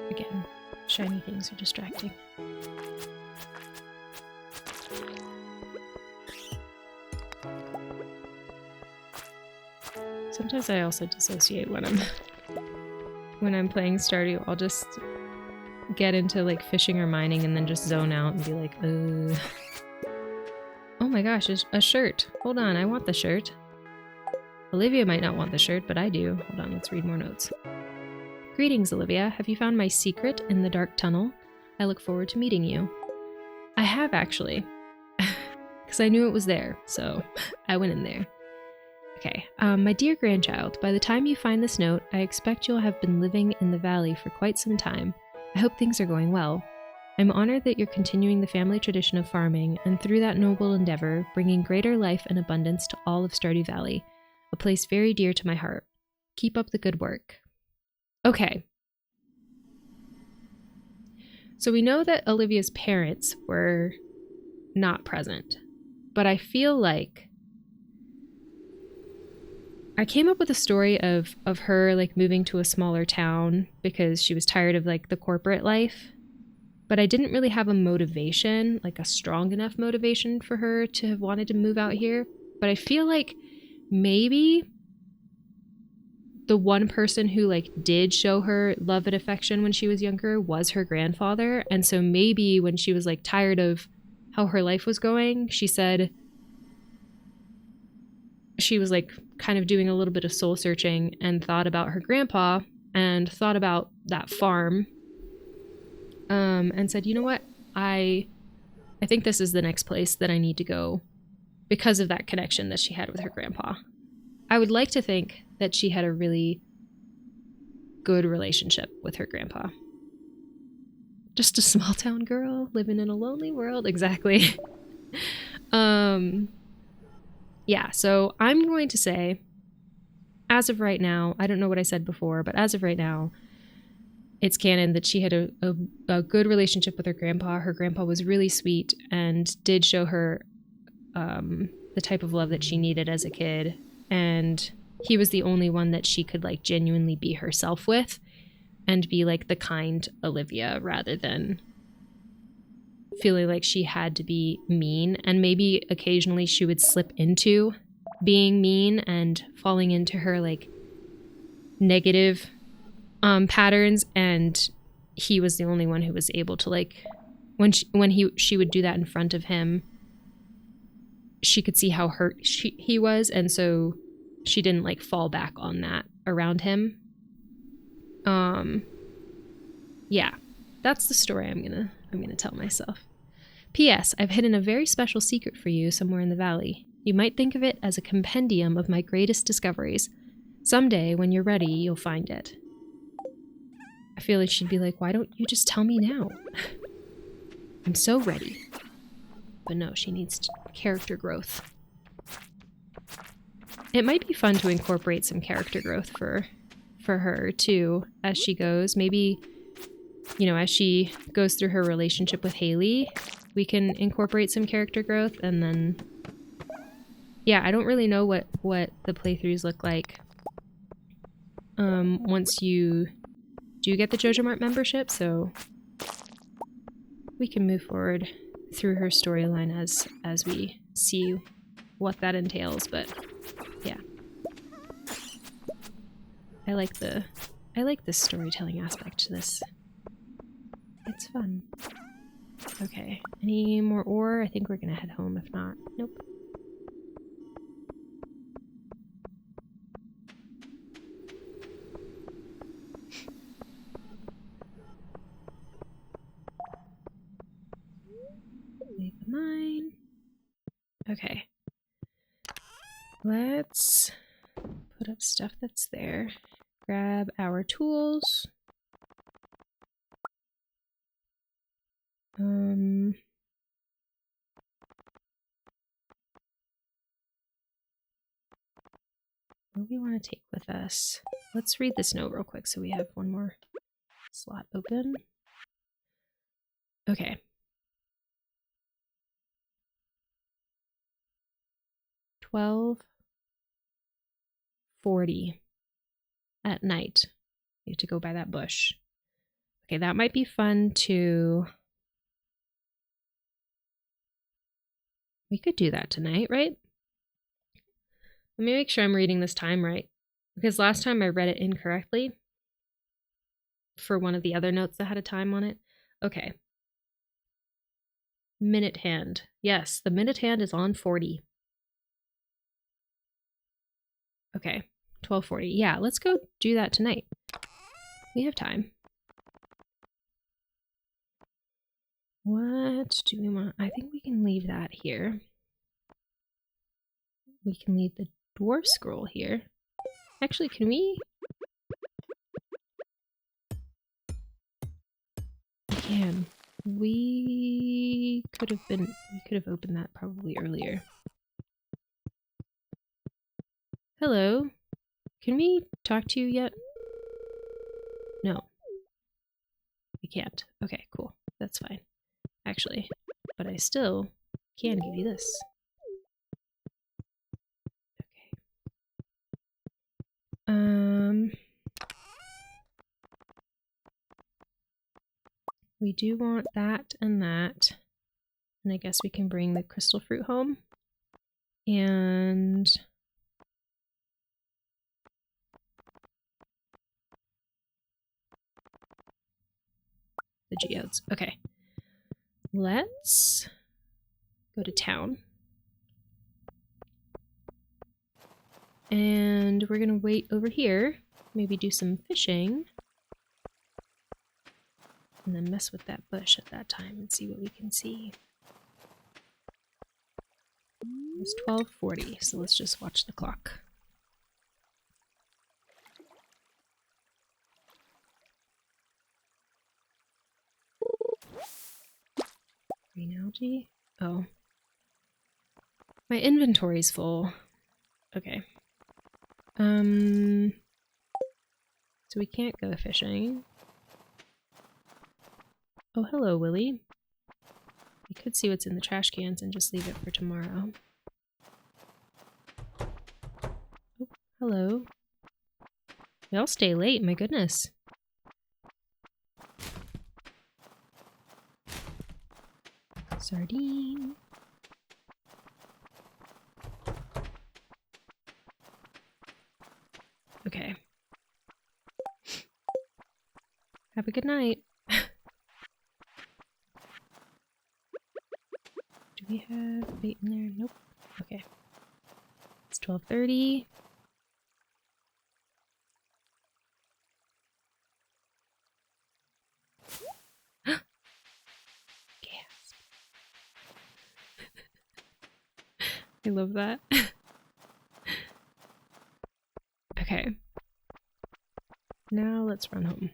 Again, shiny things are distracting. Sometimes I also dissociate when I'm playing Stardew. I'll just get into like fishing or mining and then just zone out and be like, oh my gosh, a shirt. Hold on, I want the shirt. Olivia might not want the shirt, but I do. Hold on, let's read more notes. Greetings, Olivia. Have you found my secret in the dark tunnel? I look forward to meeting you. I have, actually. Because I knew it was there, so I went in there. Okay, my dear grandchild, by the time you find this note, I expect you'll have been living in the valley for quite some time. I hope things are going well. I'm honored that you're continuing the family tradition of farming, and through that noble endeavor, bringing greater life and abundance to all of Stardew Valley, a place very dear to my heart. Keep up the good work. Okay. So we know that Olivia's parents were not present, but I feel like I came up with a story of her like moving to a smaller town because she was tired of like the corporate life, but I didn't really have a motivation, like a strong enough motivation for her to have wanted to move out here. But I feel like maybe the one person who like did show her love and affection when she was younger was her grandfather. And so maybe when she was like tired of how her life was going, she said she was like kind of doing a little bit of soul searching and thought about her grandpa and thought about that farm, and said, you know what, I think this is the next place that I need to go because of that connection that she had with her grandpa. I would like to think that she had a really good relationship with her grandpa. Just a small town girl living in a lonely world. Exactly. Yeah, so I'm going to say, as of right now, I don't know what I said before, but as of right now, it's canon that she had a good relationship with her grandpa. Her grandpa was really sweet and did show her the type of love that she needed as a kid. And he was the only one that she could like genuinely be herself with and be like the kind Olivia rather than feeling like she had to be mean. And maybe occasionally she would slip into being mean and falling into her like negative patterns, and he was the only one who was able to like when she would do that in front of him, she could see how hurt he was, and so she didn't like fall back on that around him. Yeah, that's the story I'm gonna tell myself. P.S. I've hidden a very special secret for you somewhere in the valley. You might think of it as a compendium of my greatest discoveries. Someday, when you're ready, you'll find it. I feel like she'd be like, why don't you just tell me now? I'm so ready. But no, she needs character growth. It might be fun to incorporate some character growth for her, too, as she goes. Maybe, you know, as she goes through her relationship with Haley, we can incorporate some character growth, and then... Yeah, I don't really know what the playthroughs look like once you do get the JojaMart membership, so we can move forward through her storyline as we see what that entails. But yeah, I like the storytelling aspect to this. It's fun. Okay, any more ore? I think we're gonna head home. If not, nope. Leave mine. Okay. Let's put up stuff that's there. Grab our tools. What do we want to take with us? Let's read this note real quick so we have one more slot open. Okay. 12:40 at night. We have to go by that bush. Okay, that might be fun to... We could do that tonight, right? Let me make sure I'm reading this time right, because last time I read it incorrectly for one of the other notes that had a time on it. Okay. Minute hand. Yes, the minute hand is on 40. Okay, 12:40. Yeah, let's go do that tonight. We have time. What do we want? I think we can leave that here. We can leave the dwarf scroll here. Actually, can we? We can. We could have opened that probably earlier. Hello. Can we talk to you yet? No. We can't. Okay, cool. That's fine. Actually, but I still can give you this. Okay. We do want that, and I guess we can bring the crystal fruit home. And the geodes. Okay. Let's go to town. And we're gonna wait over here, maybe do some fishing, and then mess with that bush at that time and see what we can see. It's 12:40, so let's just watch the clock. Green algae? Oh. My inventory's full. Okay. So we can't go fishing. Oh, hello, Willy. We could see what's in the trash cans and just leave it for tomorrow. Oh, hello. Y'all stay late, my goodness. Sardine. Okay. Have a good night. Do we have bait in there? Nope. Okay. It's 12:30. Gasp. I love that. Okay. Now let's run home.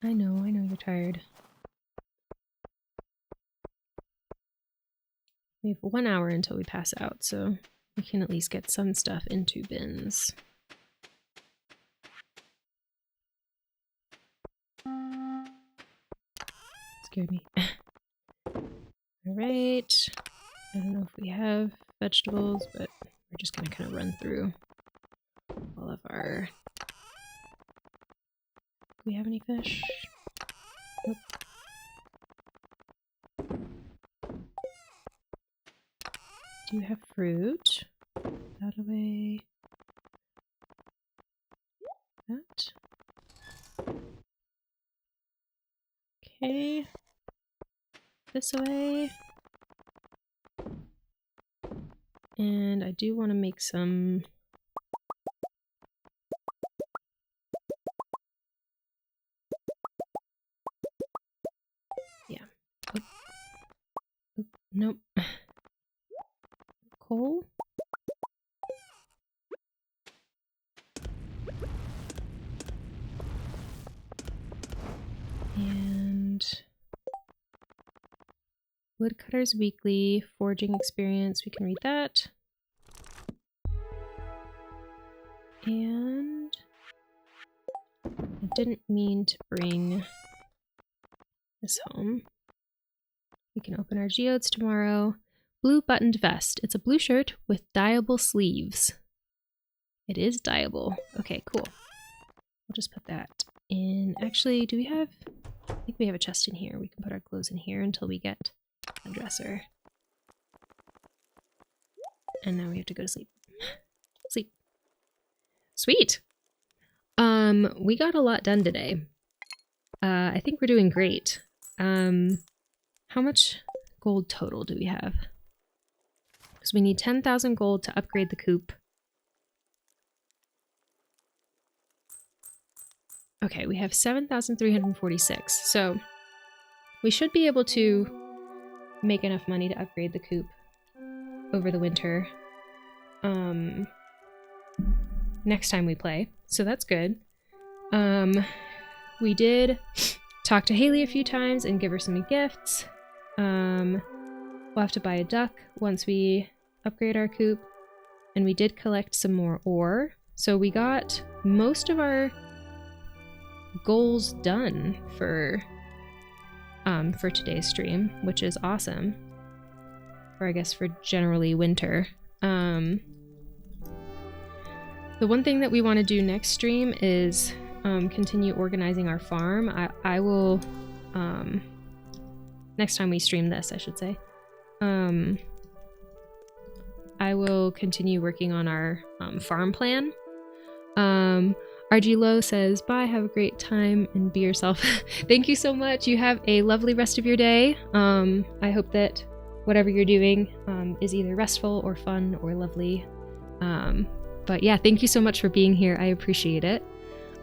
I know you're tired. We have 1 hour until we pass out, so we can at least get some stuff into bins. Scared me. Alright. I don't know if we have vegetables, but we're just gonna kind of run through all of our... Do we have any fish? Nope. Do you have fruit? That away. That. Okay. This away. And I do want to make some... Yeah. Oop. Oop. Nope. Coal. And Woodcutter's Weekly, Forging Experience, we can read that. And I didn't mean to bring this home. We can open our geodes tomorrow. Blue buttoned vest. It's a blue shirt with dyeable sleeves. It is dyeable. Okay, cool. We'll just put that in. Actually, do we have... I think we have a chest in here. We can put our clothes in here until we get a dresser. And now we have to go to sleep. Sleep. Sweet! We got a lot done today. I think we're doing great. How much gold total do we have? Because we need 10,000 gold to upgrade the coop. Okay, we have 7,346. So we should be able to make enough money to upgrade the coop over the winter. Next time we play. So that's good. We did talk to Haley a few times and give her some gifts. We'll have to buy a duck once we upgrade our coop. And we did collect some more ore. So we got most of our goals done for today's stream, which is awesome. Or I guess for generally winter. The one thing that we want to do next stream is continue organizing our farm. I will, next time we stream this, I should say, I will continue working on our farm plan. RG Low says, bye, have a great time and be yourself. Thank you so much. You have a lovely rest of your day. I hope that whatever you're doing is either restful or fun or lovely. But yeah, thank you so much for being here. I appreciate it.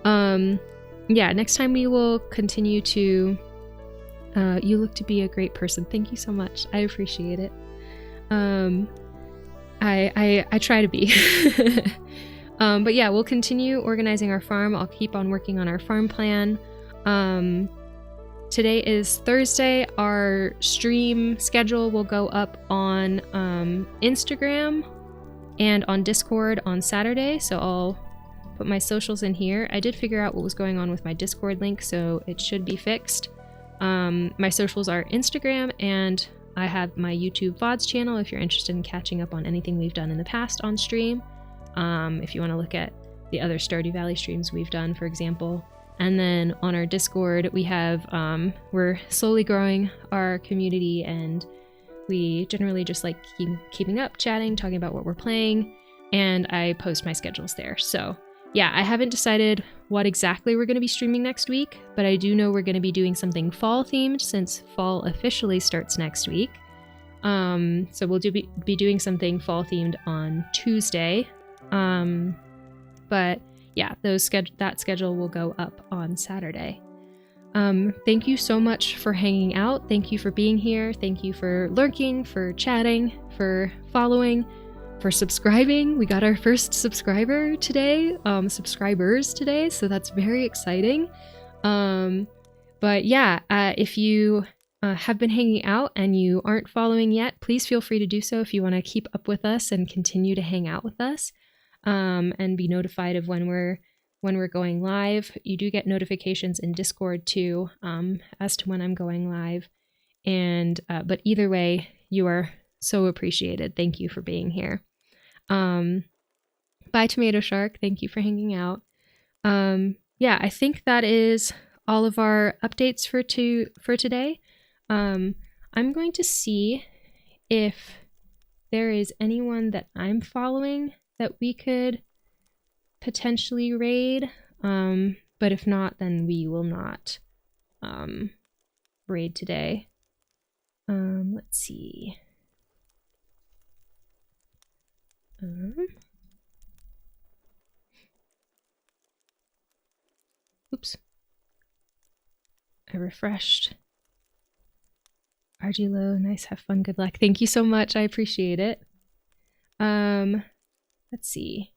Yeah, next time we will continue to... you look to be a great person. Thank you so much. I appreciate it. I try to be. But yeah, we'll continue organizing our farm. I'll keep on working on our farm plan. Today is Thursday. Our stream schedule will go up on Instagram and on Discord on Saturday. So I'll put my socials in here. I did figure out what was going on with my Discord link, so it should be fixed. My socials are Instagram, and I have my YouTube VODs channel if you're interested in catching up on anything we've done in the past on stream. If you want to look at the other Stardew Valley streams we've done, for example. And then on our Discord, we have, we're slowly growing our community, and we generally just like keeping up, chatting, talking about what we're playing, and I post my schedules there. So yeah, I haven't decided what exactly we're going to be streaming next week, but I do know we're going to be doing something fall themed since fall officially starts next week. So we'll be doing something fall themed on Tuesday. But yeah, that schedule will go up on Saturday. Thank you so much for hanging out. Thank you for being here. Thank you for lurking, for chatting, for following, for subscribing. We got our first subscribers today, so that's very exciting. But yeah, if you have been hanging out and you aren't following yet, please feel free to do so if you want to keep up with us and continue to hang out with us, and be notified of when we're going live. You do get notifications in Discord too, as to when I'm going live. And but either way, you are so appreciated. Thank you for being here. Bye, Tomato Shark. Thank you for hanging out. Yeah, I think that is all of our updates for today. I'm going to see if there is anyone that I'm following that we could potentially raid, but if not, then we will not raid today. Let's see. Oops. I refreshed. RG Low, nice, have fun, good luck. Thank you so much, I appreciate it. Let's see.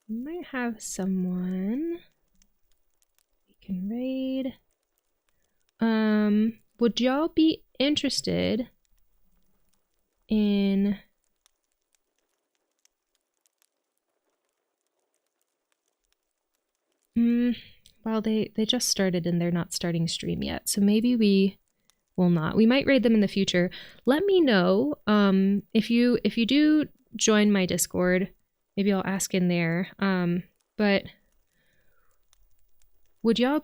We might have someone we can raid. Would y'all be interested in Well, they just started and they're not starting stream yet, so maybe we will not. We might raid them in the future. Let me know if you do join my Discord. Maybe I'll ask in there. But would y'all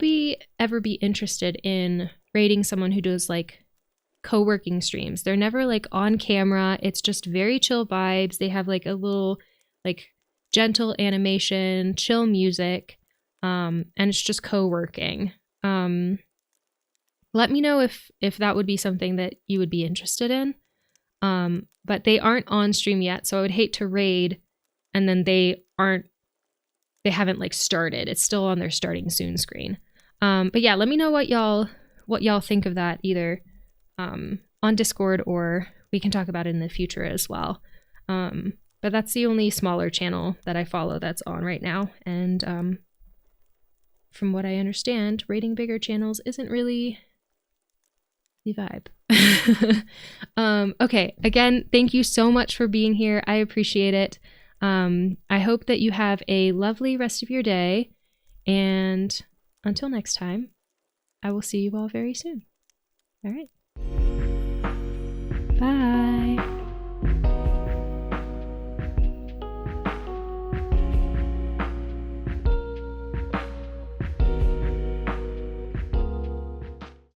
ever be interested in raiding someone who does like co-working streams? They're never like on camera. It's just very chill vibes. They have like a little like gentle animation, chill music, and it's just co-working. Let me know if that would be something that you would be interested in. But they aren't on stream yet, so I would hate to raid and then they haven't like started. It's still on their starting soon screen. But yeah, let me know what y'all think of that, either on Discord, or we can talk about it in the future as well. But that's the only smaller channel that I follow that's on right now. And from what I understand, rating bigger channels isn't really the vibe. Okay, again, thank you so much for being here. I appreciate it. I hope that you have a lovely rest of your day. And until next time, I will see you all very soon. All right. Bye.